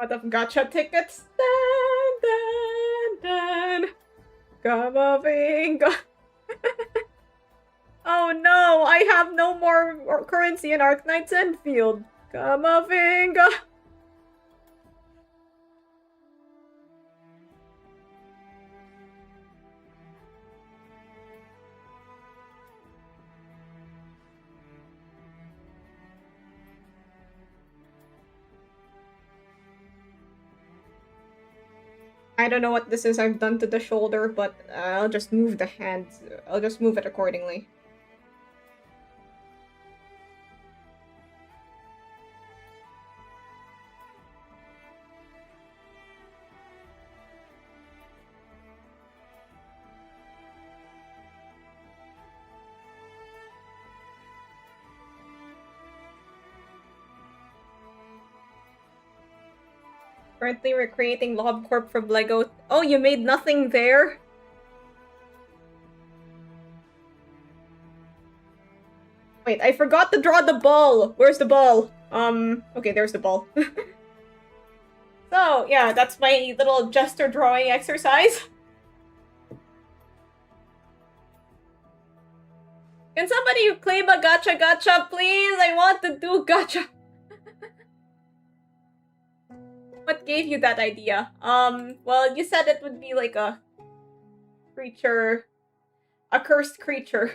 Out of gacha tickets. Dun, dun, dun. Gamavinga. Oh no, I have no more currency in Arknight's Enfield. Gamavinga. I don't know what this is I've done to the shoulder, but I'll just move the hand. I'll just move it accordingly. Currently recreating LobCorp from Lego. Oh, you made nothing there? Wait, I forgot to draw the ball. Where's the ball? Okay, there's the ball. So, yeah, that's my little gesture drawing exercise. Can somebody claim a gacha, please? I want to do gacha. What gave you that idea? Well, you said it would be like a creature, a cursed creature.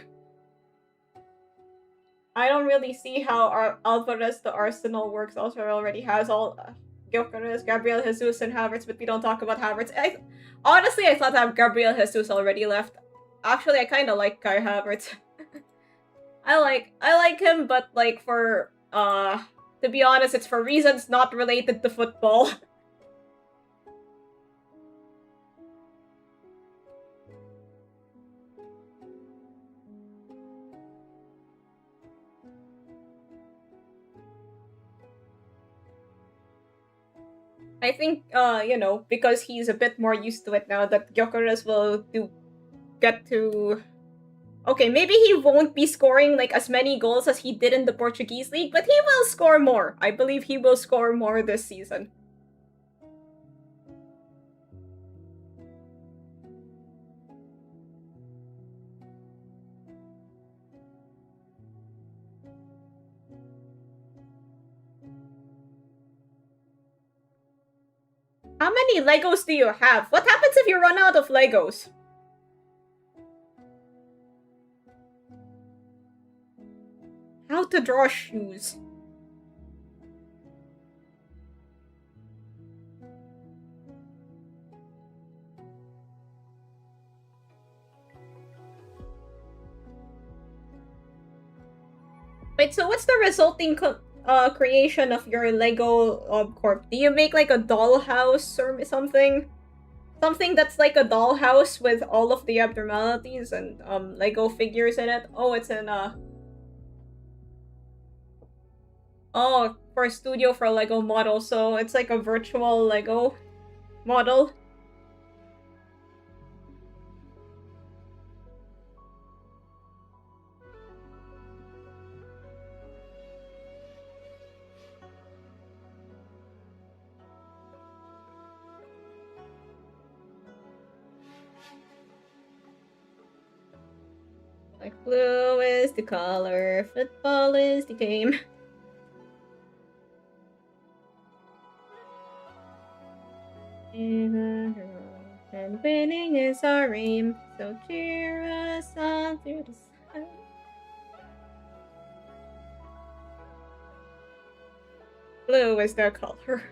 I don't really see how Alvarez the Arsenal works. Also, already has all Gyökeres, Gabriel Jesus, and Havertz, but we don't talk about Havertz. Honestly, I thought that Gabriel Jesus already left. Actually, I kind of like Kai Havertz. I like him, but like for to be honest, it's for reasons not related to football. I think, you know, because he's a bit more used to it now, that Gyökeres will get to... Okay, maybe he won't be scoring, like, as many goals as he did in the Portuguese league, but he will score more. I believe he will score more this season. How many Legos do you have? What happens if you run out of Legos? How to draw shoes. Wait, so what's the resulting creation of your Lego corp? Do you make like a dollhouse or something? Something that's like a dollhouse with all of the abnormalities and Lego figures in it? Oh, it's in Oh, for a studio for Lego model, so it's like a virtual Lego model. Like blue is the color, football is the game. And winning is our aim, so cheer us on through the sun. Blue is the color.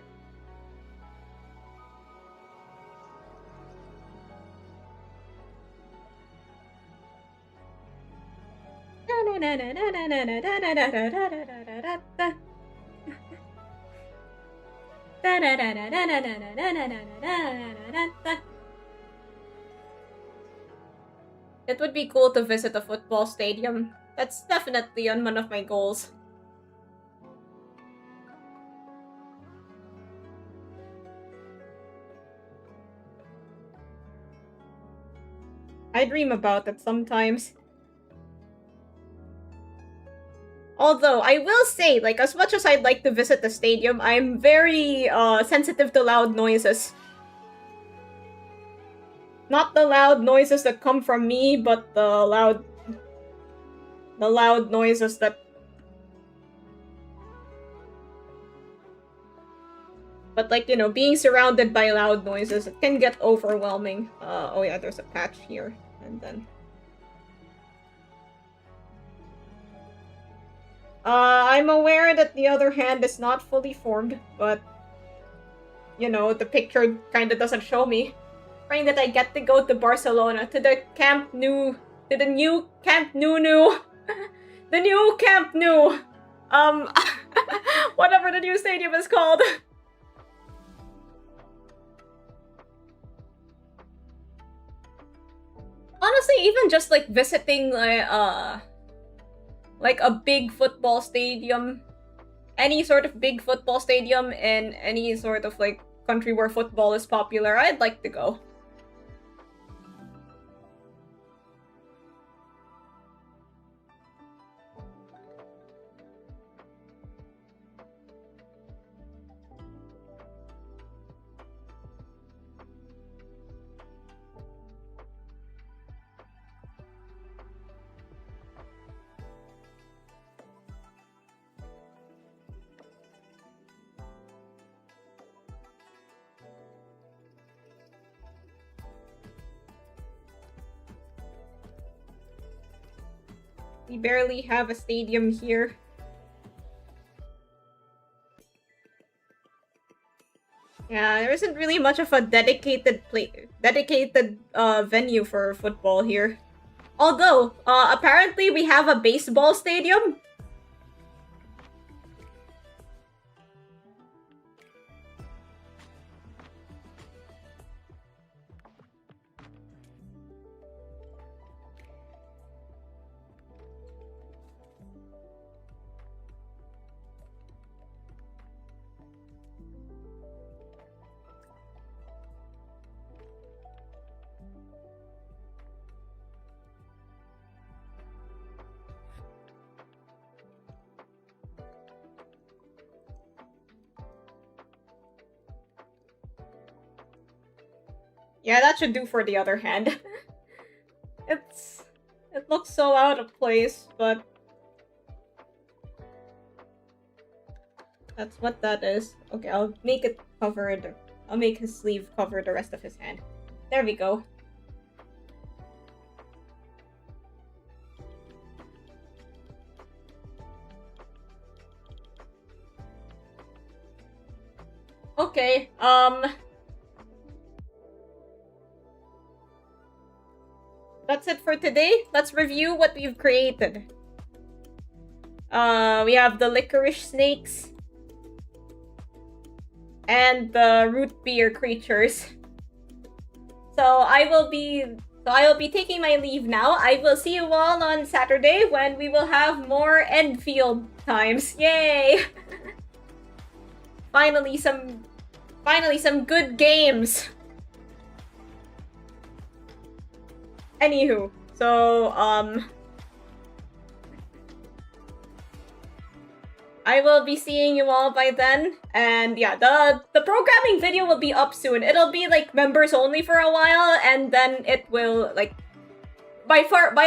It would be cool to visit a football stadium. That's definitely on one of my goals. I dream about it sometimes. Although, I will say, like, as much as I'd like to visit the stadium, I'm very, sensitive to loud noises. Not the loud noises that come from me, but the loud noises that... But, like, you know, being surrounded by loud noises, it can get overwhelming. Oh yeah, there's a patch here, and then... I'm aware that the other hand is not fully formed, but... You know, the picture kinda doesn't show me. Praying that I get to go to Barcelona, to the Camp Nou... To the new Camp Nou. The new Camp Nou! Whatever the new stadium is called. Honestly, even just, like, visiting, like a big football stadium, any sort of big football stadium in any sort of, like, country where football is popular, I'd like to go. We barely have a stadium here. Yeah, there isn't really much of a dedicated venue for football here. Although, apparently we have a baseball stadium. Yeah, that should do for the other hand. It looks so out of place, but that's what that is. Okay, I'll make it covered. I'll make his sleeve cover the rest of his hand. There we go. Okay, that's it for today. Let's review what we've created. We have the licorice snakes and the root beer creatures. So I will be taking my leave now. I will see you all on Saturday when we will have more Enfield times. Yay! Finally some good games. Anywho, so I will be seeing you all by then, and yeah, the programming video will be up soon. It'll be like members only for a while, and then it will like by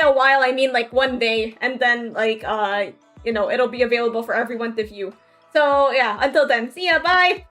a while I mean like one day, and then like you know, it'll be available for everyone to view. So yeah, until then, see ya, bye.